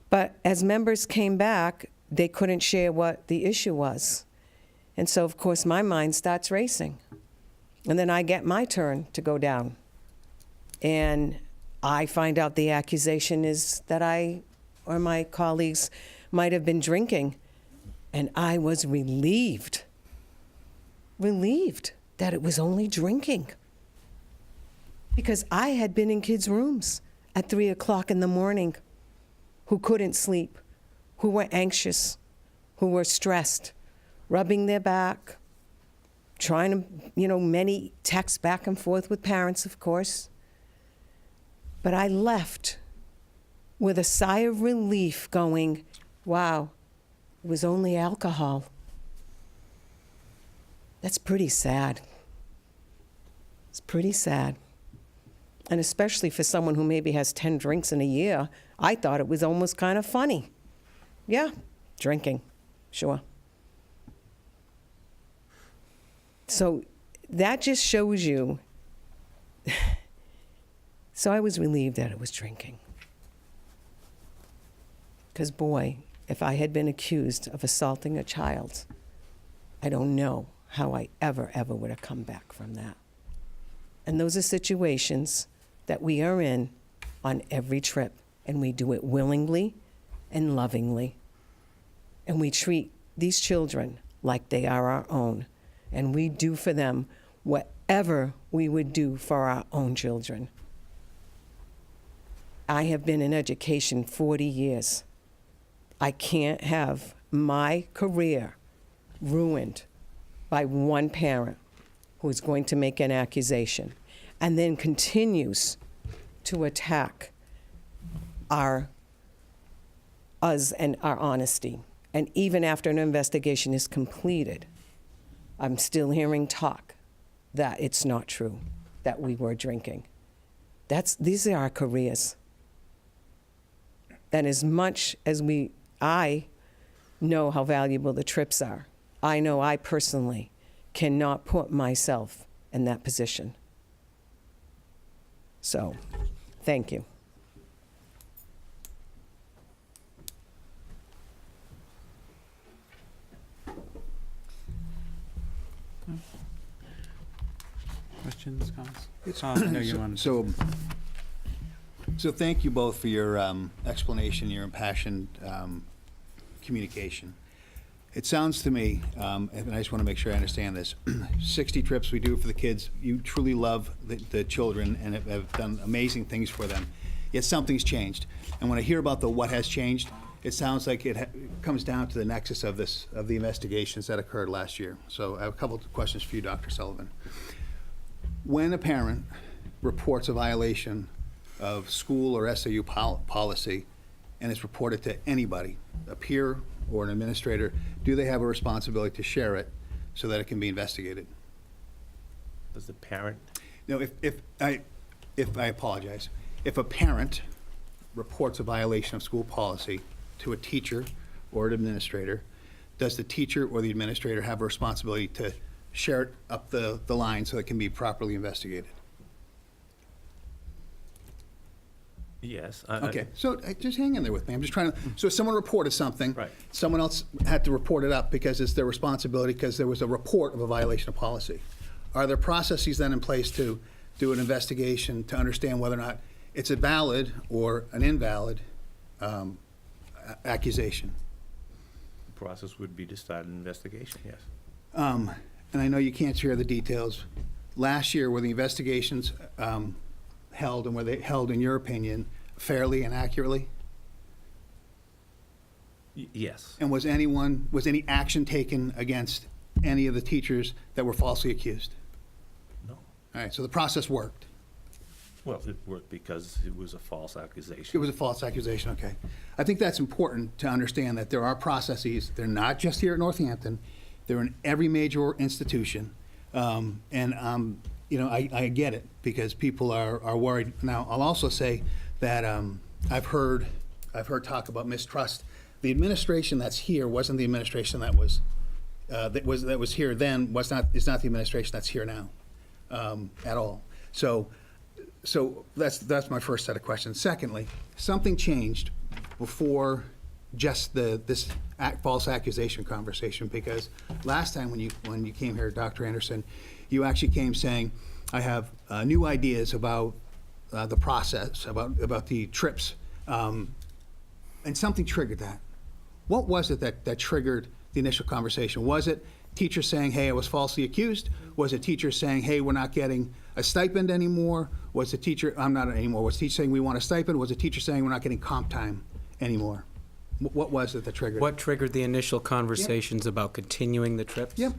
But as members came back, they couldn't share what the issue was. And so, of course, my mind starts racing. And then I get my turn to go down. And I find out the accusation is that I or my colleagues might have been drinking. And I was relieved that it was only drinking. Because I had been in kids' rooms at 3 o'clock in the morning who couldn't sleep, who were anxious, who were stressed, rubbing their back, trying to, many texts back and forth with parents, of course. But I left with a sigh of relief going, wow, it was only alcohol. That's pretty sad. It's pretty sad. And especially for someone who maybe has 10 drinks in a year, I thought it was almost kind of funny. Yeah, drinking, sure. So that just shows you. So I was relieved that it was drinking. Because boy, if I had been accused of assaulting a child, I don't know how I ever would have come back from that. And those are situations that we are in on every trip, and we do it willingly and lovingly. And we treat these children like they are our own, and we do for them whatever we would do for our own children. I have been in education 40 years. I can't have my career ruined by one parent who is going to make an accusation and then continues to attack us and our honesty. And even after an investigation is completed, I'm still hearing talk that it's not true, that we were drinking. These are our careers. And as much as I know how valuable the trips are, I know I personally cannot put myself in that position. So, thank you. Questions, comments? No, you wanted So thank you both for your explanation, your impassioned communication. It sounds to me, and I just want to make sure I understand this, 60 trips we do for the kids, you truly love the children and have done amazing things for them, yet something's changed. And when I hear about what has changed, it sounds like it comes down to the nexus of the investigations that occurred last year. So I have a couple of questions for you, Dr. Sullivan. When a parent reports a violation of school or SAU policy and it's reported to anybody, a peer or an administrator, do they have a responsibility to share it so that it can be investigated? Does the parent? No, if I apologize. If a parent reports a violation of school policy to a teacher or an administrator, does the teacher or the administrator have a responsibility to share it up the line so it can be properly investigated? Yes. Okay, so just hang in there with me. I'm just trying to, so if someone reported something, Right. someone else had to report it up because it's their responsibility because there was a report of a violation of policy. Are there processes then in place to do an investigation to understand whether or not it's a valid or an invalid accusation? The process would be to start an investigation, yes. And I know you can't share the details. Last year, were the investigations held, and were they held, in your opinion, fairly and accurately? Yes. And was any action taken against any of the teachers that were falsely accused? No. All right, so the process worked. Well, it worked because it was a false accusation. It was a false accusation, okay. I think that's important to understand that there are processes. They're not just here at Northampton. They're in every major institution. I get it because people are worried. Now, I'll also say that I've heard talk about mistrust. The administration that's here wasn't the administration that was that was here then is not the administration that's here now at all. So that's my first set of questions. Secondly, something changed before just this false accusation conversation, because last time when you came here, Dr. Anderson, you actually came saying, I have new ideas about the process, about the trips, and something triggered that. What was it that triggered the initial conversation? Was it teachers saying, hey, I was falsely accused? Was it teachers saying, hey, we're not getting a stipend anymore? Was the teacher, I'm not anymore, was the teacher saying we want a stipend? Was the teacher saying we're not getting comp time anymore? What was it that triggered it? What triggered the initial conversations about continuing the trips? Yep.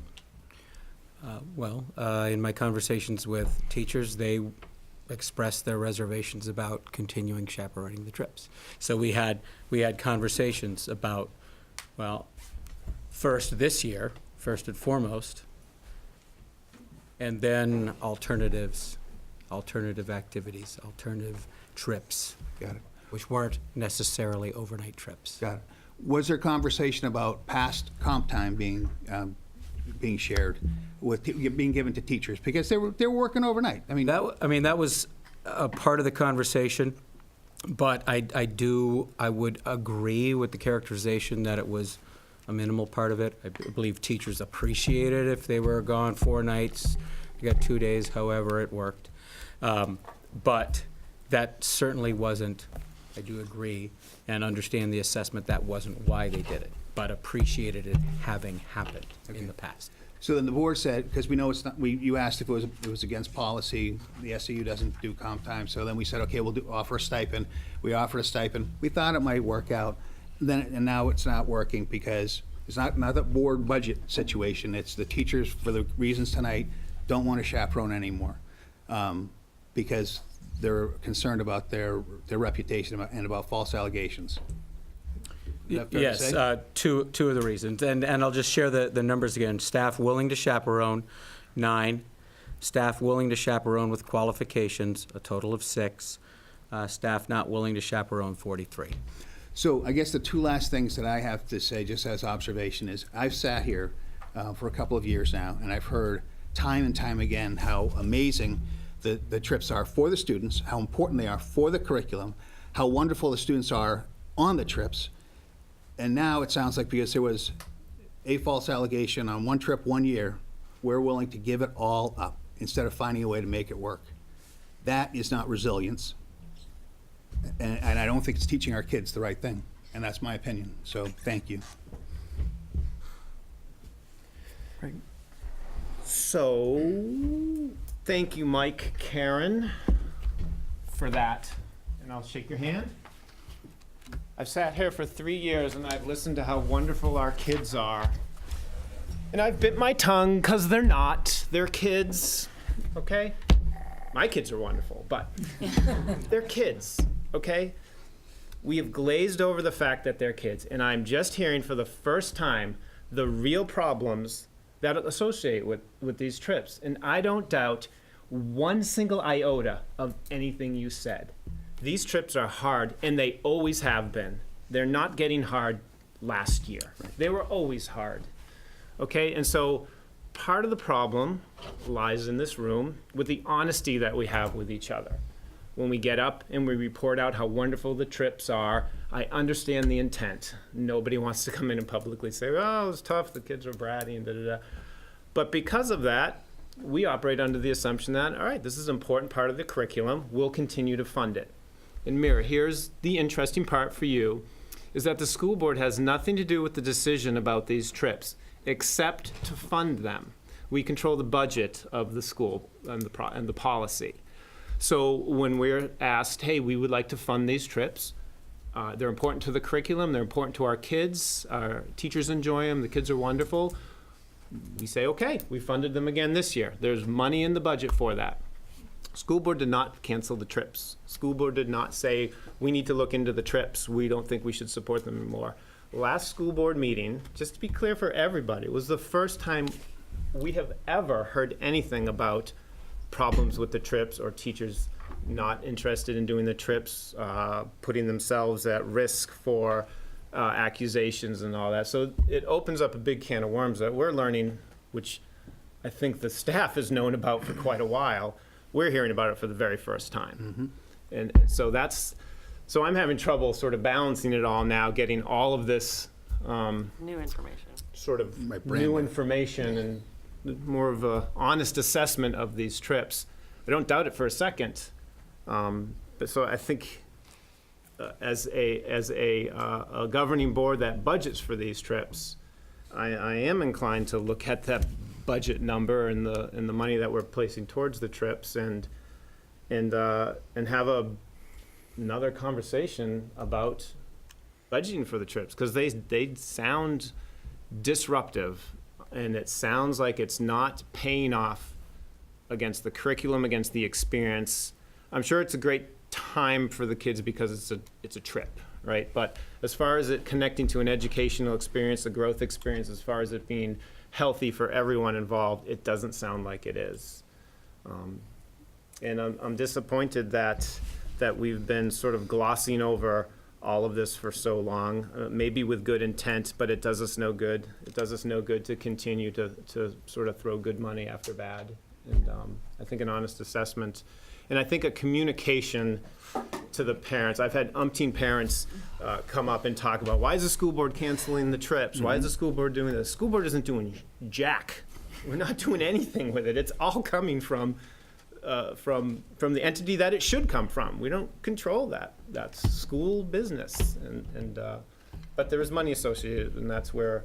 In my conversations with teachers, they expressed their reservations about continuing chaperoning the trips. So we had conversations about, well, first this year, first and foremost, and then alternatives, alternative activities, alternative trips. Got it. Which weren't necessarily overnight trips. Got it. Was there conversation about past comp time being shared, being given to teachers, because they were working overnight? That was a part of the conversation, but I would agree with the characterization that it was a minimal part of it. I believe teachers appreciated if they were gone 4 nights, you got 2 days, however it worked. But that certainly wasn't, I do agree and understand the assessment, that wasn't why they did it, but appreciated it having happened in the past. So then the board said, because we know it's not, you asked if it was against policy, the SAU doesn't do comp time, so then we said, okay, we'll offer a stipend. We offered a stipend. We thought it might work out, and now it's not working because it's not a board budget situation. It's the teachers, for the reasons tonight, don't want to chaperone anymore because they're concerned about their reputation and about false allegations. Is that fair to Yes, say? two of the reasons. And I'll just share the numbers again. Staff willing to chaperone, 9. Staff willing to chaperone with qualifications, a total of 6. Staff not willing to chaperone, 43. So I guess the 2 last things that I have to say, just as observation, is I've sat here for a couple of years now, and I've heard time and time again how amazing the trips are for the students, how important they are for the curriculum, how wonderful the students are on the trips. And now it sounds like because there was a false allegation on one trip 1 year, we're willing to give it all up instead of finding a way to make it work. That is not resilience. And I don't think it's teaching our kids the right thing. And that's my opinion. So thank you. So, thank you, Mike, Karen, for that. And I'll shake your hand. I've sat here for 3 years and I've listened to how wonderful our kids are. And I've bit my tongue because they're not. They're kids, okay? My kids are wonderful, but they're kids, okay? We have glazed over the fact that they're kids, and I'm just hearing for the first time the real problems that associate with these trips. And I don't doubt one single iota of anything you said. These trips are hard, and they always have been. They're not getting hard last year. They were always hard, okay? And so part of the problem lies in this room with the honesty that we have with each other. When we get up and we report out how wonderful the trips are, I understand the intent. Nobody wants to come in and publicly say, oh, it was tough, the kids were bratty, and da-da-da. But because of that, we operate under the assumption that, all right, this is an important part of the curriculum, we'll continue to fund it. And Mira, here's the interesting part for you, is that the school board has nothing to do with the decision about these trips, except to fund them. We control the budget of the school and the policy. So when we're asked, hey, we would like to fund these trips, they're important to the curriculum, they're important to our kids, our teachers enjoy them, the kids are wonderful, we say, okay, we funded them again this year. There's money in the budget for that. School board did not cancel the trips. School board did not say, we need to look into the trips. We don't think we should support them anymore. Last school board meeting, just to be clear for everybody, was the first time we have ever heard anything about problems with the trips or teachers not interested in doing the trips, putting themselves at risk for accusations and all that. So it opens up a big can of worms that we're learning, which I think the staff has known about for quite a while. We're hearing about it for the very first time. And so so I'm having trouble sort of balancing it all now, getting all of this New information. sort of brand new new. information and more of a honest assessment of these trips. I don't doubt it for a second. But so I think as a governing board that budgets for these trips, I am inclined to look at that budget number and the money that we're placing towards the trips and have another conversation about budgeting for the trips, because they sound disruptive, and it sounds like it's not paying off against the curriculum, against the experience. I'm sure it's a great time for the kids because it's a trip, right? But as far as it connecting to an educational experience, a growth experience, as far as it being healthy for everyone involved, it doesn't sound like it is. And I'm disappointed that we've been sort of glossing over all of this for so long, maybe with good intent, but it does us no good. It does us no good to continue to sort of throw good money after bad. And I think an honest assessment, and I think a communication to the parents. I've had umpteen parents come up and talk about, why is the school board canceling the trips? Why is the school board doing this? The school board isn't doing jack. We're not doing anything with it. It's all coming from the entity that it should come from. We don't control that. That's school business, but there is money associated, and that's where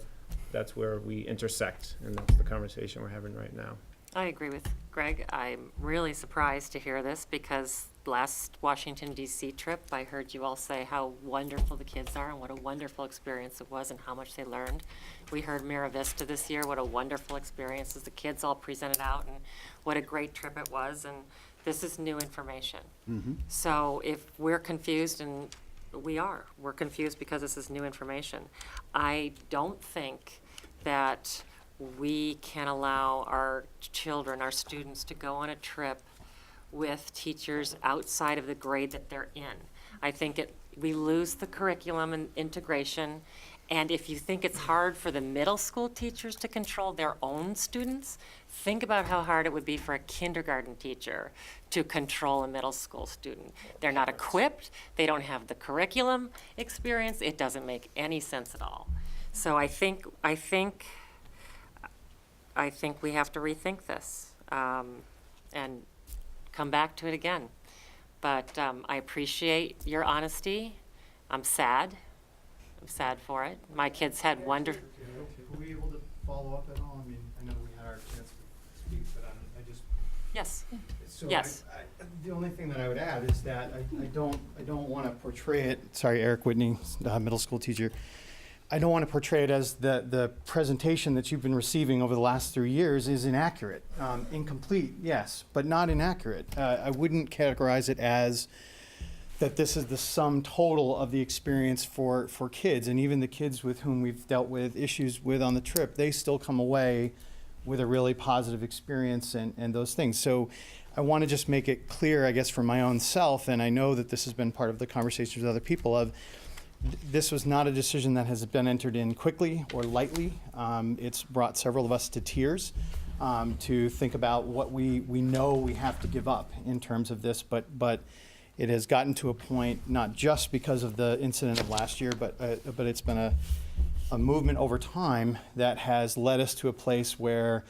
we intersect, and that's the conversation we're having right now. I agree with Greg. I'm really surprised to hear this, because last Washington DC trip, I heard you all say how wonderful the kids are and what a wonderful experience it was and how much they learned. We heard Mira Vista this year, what a wonderful experience as the kids all presented out and what a great trip it was. And this is new information. So if we're confused, and we're confused because this is new information, I don't think that we can allow our children, our students, to go on a trip with teachers outside of the grade that they're in. I think we lose the curriculum and integration. And if you think it's hard for the middle school teachers to control their own students, think about how hard it would be for a kindergarten teacher to control a middle school student. They're not equipped, they don't have the curriculum experience, it doesn't make any sense at all. So I think we have to rethink this and come back to it again. But I appreciate your honesty. I'm sad for it. My kids had wonderful. Were we able to follow up at all? I mean, I know we had our chance to speak, but I just. Yes. So Yes. The only thing that I would add is that I don't want to portray it. Sorry, Eric Whitney, middle school teacher. I don't want to portray it as the presentation that you've been receiving over the last 3 years is inaccurate. Incomplete, yes, but not inaccurate. I wouldn't categorize it as that this is the sum total of the experience for kids. And even the kids with whom we've dealt with issues with on the trip, they still come away with a really positive experience and those things. So I want to just make it clear, I guess, for my own self, and I know that this has been part of the conversations with other people, of this was not a decision that has been entered in quickly or lightly. It's brought several of us to tears to think about what we know we have to give up in terms of this, but it has gotten to a point, not just because of the incident of last year, but it's been a movement over time that has led us to a place where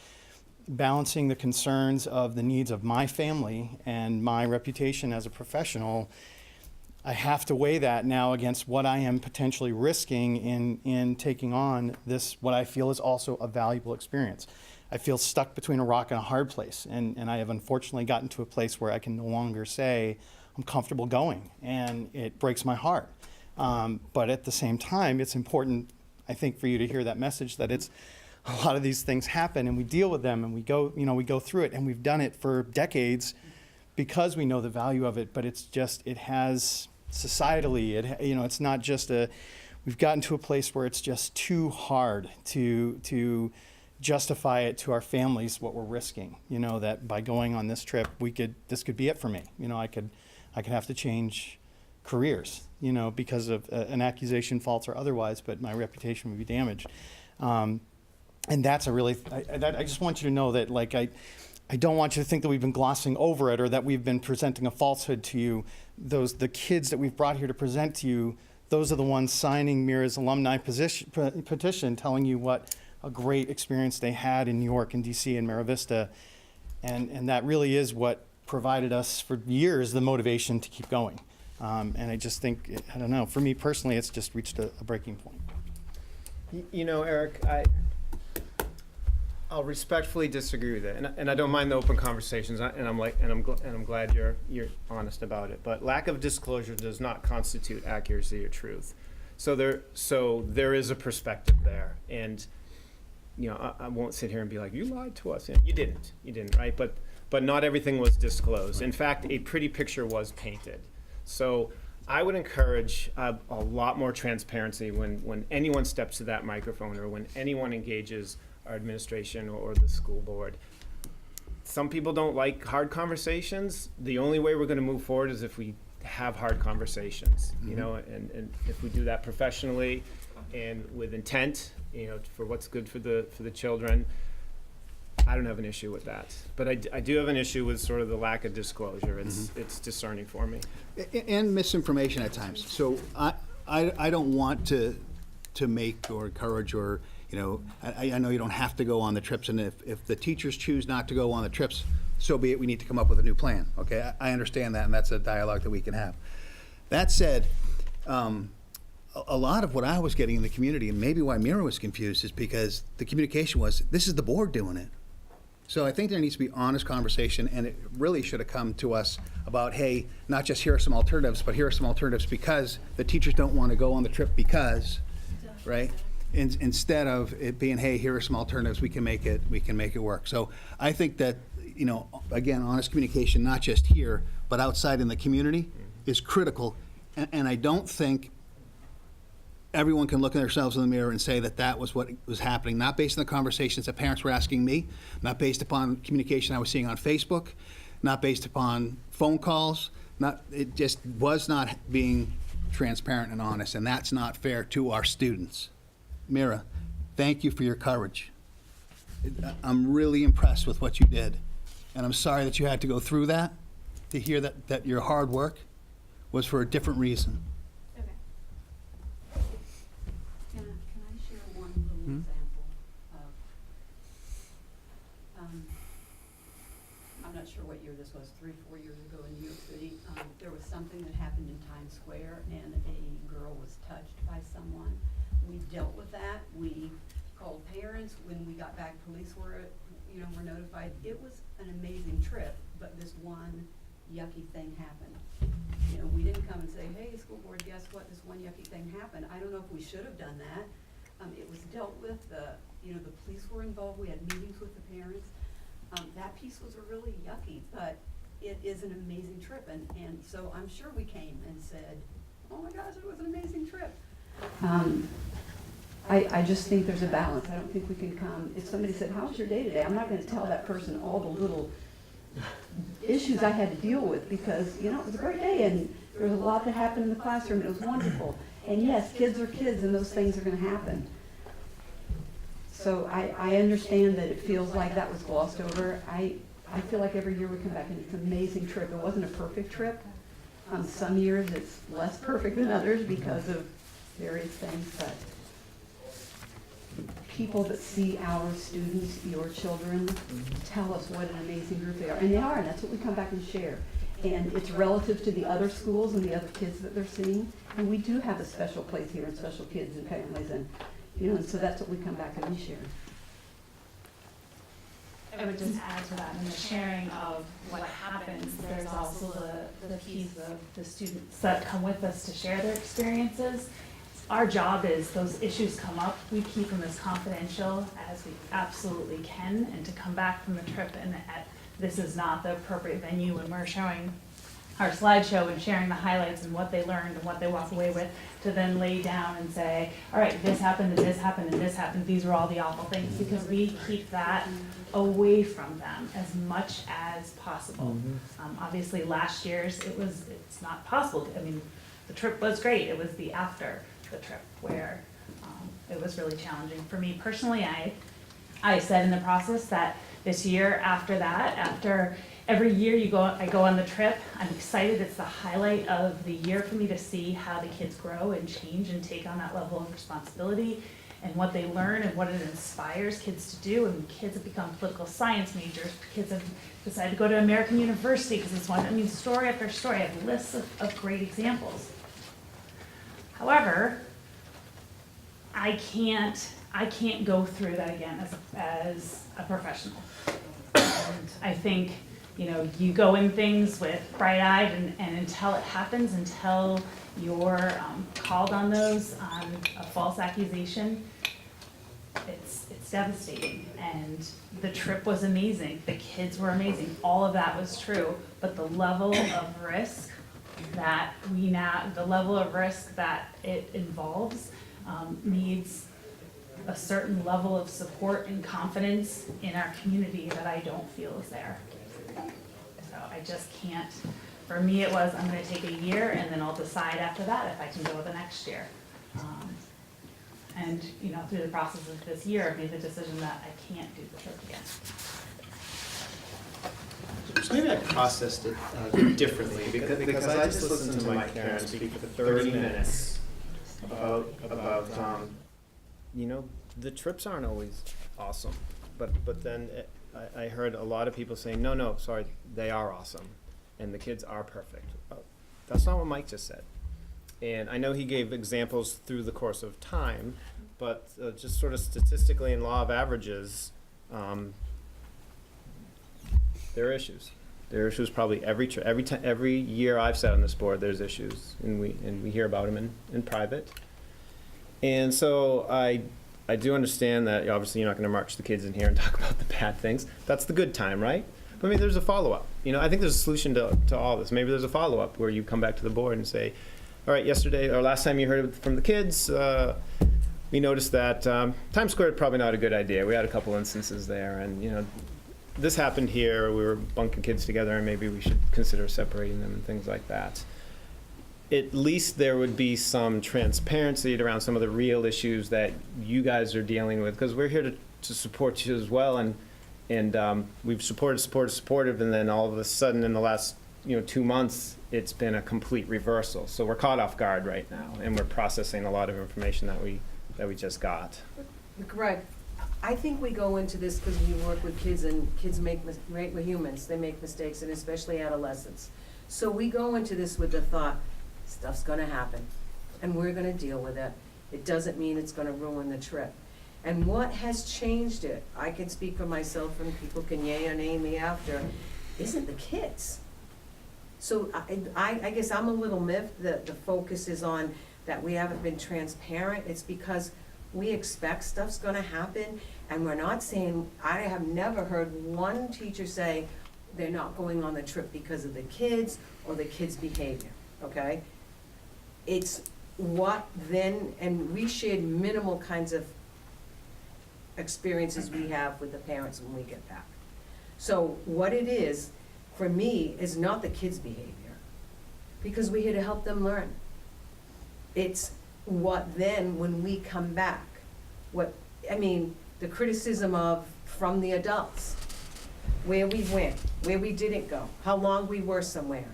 balancing the concerns of the needs of my family and my reputation as a professional, I have to weigh that now against what I am potentially risking in taking on this, what I feel is also a valuable experience. I feel stuck between a rock and a hard place, and I have unfortunately gotten to a place where I can no longer say I'm comfortable going, and it breaks my heart. But at the same time, it's important, I think, for you to hear that message that it's a lot of these things happen, and we deal with them, and we go through it, and we've done it for decades because we know the value of it. But it's just, it has societally, it's not just we've gotten to a place where it's just too hard to justify it to our families what we're risking. That by going on this trip, this could be it for me. I could have to change careers, because of an accusation, false or otherwise, but my reputation would be damaged. And that's a really, I just want you to know that, like, I don't want you to think that we've been glossing over it or that we've been presenting a falsehood to you. The kids that we've brought here to present to you, those are the ones signing Mira's alumni petition telling you what a great experience they had in New York and DC and Mira Vista. And that really is what provided us for years the motivation to keep going. And I just think, I don't know, for me personally, it's just reached a breaking point. Eric, I'll respectfully disagree with it, and I don't mind the open conversations, and I'm glad you're honest about it. But lack of disclosure does not constitute accuracy or truth. So there is a perspective there, and I won't sit here and be like, you lied to us. You didn't, right? But not everything was disclosed. In fact, a pretty picture was painted. So I would encourage a lot more transparency when anyone steps to that microphone or when anyone engages our administration or the school board. Some people don't like hard conversations. The only way we're going to move forward is if we have hard conversations, and if we do that professionally and with intent, for what's good for the children. I don't have an issue with that, but I do have an issue with sort of the lack of disclosure. It's discerning for me. And misinformation at times. So I don't want to make or encourage or, I know you don't have to go on the trips, and if the teachers choose not to go on the trips, so be it. We need to come up with a new plan, okay? I understand that, and that's a dialogue that we can have. That said, a lot of what I was getting in the community, and maybe why Mira was confused, is because the communication was, this is the board doing it. So I think there needs to be honest conversation, and it really should have come to us about, hey, not just here are some alternatives, but here are some alternatives because the teachers don't want to go on the trip because, right? Instead of it being, hey, here are some alternatives, we can make it work. So I think that, again, honest communication, not just here, but outside in the community is critical. And I don't think everyone can look at themselves in the mirror and say that was what was happening, not based on the conversations that parents were asking me, not based upon communication I was seeing on Facebook, not based upon phone calls, it just was not being transparent and honest, and that's not fair to our students. Mira, thank you for your courage. I'm really impressed with what you did, and I'm sorry that you had to go through that, to hear that your hard work was for a different reason. Can I share one little example of, I'm not sure what year this was, 3-4 years ago in New York City. There was something that happened in Times Square, and a girl was touched by someone. We dealt with that. We called parents. When we got back, police were notified. It was an amazing trip, but this one yucky thing happened. We didn't come and say, hey, school board, guess what? This one yucky thing happened. I don't know if we should have done that. It was dealt with. The police were involved. We had meetings with the parents. That piece was really yucky, but it is an amazing trip. And so I'm sure we came and said, oh my gosh, it was an amazing trip. I just think there's a balance. I don't think we can come. If somebody said, how's your day today? I'm not going to tell that person all the little issues I had to deal with because, it was a great day and there was a lot that happened in the classroom. It was wonderful. And yes, kids are kids and those things are going to happen. So I understand that it feels like that was glossed over. I feel like every year we come back and it's an amazing trip. It wasn't a perfect trip. Some years it's less perfect than others because of various things, but people that see our students, your children, tell us what an amazing group they are. And they are, and that's what we come back and share. And it's relative to the other schools and the other kids that they're seeing. And we do have a special place here and special kids and families, and and so that's what we come back and we share. I would just add to that, in the sharing of what happens, there's also the piece of the students that come with us to share their experiences. Our job is, those issues come up, we keep them as confidential as we absolutely can, and to come back from the trip and this is not the appropriate venue when we're showing our slideshow and sharing the highlights and what they learned and what they walk away with, to then lay down and say, all right, this happened and this happened and this happened, these are all the awful things, because we keep that away from them as much as possible. Obviously last year's, it's not possible. The trip was great. It was the after the trip where it was really challenging. For me personally, I said in the process that this year after that, after every year I go on the trip, I'm excited. It's the highlight of the year for me to see how the kids grow and change and take on that level of responsibility and what they learn and what it inspires kids to do. And kids have become political science majors. Kids have decided to go to American University because it's one, I mean, story after story. I have lists of great examples. However, I can't go through that again as a professional. And I think, you go in things with bright-eyed and until it happens, until you're called on those on a false accusation, it's devastating. And the trip was amazing. The kids were amazing. All of that was true. But the level of risk that it involves needs a certain level of support and confidence in our community that I don't feel is there. So I just can't, for me it was, I'm gonna take a year and then I'll decide after that if I can go the next year. And through the process of this year, I've made the decision that I can't do the trip again. So maybe I processed it differently because I just listened to my parents speak for 30 minutes about the trips aren't always awesome, but then I heard a lot of people saying, no, sorry, they are awesome, and the kids are perfect. That's not what Mike just said. And I know he gave examples through the course of time, but just sort of statistically in law of averages, there are issues. There are issues probably every year I've sat on this board. There's issues, and we hear about them in private. And so I do understand that obviously you're not going to march the kids in here and talk about the bad things. That's the good time, right? But maybe there's a follow-up. I think there's a solution to all this. Maybe there's a follow-up where you come back to the board and say, all right, yesterday or last time you heard from the kids, we noticed that Times Square is probably not a good idea. We had a couple instances there, and this happened here. We were bunking kids together, and maybe we should consider separating them and things like that. At least there would be some transparency around some of the real issues that you guys are dealing with, because we're here to support you as well, and we've supported, and then all of a sudden in the last 2 months, it's been a complete reversal. So we're caught off guard right now, and we're processing a lot of information that we just got. Greg, I think we go into this because we work with kids, and kids we're humans, they make mistakes, and especially adolescents. So we go into this with the thought, stuff's gonna happen, and we're gonna deal with it. It doesn't mean it's gonna ruin the trip. And what has changed it, I can speak for myself, and people can yay or nay me after, isn't the kids. So I guess I'm a little miffed that the focus is on that we haven't been transparent. It's because we expect stuff's gonna happen, and we're not saying, I have never heard one teacher say they're not going on the trip because of the kids or the kids' behavior, okay? It's what then, and we shared minimal kinds of experiences we have with the parents when we get back. So what it is, for me, is not the kids' behavior, because we're here to help them learn. It's what then, when we come back, the criticism from the adults, where we went, where we didn't go, how long we were somewhere.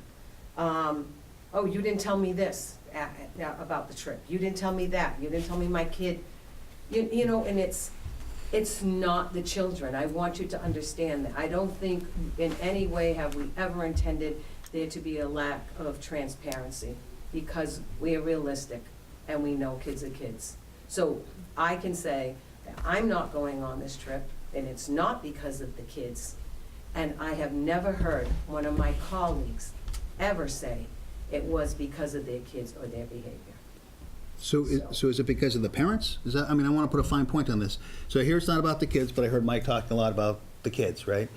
Oh, you didn't tell me this about the trip. You didn't tell me that. You didn't tell me my kid. And it's not the children. I want you to understand that. I don't think in any way have we ever intended there to be a lack of transparency, because we are realistic and we know kids are kids. So I can say that I'm not going on this trip, and it's not because of the kids. And I have never heard one of my colleagues ever say it was because of their kids or their behavior. So is it because of the parents? Is that, I want to put a fine point on this. So here it's not about the kids, but I heard Mike talking a lot about the kids, right?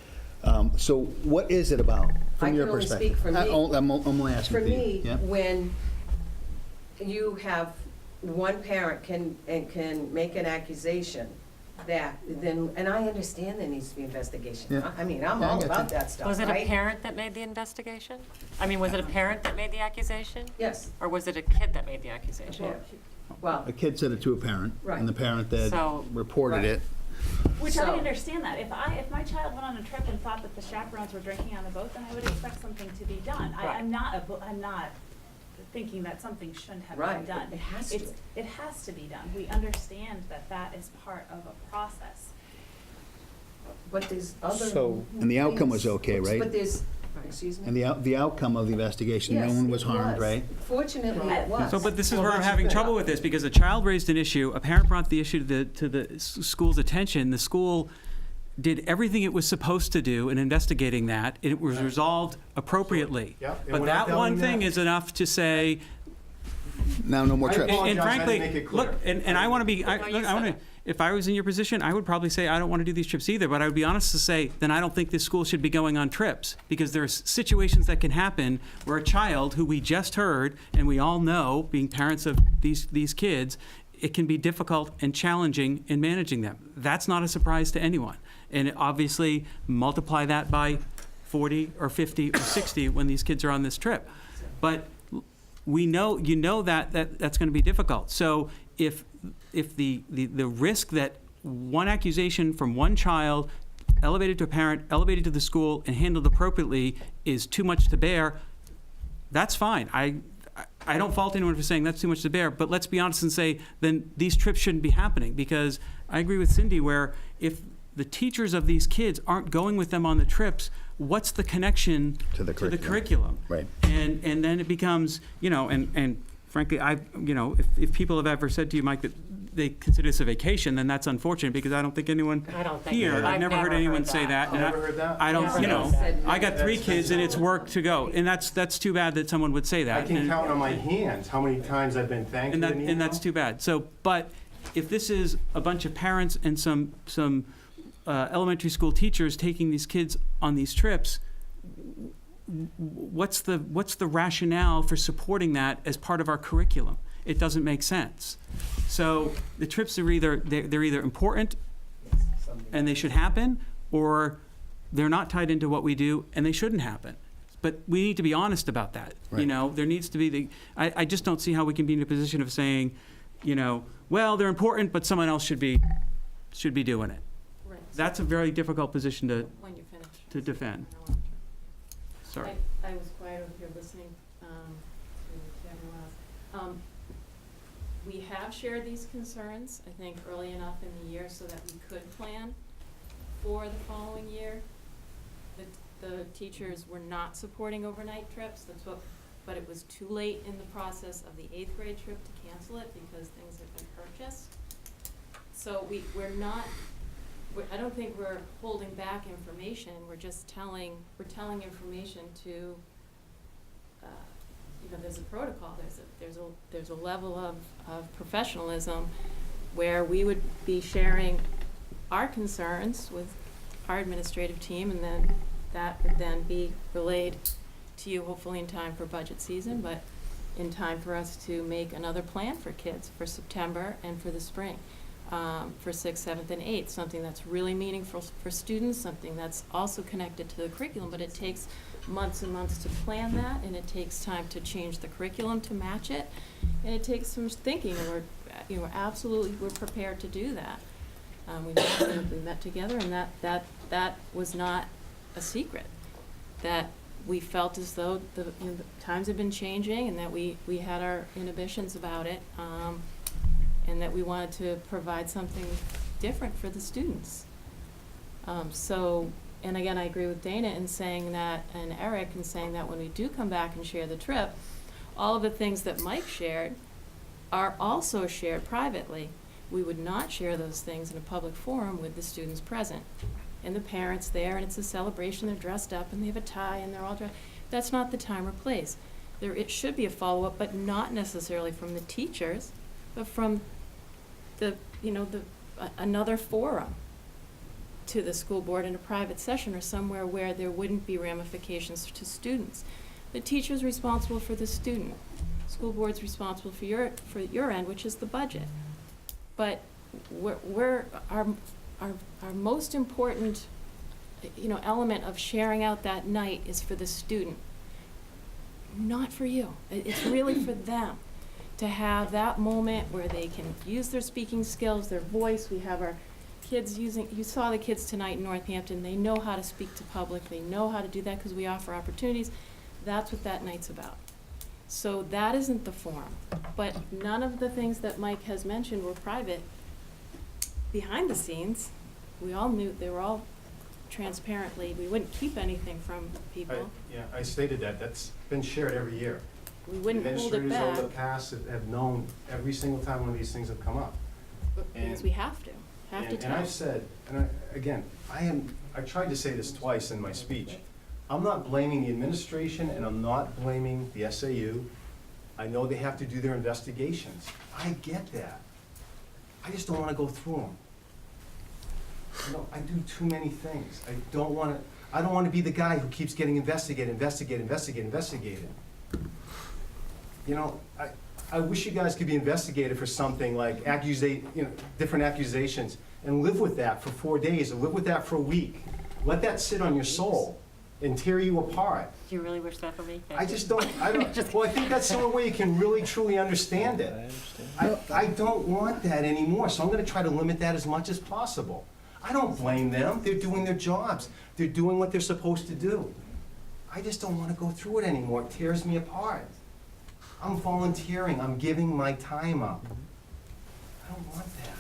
So what is it about from your perspective? I can only speak for me. I'm only asking for for you. me, Yeah? when you have one parent can make an accusation that, then, and I understand there needs to be investigation. Yeah. I mean, I'm Yeah, I all get about you. that stuff, Was it a right? parent that made the investigation? I mean, was it a parent that made the accusation? Yes. Or was it a kid that made the accusation? Yeah. Well, A kid said it to a parent, Right. and the parent that So- reported Right. it. Which I So- understand that. If my child went on a trip and thought that the chaperones were drinking on the boat, then I would expect something to be done. Right. I'm not thinking that something shouldn't have Right. been done. It has to. It has to be done. We understand that that is part of a process. but there's other. So- And the outcome was things- okay, right? But there's, excuse me? And the outcome of the investigation, no Yes, one was it harmed, was. right? Fortunately, it was. So, but this is Well, where I'm that's having good. trouble with this, because a child raised an issue, a parent brought the issue to the school's attention, the school did everything it was supposed to do in investigating that, and it was resolved appropriately. Yep, and But we're not that one doubting thing that. is enough to say, Now, no more I trips. apologize, and I didn't frankly, make it clear. look, and I want to be, I want to, if I was in your position, I would probably say, I don't want to do these trips either, but I would be honest to say, then I don't think this school should be going on trips, because there's situations that can happen where a child who we just heard, and we all know, being parents of these kids, it can be difficult and challenging in managing them. That's not a surprise to anyone. And obviously, multiply that by 40 or 50 or 60 when these kids are on this trip. But we know, that's going to be difficult. So if the risk that one accusation from one child elevated to a parent, elevated to the school, and handled appropriately is too much to bear, that's fine. I don't fault anyone for saying that's too much to bear, but let's be honest and say, then these trips shouldn't be happening, because I agree with Cindy, where if the teachers of these kids aren't going with them on the trips, what's the connection To the curriculum? Right. And then it becomes, and frankly, if people have ever said to you, Mike, that they consider this a vacation, then that's unfortunate, because I don't think anyone I don't think here, that- I've never heard anyone say that. and Never heard that? I don't, Never. I got 3 kids and it's work to go, and that's too bad that someone would say that. I can And- count on my hands how many times I've been thanked and in that, an and that's email. too bad. So, but if this is a bunch of parents and some elementary school teachers taking these kids on these trips, what's the rationale for supporting that as part of our curriculum? It doesn't make sense. So the trips are they're either important and they should happen, or they're not tied into what we do and they shouldn't happen. But we need to be honest about that. Right. There needs to be I just don't see how we can be in a position of saying, well, they're important, but someone else should be doing it. Right. That's a very difficult position When you finish. to defend. Sorry. I was quiet over here listening to everyone else. We have shared these concerns, I think, early enough in the year so that we could plan for the following year. The teachers were not supporting overnight trips, but it was too late in the process of the 8th grade trip to cancel it because things had been purchased. So I don't think we're holding back information, we're just telling information to, there's a protocol, there's a level of professionalism where we would be sharing our concerns with our administrative team, and then that would then be relayed to you hopefully in time for budget season, but in time for us to make another plan for kids for September and for the spring. For 6th, 7th, and 8th, something that's really meaningful for students, something that's also connected to the curriculum, but it takes months and months to plan that, and it takes time to change the curriculum to match it, and it takes some thinking, and we're prepared to do that. We met together, and that was not a secret, that we felt as though the times have been changing, and that we had our inhibitions about it, and that we wanted to provide something different for the students. And again, I agree with Dana in saying that, and Eric in saying that when we do come back and share the trip, all of the things that Mike shared are also shared privately. We would not share those things in a public forum with the students present and the parents there, and it's a celebration, they're dressed up and they have a tie and they're all dressed. That's not the time or place. It should be a follow-up, but not necessarily from the teachers, but from another forum to the school board in a private session or somewhere where there wouldn't be ramifications to students. The teacher's responsible for the student. School board's responsible for your end, which is the budget. But our most important, element of sharing out that night is for the student, not for you. It's really for them to have that moment where they can use their speaking skills, their voice. We have our kids you saw the kids tonight in Northampton. They know how to speak to public. They know how to do that because we offer opportunities. That's what that night's about. So that isn't the forum. But none of the things that Mike has mentioned were private. Behind the scenes, we all knew, they were all transparently, we wouldn't keep anything from people. I stated that. That's been shared every year. We wouldn't hold it Administrators over back the past have known every single time one of these things have come up. because we have to And tell. I've said, I tried to say this twice in my speech. I'm not blaming the administration and I'm not blaming the SAU. I know they have to do their investigations. I get that. I just don't want to go through them. I do too many things. I don't want to be the guy who keeps getting investigated. I wish you guys could be investigated for something like different accusations and live with that for 4 days or live with that for a week. Let that sit on your soul and tear you apart. Do you really wish that for me? I think that's the only way you can really truly understand it. I don't want that anymore, so I'm gonna try to limit that as much as possible. I don't blame them, they're doing their jobs. They're doing what they're supposed to do. I just don't wanna go through it anymore, it tears me apart. I'm volunteering, I'm giving my time up. I don't want that.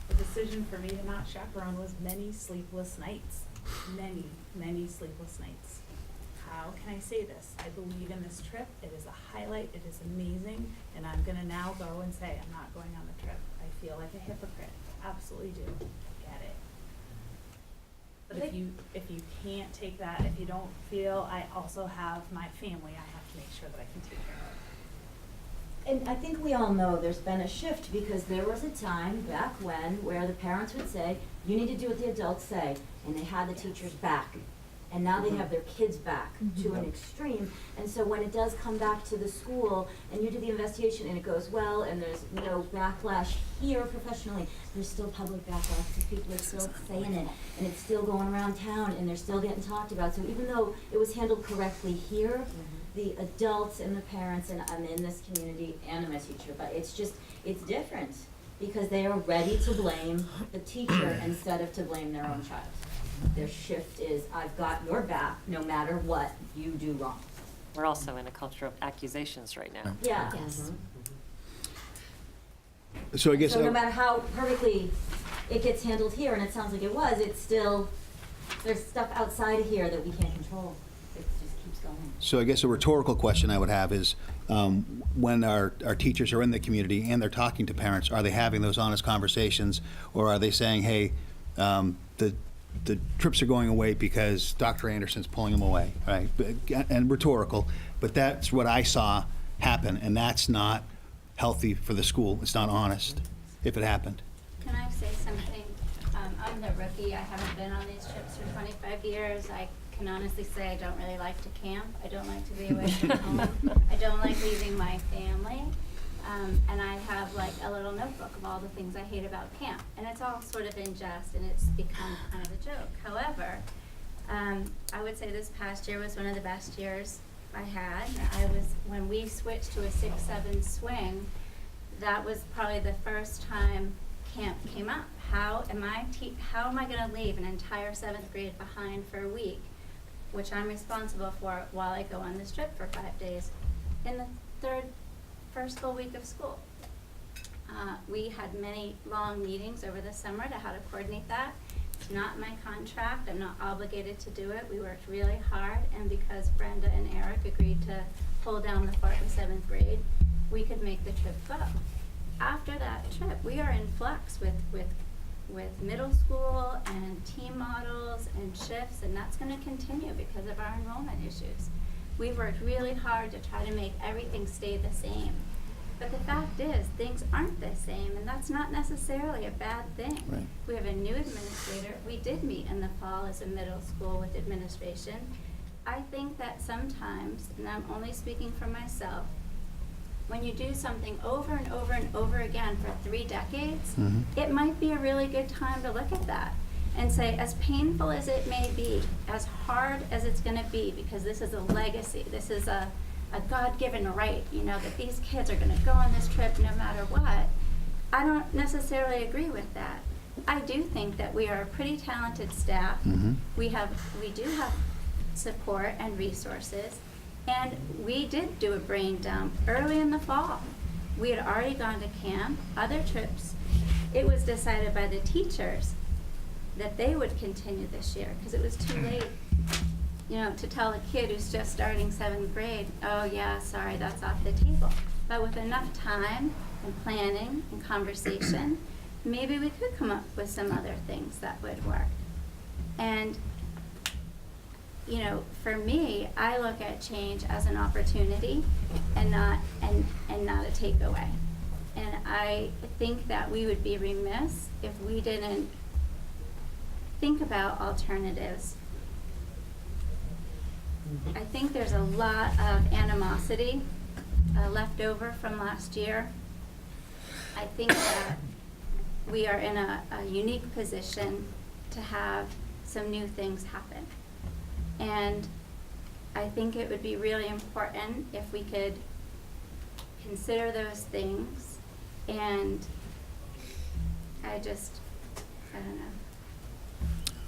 The decision for me to not chaperone was many sleepless nights. Many sleepless nights. How can I say this? I believe in this trip. It is a highlight. It is amazing. And I'm going to now go and say I'm not going on the trip. I feel like a hypocrite. Absolutely do. Get it. But if you can't take that, if you don't feel, I also have my family I have to make sure that I can take care of. And I think we all know there's been a shift because there was a time back when where the parents would say, you need to do what the adults say, and they had the teachers back. And now they have their kids back to an extreme. And so when it does come back to the school and you do the investigation and it goes well and there's no backlash here professionally, there's still public backlash because people are still saying it and it's still going around town and they're still getting talked about. So even though it was handled correctly here, the adults and the parents, and I'm in this community and I'm a teacher, but it's different because they are ready to blame the teacher instead of to blame their own child. Their shift is, I've got your back no matter what you do wrong. We're also in a culture of accusations right now. Yeah. So I guess. So no matter how perfectly it gets handled here, and it sounds like it was, it's still, there's stuff outside of here that we can't control. It just keeps going. So I guess a rhetorical question I would have is, when our teachers are in the community and they're talking to parents, are they having those honest conversations, or are they saying, hey, the trips are going away because Dr. Anderson's pulling them away, right? And rhetorical, but that's what I saw happen, and that's not healthy for the school. It's not honest if it happened. Can I say something? I'm the rookie. I haven't been on these trips for 25 years. I can honestly say I don't really like to camp. I don't like to be away from home. I don't like leaving my family. And I have like a little notebook of all the things I hate about camp. And it's all sort of in jest and it's become kind of a joke. However, I would say this past year was one of the best years I had. When we switched to a 6-7 swing, that was probably the first time camp came up. How am I going to leave an entire 7th grade behind for a week, which I'm responsible for while I go on this trip for 5 days, in the first full week of school? We had many long meetings over the summer to how to coordinate that. It's not in my contract. I'm not obligated to do it. We worked really hard, and because Brenda and Eric agreed to pull down the fort in 7th grade, we could make the trip go. After that trip, we are in flux with middle school and team models and shifts, and that's going to continue because of our enrollment issues. We've worked really hard to try to make everything stay the same. But the fact is, things aren't the same, and that's not necessarily a bad thing. Right. We have a new administrator. We did meet in the fall as a middle school with administration. I think that sometimes, and I'm only speaking for myself, when you do something over and over and over again for 3 decades, Mhm. it might be a really good time to look at that and say, as painful as it may be, as hard as it's going to be, because this is a legacy, this is a God-given right, you know, that these kids are going to go on this trip no matter what. I don't necessarily agree with that. I do think that we are a pretty talented staff. Mhm. We do have support and resources, and we did do a brain dump early in the fall. We had already gone to camp, other trips. It was decided by the teachers that they would continue this year because it was too late, you know, to tell a kid who's just starting 7th grade, oh yeah, sorry, that's off the table. But with enough time and planning and conversation, maybe we could come up with some other things that would work. And, you know, for me, I look at change as an opportunity and not a takeaway. And I think that we would be remiss if we didn't think about alternatives. I think there's a lot of animosity left over from last year. I think that we are in a unique position to have some new things happen. And I think it would be really important if we could consider those things. And I don't know.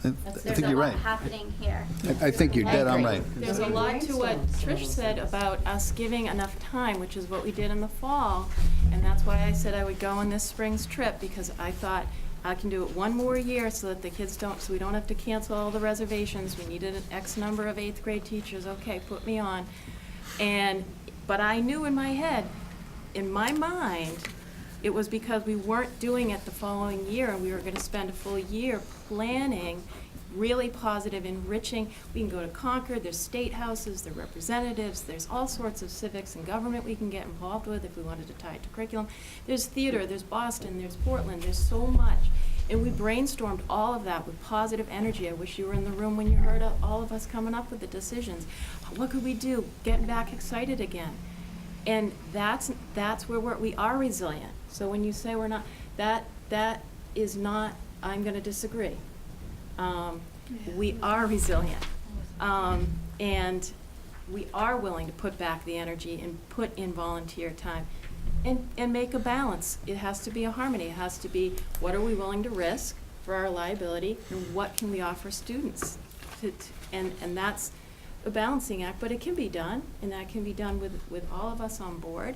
I There's think a you're lot right. happening here. I think you're dead on right. There's a lot to what Trish said about us giving enough time, which is what we did in the fall. And that's why I said I would go on this spring's trip, because I thought I can do it one more year so that the kids so we don't have to cancel all the reservations. We needed an X number of 8th grade teachers. Okay, put me on. But I knew in my head, in my mind, it was because we weren't doing it the following year, and we were gonna spend a full year planning really positive, enriching. We can go to Concord, there's state houses, there are representatives, there's all sorts of civics and government we can get involved with if we wanted to tie it to curriculum. There's theater, there's Boston, there's Portland, there's so much. And we brainstormed all of that with positive energy. I wish you were in the room when you heard all of us coming up with the decisions. What could we do? Getting back excited again. And that's where we are resilient. So when you say we're not, that is not, I'm gonna disagree. We are resilient. And we are willing to put back the energy and put in volunteer time and make a balance. It has to be a harmony. It has to be, what are we willing to risk for our liability, and what can we offer students? And that's a balancing act, but it can be done, and that can be done with all of us on board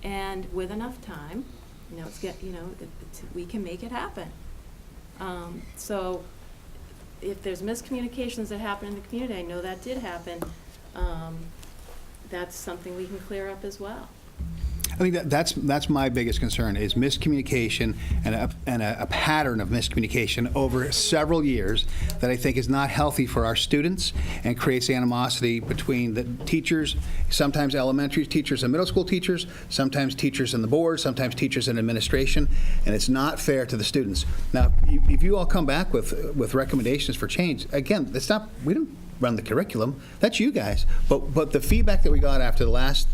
and with enough time. You know, we can make it happen. So if there's miscommunications that happen in the community, I know that did happen, that's something we can clear up as well. I think that's my biggest concern is miscommunication and a pattern of miscommunication over several years that I think is not healthy for our students and creates animosity between the teachers, sometimes elementary teachers and middle school teachers, sometimes teachers in the board, sometimes teachers in administration, and it's not fair to the students. Now, if you all come back with recommendations for change, again, we don't run the curriculum. That's you guys. But the feedback that we got after the last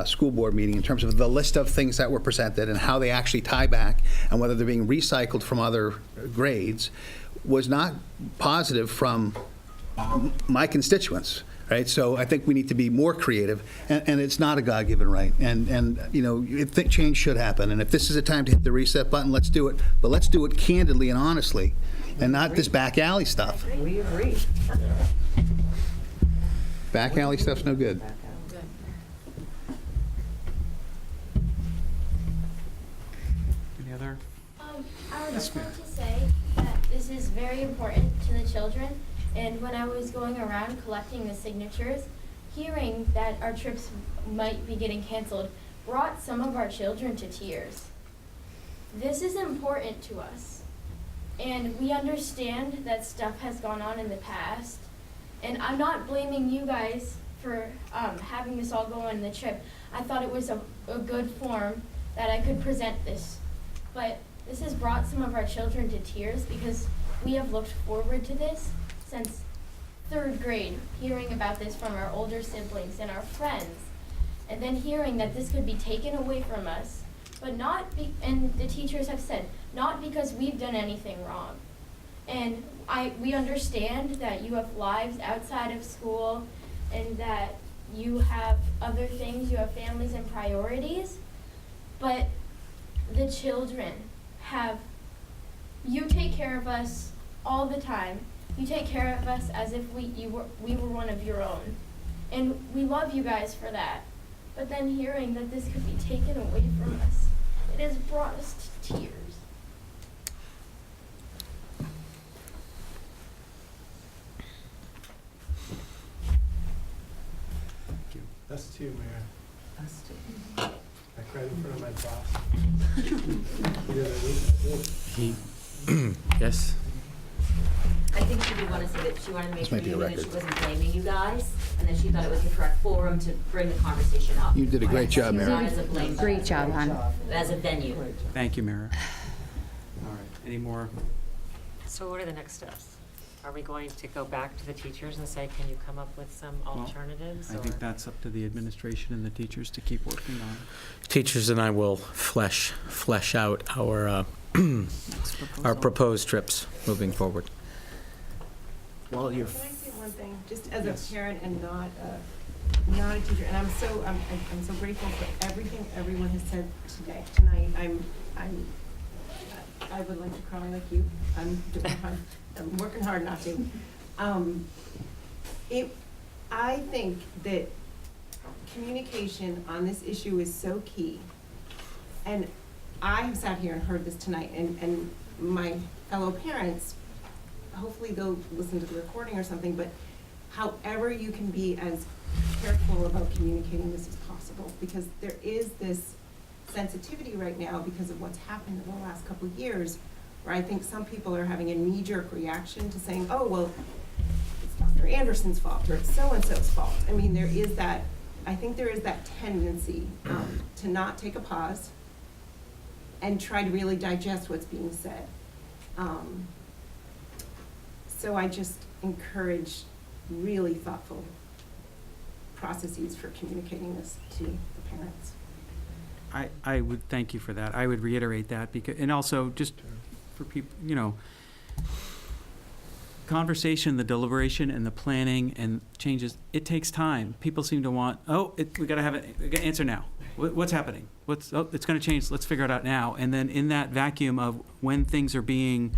school board meeting in terms of the list of things that were presented and how they actually tie back and whether they're being recycled from other grades was not positive from my constituents, right? So I think we need to be more creative, and it's not a God-given right. And you know, I think change should happen. And if this is a time to hit the reset button, let's do it. But let's do it candidly and honestly, and not this back alley stuff. We agree. Back alley stuff's no good. Any other? I would just like to say that this is very important to the children, and when I was going around collecting the signatures, hearing that our trips might be getting canceled brought some of our children to tears. This is important to us, and we understand that stuff has gone on in the past, and I'm not blaming you guys for having this all go on the trip. I thought it was a good form that I could present this, but this has brought some of our children to tears because we have looked forward to this since 3rd grade, hearing about this from our older siblings and our friends. And then hearing that this could be taken away from us, but and the teachers have said, not because we've done anything wrong. And we understand that you have lives outside of school and that you have other things, you have families and priorities, but the children you take care of us all the time. You take care of us as if we were one of your own. And we love you guys for that. But then hearing that this could be taken away from us, it has brought us to tears. Us too, Mayor. Us too. I cried in front of my boss. He doesn't Yes? I think she did want to say that she wanted to make This sure might be you a knew that she record. wasn't blaming you guys, and that she thought it was the correct forum to bring the conversation up. You did a great job, Mary. Not as a blame. Great job, hon. As a venue. Thank you, Mira. All right, any more? So what are the next steps? Are we going to go back to the teachers and say, can you come up with some alternatives? I think that's up to the administration and the teachers to keep working on. Teachers and I will flesh out our our proposed trips moving forward. Well, you're. Can I say one thing, just as Yes. a parent and not a teacher, and I'm so grateful for everything everyone has said tonight. I would like to cry like you. I'm working hard not to. I think that communication on this issue is so key. And I have sat here and heard this tonight, and my fellow parents, hopefully they'll listen to the recording or something, but however you can be as careful about communicating this as possible, because there is this sensitivity right now because of what's happened in the last couple of years, where I think some people are having a knee-jerk reaction to saying, oh, well, it's Dr. Anderson's fault, or it's so-and-so's fault. I mean, I think there is that tendency to not take a pause and try to really digest what's being said. So I just encourage really thoughtful processes for communicating this to the parents. I would thank you for that. I would reiterate that because, and also just for people, conversation, the deliberation and the planning and changes, it takes time. People seem to want, we gotta have it, we gotta answer now. What's happening? It's gonna change, let's figure it out now. And then in that vacuum of when things are being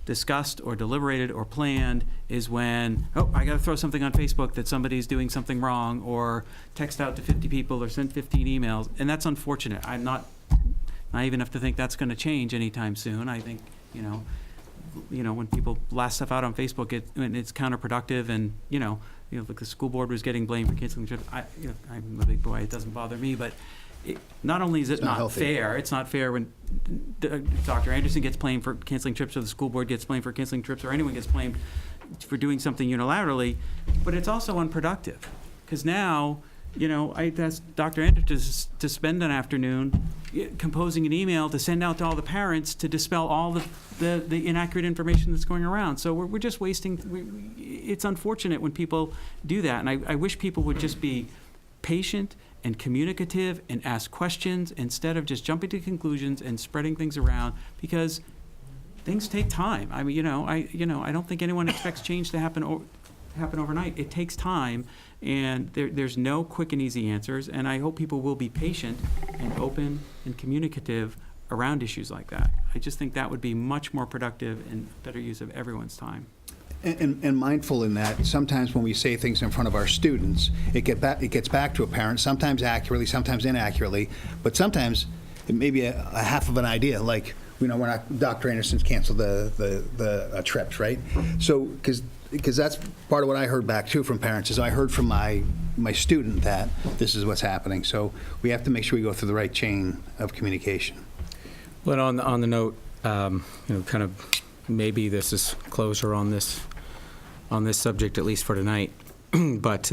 discussed or deliberated or planned is when, I gotta throw something on Facebook that somebody's doing something wrong, or text out to 50 people or send 15 emails, and that's unfortunate. I'm not naive enough to think that's gonna change anytime soon. I think, when people blast stuff out on Facebook, it's counterproductive, and, like the school board was getting blamed for canceling trips. I'm a big boy, it doesn't bother me, but not only is it not fair, it's not fair when Dr. Anderson gets blamed for canceling trips, or the school board gets blamed for canceling trips, or anyone gets blamed for doing something unilaterally, but it's also unproductive. Because now, I asked Dr. Anderson to spend an afternoon composing an email to send out to all the parents to dispel all the inaccurate information that's going around. So we're just wasting, it's unfortunate when people do that, and I wish people would just be patient and communicative and ask questions instead of just jumping to conclusions and spreading things around, because things take time. I mean, I don't think anyone expects change to happen overnight. It takes time, and there's no quick and easy answers, and I hope people will be patient and open and communicative around issues like that. I just think that would be much more productive and better use of everyone's time. And mindful in that, sometimes when we say things in front of our students, it gets back to a parent, sometimes accurately, sometimes inaccurately, but sometimes it may be a half of an idea, like, Dr. Anderson's canceled the trips, right? So, because that's part of what I heard back too from parents, is I heard from my student that this is what's happening. So we have to make sure we go through the right chain of communication. Well, on the note, kind of maybe this is closure on this subject, at least for tonight. But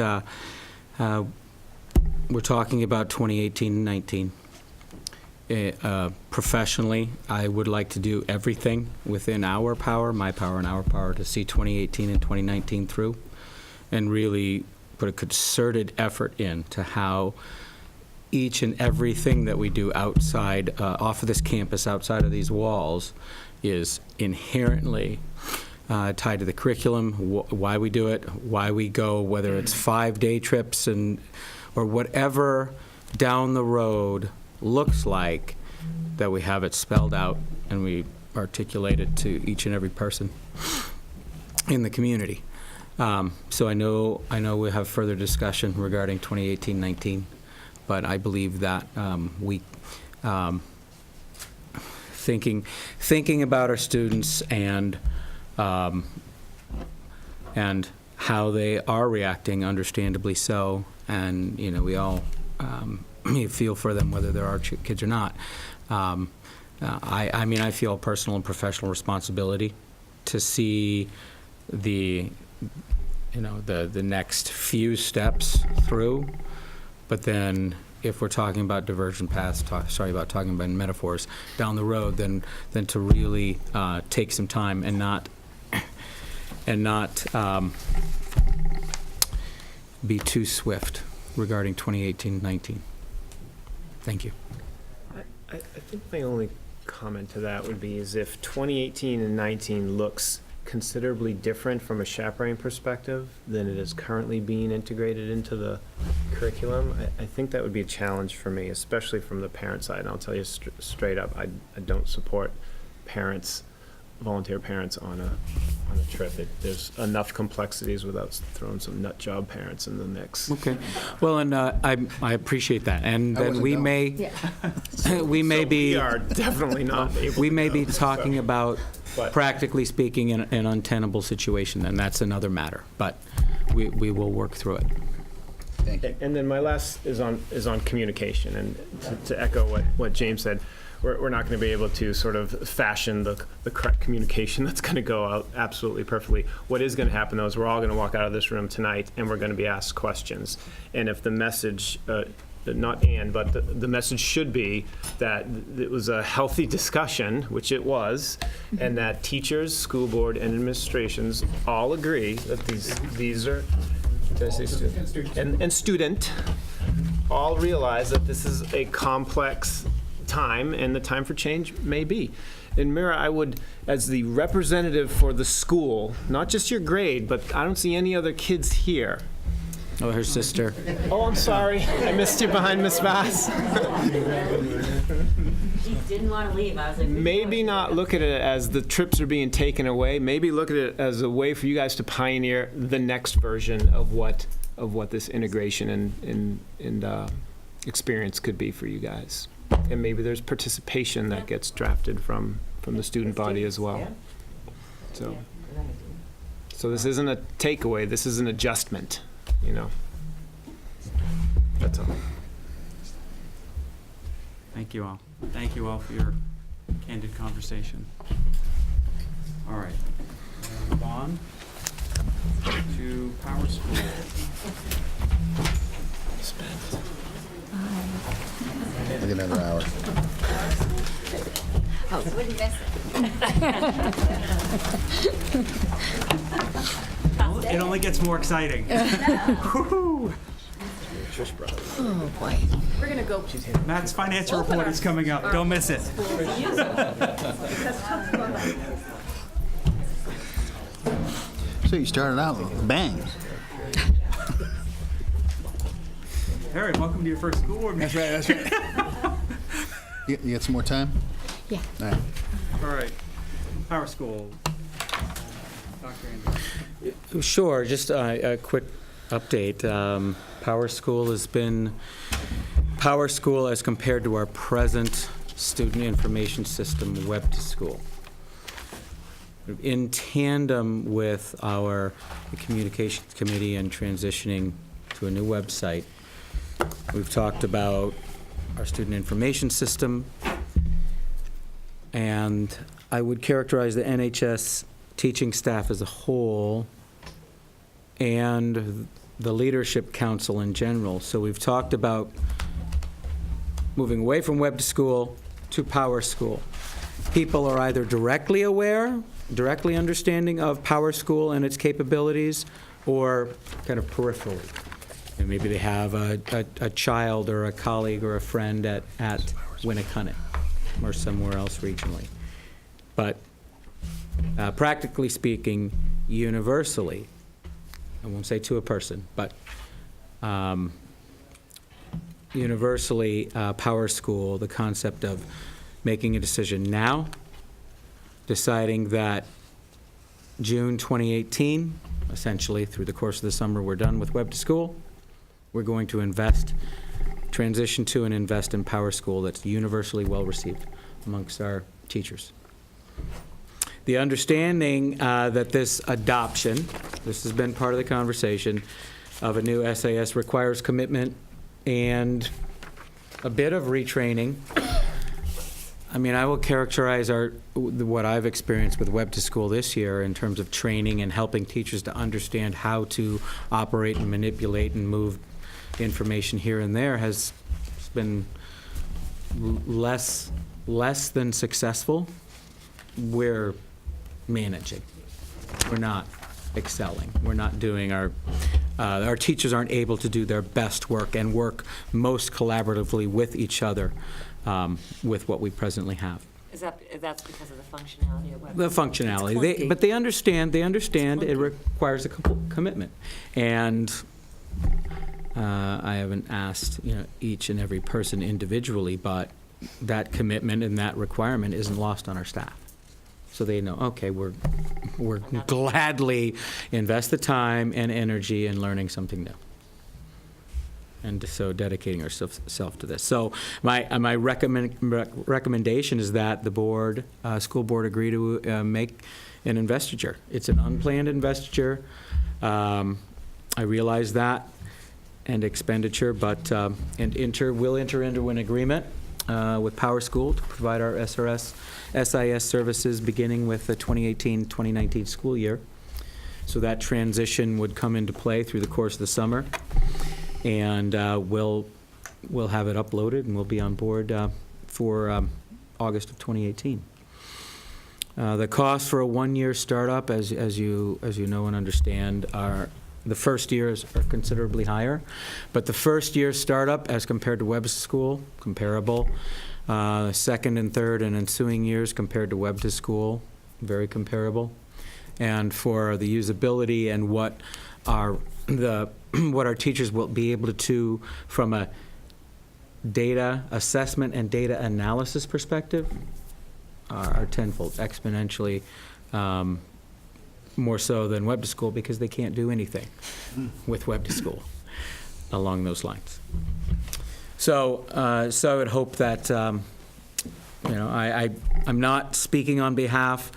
we're talking about 2018 and 19. Professionally, I would like to do everything within our power, my power and our power, to see 2018 and 2019 through, and really put a concerted effort into how each and everything that we do outside, off of this campus, outside of these walls, is inherently tied to the curriculum, why we do it, why we go, whether it's 5-day trips or whatever down the road looks like, that we have it spelled out and we articulate it to each and every person in the community. So I know we'll have further discussion regarding 2018-19, but I believe that thinking about our students and how they are reacting, understandably so, and we all feel for them whether they're our kids or not. I mean, I feel a personal and professional responsibility to see the next few steps through, but then if we're talking about diversion paths, talking about metaphors down the road, then to really take some time and not be too swift regarding 2018-19. Thank you. I think my only comment to that would be is if 2018 and 19 looks considerably different from a chaperone perspective than it is currently being integrated into the curriculum, I think that would be a challenge for me, especially from the parent side. And I'll tell you straight up, I don't support volunteer parents on a trip. There's enough complexities without throwing some nut job parents in the mix. Okay. Well, and I appreciate that. And then we may We are definitely not able we may to be go, talking so. about, But- practically speaking, an untenable situation, and that's another matter. But we will work through it. Thank you. And then my last is on communication, and to echo what James said, we're not going to be able to sort of fashion the correct communication that's going to go out absolutely perfectly. What is going to happen, though, is we're all going to walk out of this room tonight, and we're going to be asked questions. And if the message, but the message should be that it was a healthy discussion, which it was, and that teachers, school board, and administrations all agree that these are, did I say student? And student all realize that this is a complex time, and the time for change may be. And Mira, I would, as the representative for the school, not just your grade, but I don't see any other kids here. Oh, her sister. Oh, I'm sorry. I missed you behind Miss Bass. She didn't want to leave. I was like, Maybe not look at it as the trips are being taken away. Maybe look at it as a way for you guys to pioneer the next version of what this integration and experience could be for you guys. And maybe there's participation that gets drafted from the student body as well. So this isn't a takeaway. This is an adjustment. That's all. Thank you all. Thank you all for your candid conversation. All right. Move on to Power School. Like another hour. Oh, wouldn't miss it. It only gets more exciting. Woo-hoo. Oh, boy. We're going to go. Matt's financial report is coming up. Don't miss it. So you started out with a bang. Harry, welcome to your first school board meeting. That's right. You got some more time? Yeah. All right. All right. Power School. Dr. Andrews. Sure, just a quick update. Power School has been, Power School as compared to our present student information system, Web to School. In tandem with our communications committee and transitioning to a new website, we've talked about our student information system, and I would characterize the NHS teaching staff as a whole and the leadership council in general. So we've talked about moving away from Web to School to Power School. People are either directly aware, directly understanding of Power School and its capabilities, or kind of peripherally. And maybe they have a child or a colleague or a friend at Winnicott or somewhere else regionally. But practically speaking, universally, I won't say to a person, but universally, Power School, the concept of making a decision now, deciding that June 2018, essentially through the course of the summer, we're done with Web to School. We're going to transition to and invest in Power School that's universally well received amongst our teachers. The understanding that this adoption, this has been part of the conversation, of a new SAS requires commitment and a bit of retraining. I mean, I will characterize what I've experienced with Web to School this year in terms of training and helping teachers to understand how to operate and manipulate and move information here and there has been less than successful. We're managing. We're not excelling. We're not doing our teachers aren't able to do their best work and work most collaboratively with each other with what we presently have. That's because of the functionality of Web? The functionality. But they understand it requires a commitment. And I haven't asked each and every person individually, but that commitment and that requirement isn't lost on our staff. So they know, okay, we're gladly invest the time and energy in learning something new. And so dedicating ourselves to this. So my recommendation is that the school board agree to make an investiture. It's an unplanned investiture. I realize that, and expenditure, but we'll enter into an agreement with Power School to provide our SIS services beginning with the 2018-2019 school year. So that transition would come into play through the course of the summer. And we'll have it uploaded, and we'll be on board for August of 2018. The cost for a one-year startup, as you know and understand, the first years are considerably higher, but the first year startup, as compared to Web to School, comparable. Second and third and ensuing years compared to Web to School, very comparable. And for the usability and what our teachers will be able to from a data assessment and data analysis perspective are tenfold, exponentially more so than Web to School, because they can't do anything with Web to School along those lines. So I would hope that I'm not speaking on behalf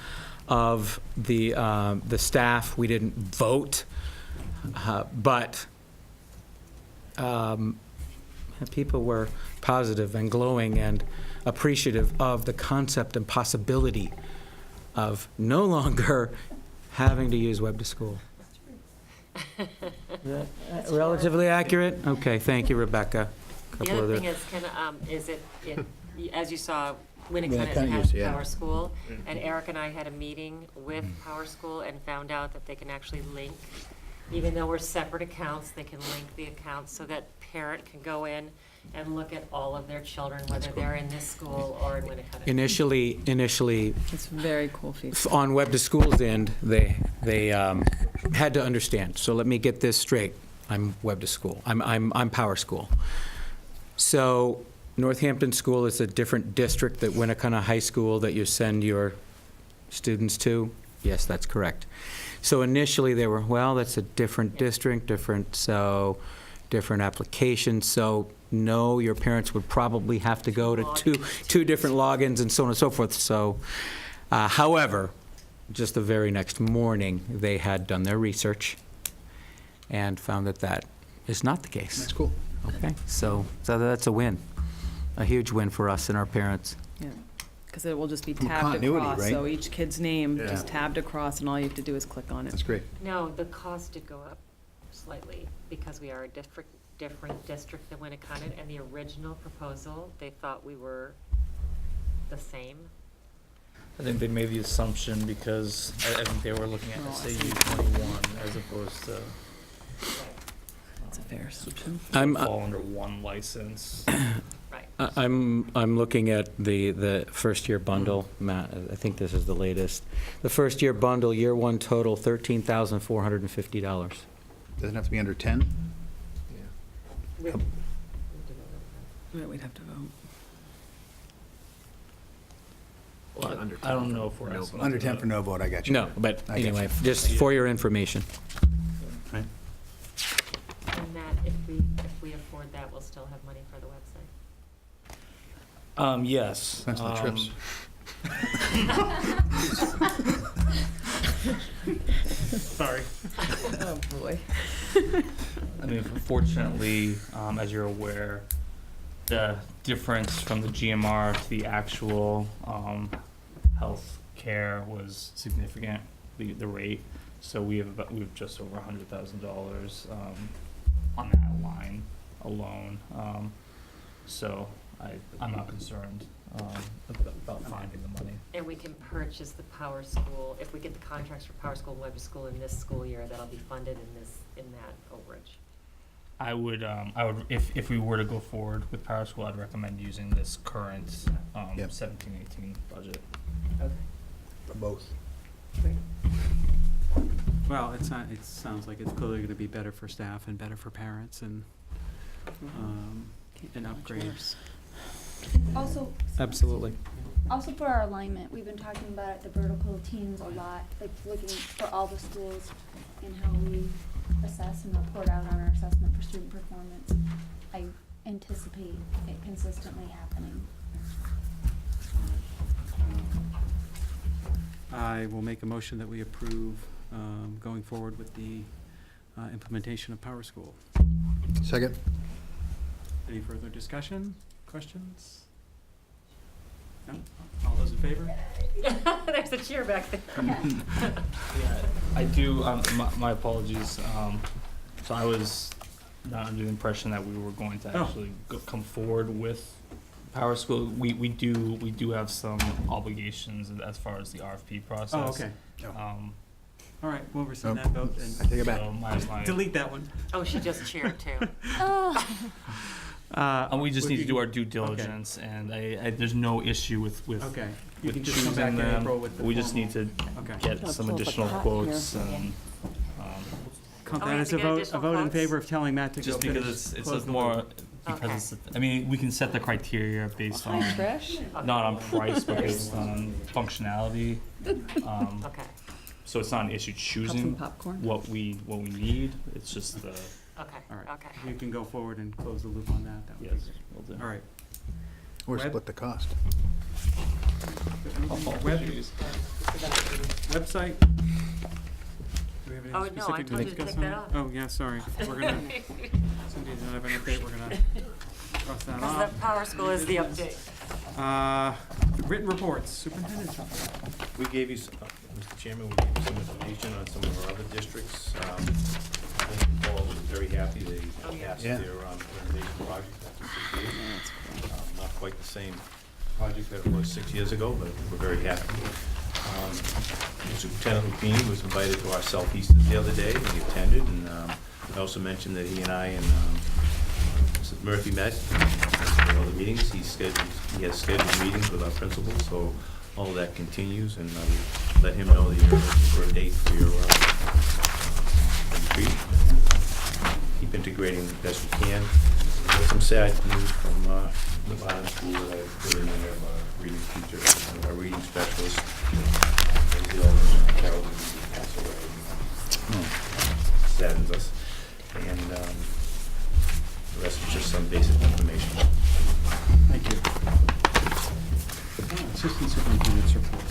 of the staff. We didn't vote. But people were positive and glowing and appreciative of the concept and possibility of no longer having to use Web to School. Is that relatively accurate? Okay, thank you, Rebecca. The other thing is, as you saw, Winnicott has Power School, and Eric and I had a meeting with Power School and found out that they can actually link. Even though we're separate accounts, they can link the accounts so that parent can go in and look at all of their children, whether they're in this school or in Winnicott. Initially, It's very cool feature. on Web to School's end, they had to understand. So let me get this straight. I'm Web to School. I'm Power School. So Northampton School is a different district than Winnicott High School that you send your students to. Yes, that's correct. So initially they were, well, that's a different district, different applications. So no, your parents would probably have to go to two different logins and so on and so forth. So, however, just the very next morning, they had done their research and found that is not the case. That's cool. Okay, so that's a win, a huge win for us and our parents. Yeah, because it will just be From tabbed continuity, across, right? so each kid's name Yeah. just tabbed across, and all you have to do is click on it. That's great. No, the cost did go up slightly because we are a different district than Winnicott, and the original proposal, they thought we were the same. I think they made the assumption because I think they were looking at SAU 21 as opposed to It's a fair assumption. fall under one license. I'm looking at the first-year bundle, Matt, I think this is the latest. The first-year bundle, year one total, $13,450. Doesn't have to be under 10? Yeah, we'd have to vote. Well, I don't know if we're asking. Under 10 for no vote, I got you. No, but I get anyway, you. just for your information. Right. And that, if we afford that, we'll still have money for the website. Yes. Depends on the trips. Sorry. Oh, boy. I mean, unfortunately, as you're aware, the difference from the GMR to the actual health care was significant, the rate. So we have just over $100,000 on that line alone. So I'm not concerned about finding the money. And we can purchase the Power School, if we get the contracts for Power School and Web School in this school year, that'll be funded in that overage. I would, if we were to go forward with Power School, I'd recommend using this current 17-18 budget. Okay. For both. Well, it sounds like it's clearly going to be better for staff and better for parents and an upgrade. Also, Absolutely. also for our alignment, we've been talking about it, the vertical teams a lot, like looking for all the schools and how we assess and report out on our assessment for student performance. I anticipate it consistently happening. I will make a motion that we approve going forward with the implementation of Power School. Second? Any further discussion, questions? No? All those in favor? There's a cheer back there. Yeah, I do, my apologies. So I was not under the impression that we were going to actually come forward with Power School. We do have some obligations as far as the RFP process. Oh, okay. All right, we'll rescind that vote and I take it back. So my delete that one. Oh, she just cheered too. we just need to do our due diligence, and I there's no issue with Okay. You with can just come choosing back in them. April with the We just need to Okay. get some additional quotes and. Count Oh, we that have as to a get vote additional in quotes? favor of telling Matt to go Just finish. because it's close the more, loop. because it's, I mean, we can set the criteria based on, Trish? not on price, but based on functionality. Okay, So it's not an issue choosing popcorn? what we need, it's just the, okay, All right. okay. You can go forward and close the loop on that. That would be yes, great. we'll do. All right. Or Web- split the cost. Website? Do we have any Oh, no, I specific told to you to discuss take that on? off. Oh, yeah, sorry. We're gonna, Cindy does not have an update, we're gonna cross that Because off. the Power School is the update. Written reports, superintendent's report. We gave you, Mr. Chairman, we gave you some information on some of our other districts. I think Paul was very happy they passed Yeah. their renovation project after 6 years. Not quite the same project that it was 6 years ago, but we're very happy. Superintendent Lupini was invited to our Southeasters the other day, and he attended, and I also mentioned that he and I and Mrs. Murphy met at all the meetings. He has scheduled meetings with our principals, so all of that continues, and I let him know that you're looking for a date for your retreat. Keep integrating the best we can. There's some sad news from the bottom school that I put in there of a reading teacher, one of our reading specialists. Carol passed away. Saddens us. And the rest is just some basic information. Thank you. Assistant superintendent's report.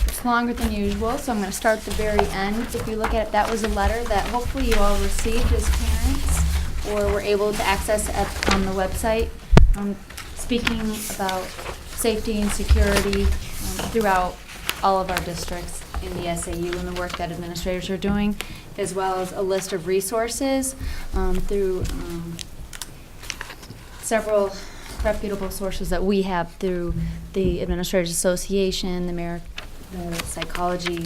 It's longer than usual, so I'm going to start at the very end. If you look at it, that was a letter that hopefully you all received as parents or were able to access on the website, speaking about safety and security throughout all of our districts in the SAU and the work that administrators are doing, as well as a list of resources through several reputable sources that we have through the Administrators Association, the Psychology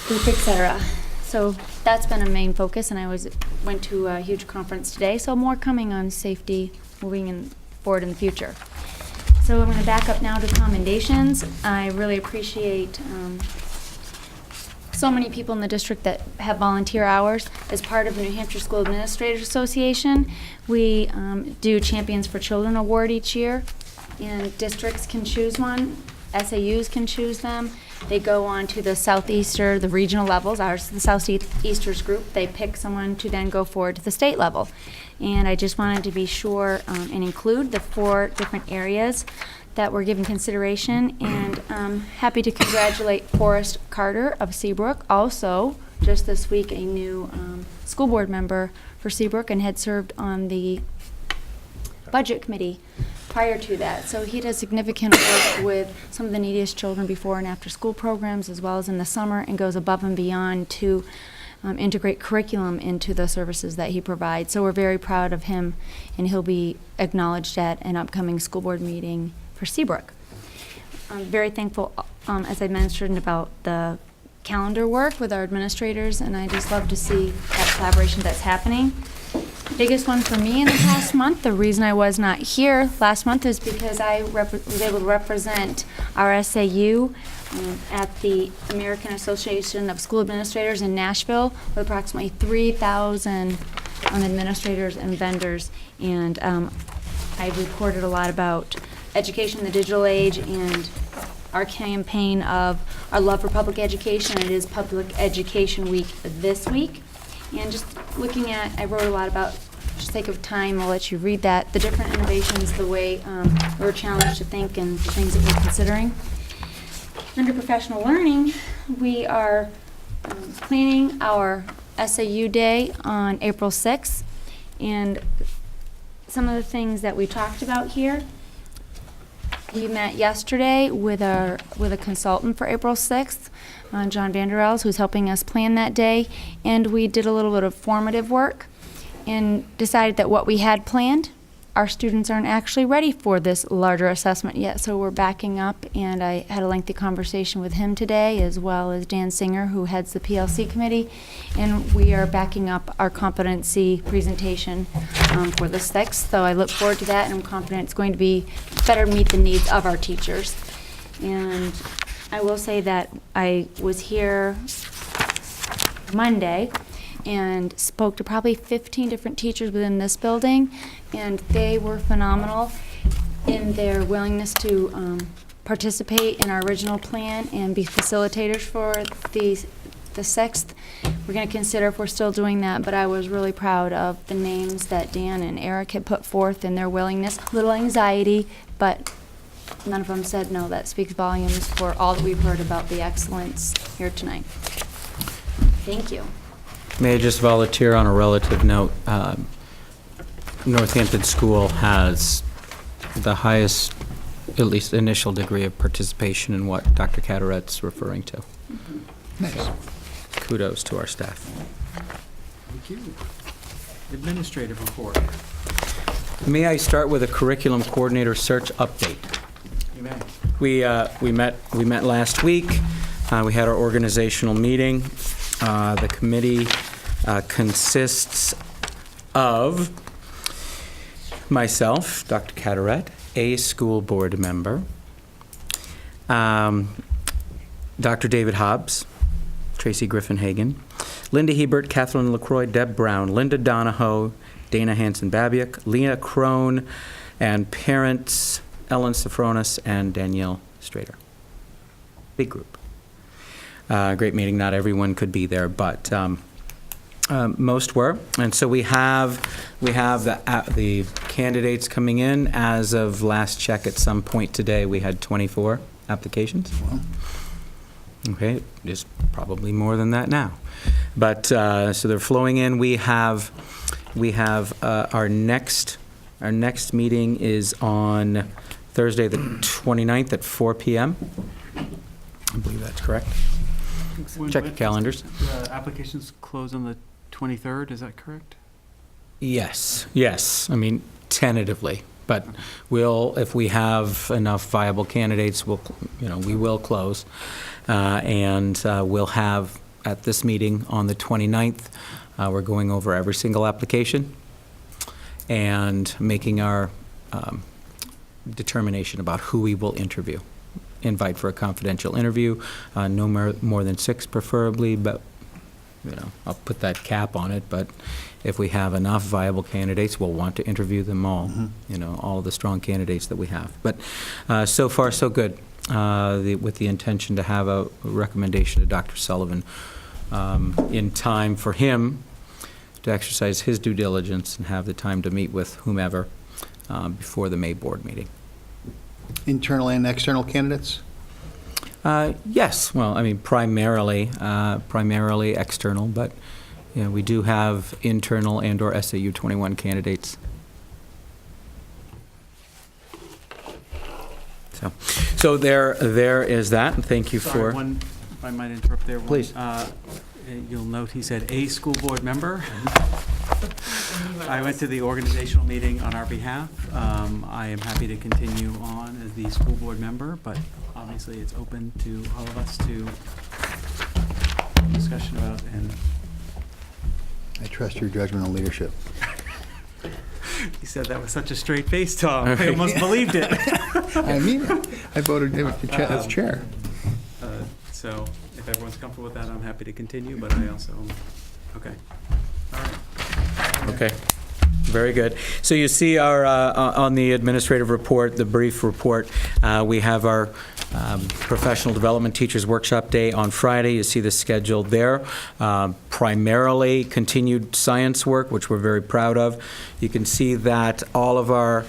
Group, etc. So that's been a main focus, and went to a huge conference today, so more coming on safety moving forward in the future. So I'm going to back up now to commendations. I really appreciate so many people in the district that have volunteer hours. As part of the New Hampshire School Administrators Association, we do Champions for Children Award each year, and districts can choose one. SAUs can choose them. They go on to the regional levels. Ours is the Southeasters group. They pick someone to then go forward to the state level. And I just wanted to be sure and include the 4 different areas that were given consideration. And I'm happy to congratulate Forrest Carter of Seabrook. Also, just this week, a new school board member for Seabrook, and had served on the budget committee prior to that. So he does significant work with some of the neediest children before and after school programs, as well as in the summer, and goes above and beyond to integrate curriculum into the services that he provides. So we're very proud of him, and he'll be acknowledged at an upcoming school board meeting for Seabrook. I'm very thankful, as I mentioned, about the calendar work with our administrators, and I just love to see that collaboration that's happening. Biggest one for me in the past month, the reason I was not here last month is because I was able to represent our SAU at the American Association of School Administrators in Nashville with approximately 3,000 administrators and vendors. And I reported a lot about education in the digital age and our campaign of our love for public education. It is Public Education Week this week. And just looking at, I wrote a lot about, for the sake of time, I'll let you read that, the different innovations, the way we're challenged to think, and the things that we're considering. Under professional learning, we are planning our SAU Day on April 6th. And some of the things that we talked about here, we met yesterday with a consultant for April 6th, John Vanderels, who's helping us plan that day, and we did a little bit of formative work and decided that what we had planned, our students aren't actually ready for this larger assessment yet, so we're backing up, and I had a lengthy conversation with him today, as well as Dan Singer, who heads the PLC committee, and we are backing up our competency presentation for the 6th, so I look forward to that, and I'm confident it's going to be better meet the needs of our teachers. And I will say that I was here Monday and spoke to probably 15 different teachers within this building, and they were phenomenal in their willingness to participate in our original plan and be facilitators for the 6th. We're going to consider if we're still doing that, but I was really proud of the names that Dan and Eric had put forth and their willingness. A little anxiety, but none of them said no. That speaks volumes for all that we've heard about the excellence here tonight. Thank you. May I just volunteer on a relative note? Northampton School has the highest, at least initial degree of participation in what Dr. Cataret's referring to. Nice. Kudos to our staff. Thank you. Administrative report. May I start with a curriculum coordinator search update? You may. We met last week. We had our organizational meeting. The committee consists of myself, Dr. Cataret, a school board member, Dr. David Hobbs, Tracy Griffin-Hagen, Linda Hebert, Kathleen LaCroix, Deb Brown, Linda Donahoe, Dana Hanson-Babiak, Leah Crone, and parents Ellen Safronis and Danielle Strader. Big group. Great meeting. Not everyone could be there, but most were. And so we have the candidates coming in. As of last check, at some point today, we had 24 applications. Wow. Okay, just probably more than that now. But so they're flowing in. We have our next meeting is on Thursday, the 29th at 4 p.m. I believe that's correct. Check your calendars. The applications close on the 23rd, is that correct? Yes. I mean, tentatively, but if we have enough viable candidates, we will close, and we'll have at this meeting on the 29th. We're going over every single application and making our determination about who we will interview. Invite for a confidential interview, no more than 6 preferably, but, I'll put that cap on it, but if we have enough viable candidates, we'll want to interview them all, all the strong candidates that we have. But so far, so good, with the intention to have a recommendation to Dr. Sullivan in time for him to exercise his due diligence and have the time to meet with whomever before the May board meeting. Internal and external candidates? Yes, well, I mean, primarily external, but we do have internal and/or SAU 21 candidates. So there is that, and thank you Sorry, for. if I might interrupt there. Please. You'll note he said a school board member. I went to the organizational meeting on our behalf. I am happy to continue on as the school board member, but obviously it's open to all of us to discussion about, and I trust your judgment on leadership. he said that with such a straight face, Tom. I almost believed it. I mean it. I voted as chair. So if everyone's comfortable with that, I'm happy to continue, but I also, okay. All right. Okay, very good. So you see our, on the administrative report, the brief report, we have our Professional Development Teachers Workshop Day on Friday. You see the schedule there. Primarily continued science work, which we're very proud of. You can see that all of our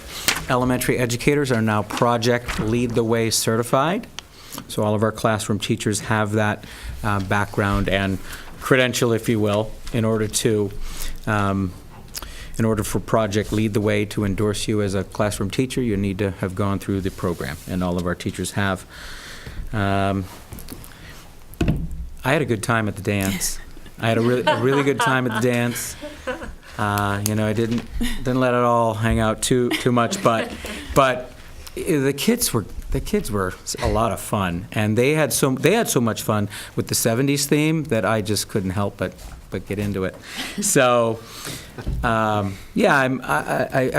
elementary educators are now Project Lead the Way certified. So all of our classroom teachers have that background and credential, if you will, in order for Project Lead the Way to endorse you as a classroom teacher, you need to have gone through the program, and all of our teachers have. I had a good time at the dance. I had a really good time at the dance. I didn't let it all hang out too much, but the kids were a lot of fun, and they had so much fun with the 70s theme that I just couldn't help but get into it. So, I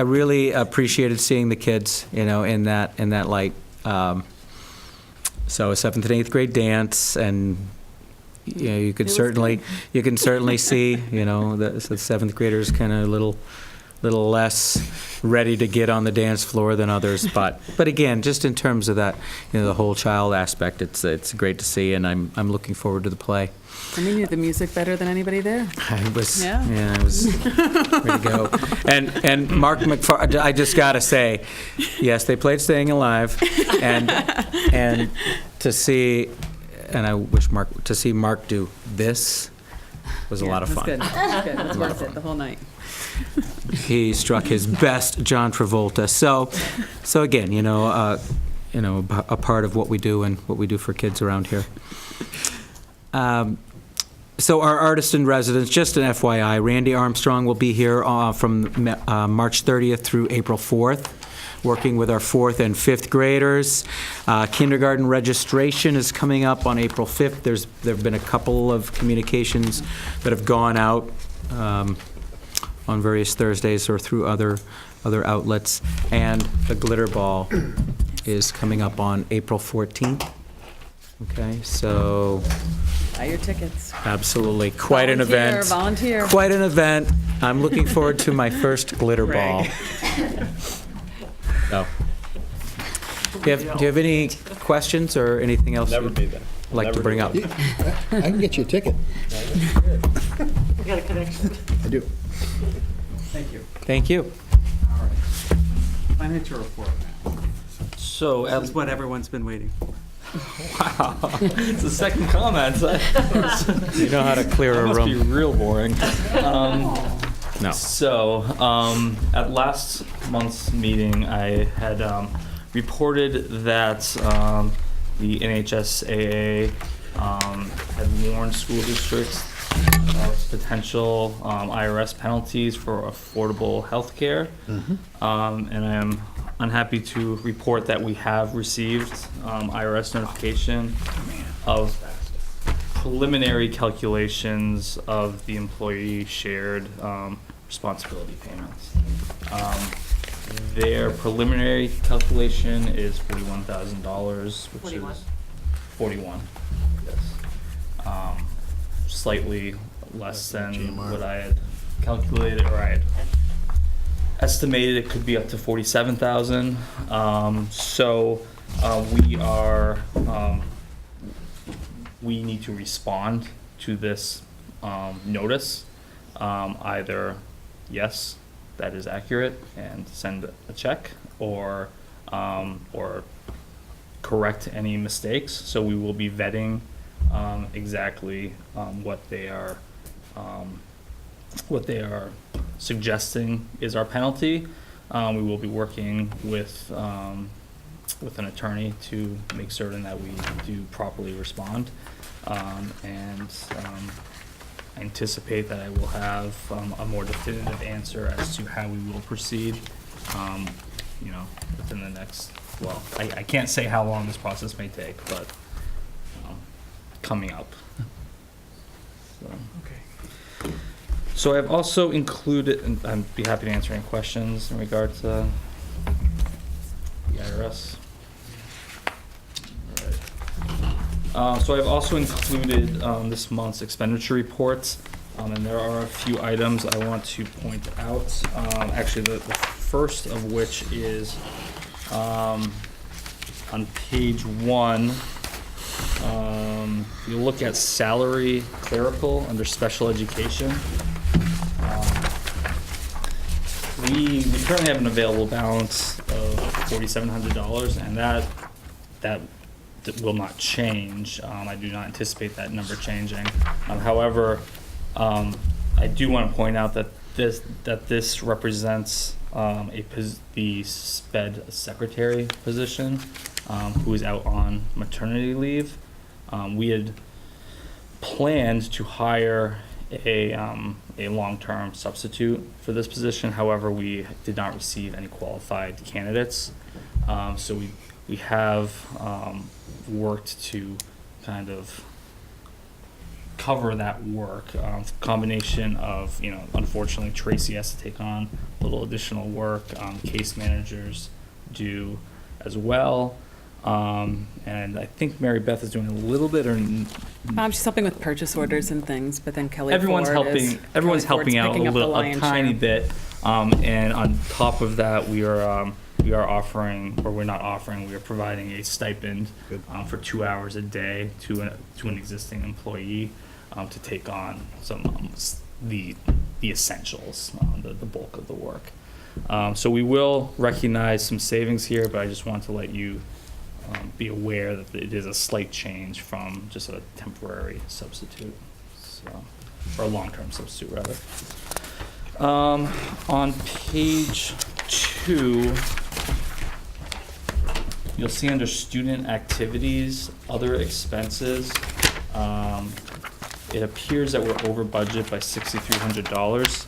really appreciated seeing the kids, in that light. So a 7th and 8th grade dance, and you could certainly see, the 7th graders kind of a little less ready to get on the dance floor than others, but again, just in terms of that, the whole child aspect, it's great to see, and I'm looking forward to the play. And you knew the music better than anybody there. I was ready to go. And Mark McFarland, I just got to say, yes, they played Staying Alive, and to see, and I wish to see Mark do this was a lot of fun. It was good. It was worth it the whole night. He struck his best John Travolta. So again, a part of what we do and what we do for kids around here. So our artist in residence, just an FYI, Randy Armstrong will be here from March 30th through April 4th, working with our 4th and 5th graders. Kindergarten registration is coming up on April 5th. There have been a couple of communications that have gone out on various Thursdays or through other outlets. And the Glitter Ball is coming up on April 14th. Okay, so Buy your tickets. absolutely, quite an event. Volunteer. Quite an event. I'm looking forward to my first glitter ball. So, do you have any questions or anything else you'd like to bring up? I can get you a ticket. We got a connection. I do. Thank you. Thank you. All right. Financial report now. So, This is what everyone's been waiting for. wow, it's the second comment. You know how to clear a Must be room. real boring. No. So, at last month's meeting, I had reported that the NHSAA had warned school districts of potential IRS penalties for affordable health care. And I am unhappy to report that we have received IRS notification of preliminary calculations of the employee shared responsibility payments. Their preliminary calculation is $41,000, which 41. is 41. Yes. Slightly less than GMR. what I had calculated, or I had estimated it could be up to 47,000. So we need to respond to this notice, either yes, that is accurate, and send a check, or correct any mistakes. So we will be vetting exactly what they are suggesting is our penalty. We will be working with an attorney to make certain that we do properly respond, and I anticipate that I will have a more definitive answer as to how we will proceed, within the next, well, I can't say how long this process may take, but coming up. So. Okay. So I've also included, and I'd be happy to answer any questions in regard to the IRS. So I've also included this month's expenditure reports, and there are a few items I want to point out. Actually, the first of which is on page 1. If you look at salary clerical under special education, we currently have an available balance of $4,700, and that will not change. I do not anticipate that number changing. However, I do want to point out that this represents the SPED secretary position, who is out on maternity leave. We had planned to hire a long-term substitute for this position. However, we did not receive any qualified candidates. So we have worked to kind of cover that work. Combination of, unfortunately Tracy has to take on a little additional work. Case managers do as well. And I think Mary Beth is doing a little bit, or She's helping with purchase orders and things, but then Kelly everyone's Ford helping. Ford's Everyone's helping out picking up the a lion's tiny share. bit. And on top of that, we are offering, or we're not offering, we are providing a stipend for 2 hours a day to an existing employee to take on some the essentials, the bulk of the work. So we will recognize some savings here, but I just want to let you be aware that it is a slight change from just a temporary substitute, or a long-term substitute rather. On page 2, you'll see under student activities, other expenses, it appears that we're over budget by $6,300.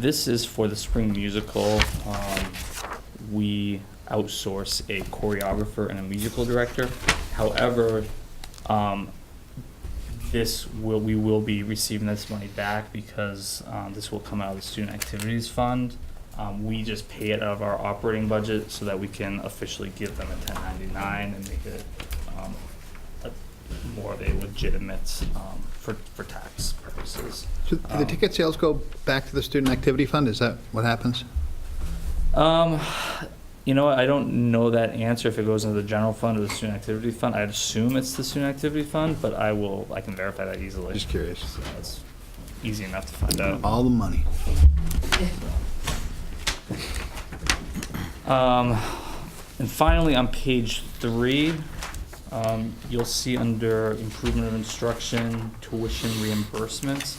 This is for the spring musical. We outsource a choreographer and a musical director. However, we will be receiving this money back because this will come out of the student activities fund. We just pay it out of our operating budget so that we can officially give them a 1099 and make it more of a legitimate for tax purposes. So do the ticket sales go back to the student activity fund? Is that what happens? I don't know that answer if it goes into the general fund or the student activity fund. I'd assume it's the student activity fund, but I can verify that easily. Just curious. So it's easy enough to find out. All the money. And finally, on page 3, you'll see under improvement of instruction, tuition reimbursements,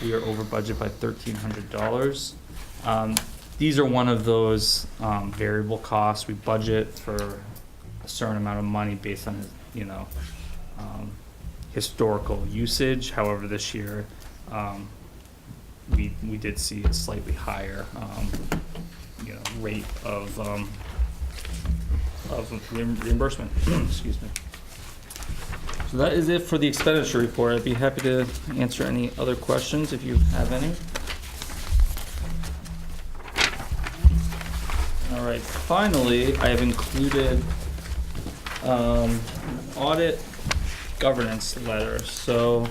we are over budget by $1,300. These are one of those variable costs. We budget for a certain amount of money based on historical usage. However, this year we did see a slightly higher rate of reimbursement. Excuse me. So that is it for the expenditure report. I'd be happy to answer any other questions if you have any. All right, finally, I have included an audit governance letter. So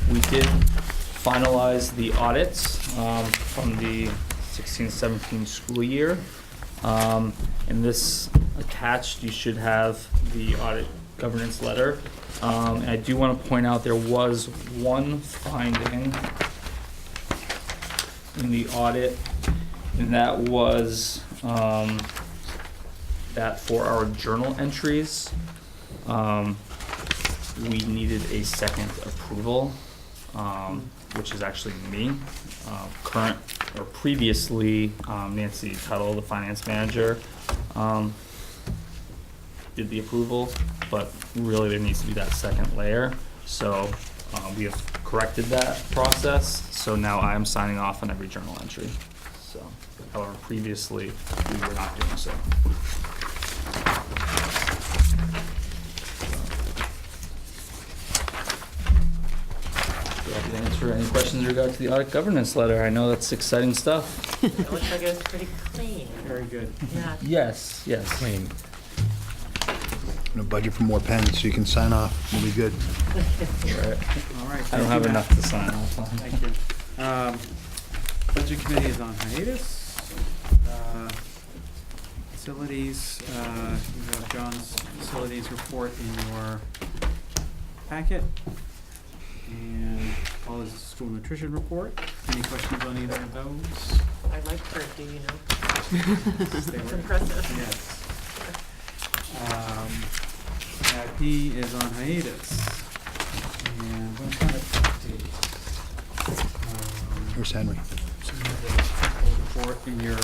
we did finalize the audits from the 16-17 school year. In this attached, you should have the audit governance letter. And I do want to point out there was one finding in the audit, and that was that for our journal entries, we needed a second approval, which is actually me. Previously, Nancy Tuttle, the finance manager, did the approval, but really there needs to be that second layer. So we have corrected that process. So now I am signing off on every journal entry. So, however, previously we were not doing so. To answer any questions in regard to the audit governance letter. I know that's exciting stuff. It looks like it was pretty clean. Very good. Yeah. Yes, yes. Clean. No budget for more pens, so you can sign off. We'll be good. Right. All right. I don't have enough to sign off on. Thank you. Budget committee is on hiatus. Facilities, you have John's facilities report in your packet. And follows the school nutrition report. Any questions on either of those? I like her, do you know? It's impressive. Yes. IP is on hiatus. And what kind of update? Where's Henry? So you have a report in your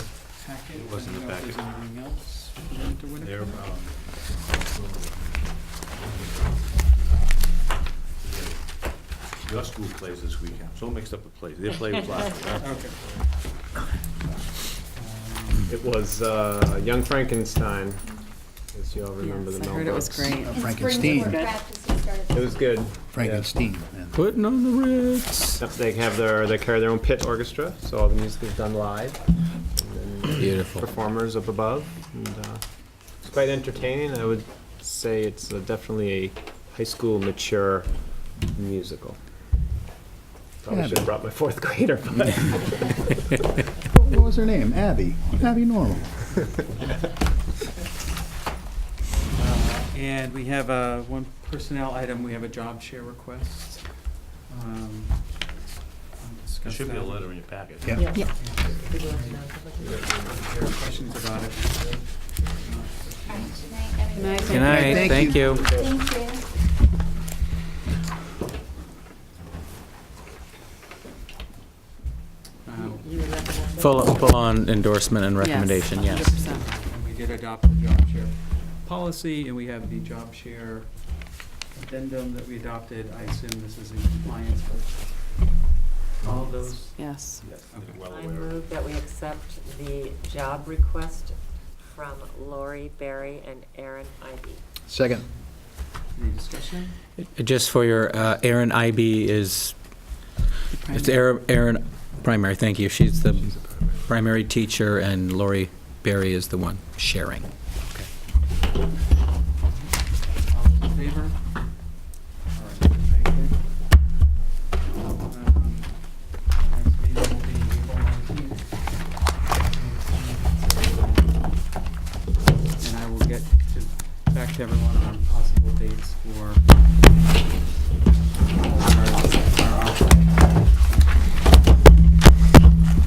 packet. It was in the I don't know if packet. there's anything else for Mr. Whitaker? There, your school plays this weekend. So mixed up with plays. They play with last week, huh? Okay. It was Young Frankenstein, as you all remember the Yes, I Mel heard it was books. great. Frankenstein. It was good. Frankenstein, man. Putting on the Ritz. Yep, they carry their own pit orchestra, so all the music is done live. And then Beautiful. performers up above, and it's quite entertaining. I would say it's definitely a high school mature musical. Probably should have brought my fourth grader, but What was her name? Abby. Abby Normal. And we have one personnel item, we have a job share request. I'll There discuss should be a that. letter in your packet. Yeah. Yeah. If there are questions about it. Good night. Good night, Thank thank you. you. Thank you. Full on endorsement and Yes, recommendation, yes. 100%. And we did adopt the job share policy, and we have the job share addendum that we adopted. I assume this is in compliance with all of those? Yes. Yes, Okay. well I aware of it. move that we accept the job request from Lori Berry and Aaron Ivy. Second. Any discussion? Just for your, Erin Ivy is, it's Erin Primary, thank you. She's the primary teacher, and Lori Berry is the one sharing. All those in favor? All right, thank you. Our next meeting will be April 19th. And I will get back to everyone on possible dates for our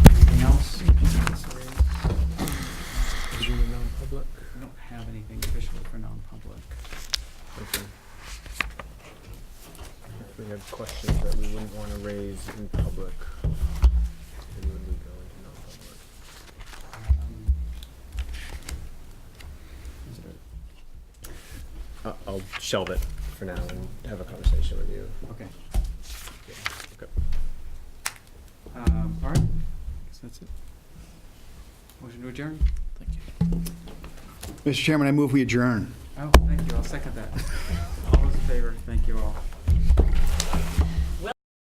anything else? non-public. We don't have anything official for non-public. Okay. If we have questions that we wouldn't want to raise in public, then would we go into non-public? I'll shelve it for now and have a conversation with you. Okay. Okay. All right, guess that's it. Motion to adjourn? Mr. Chairman, I move we adjourn. Oh, thank you, I'll second that. All those in favor, thank you all.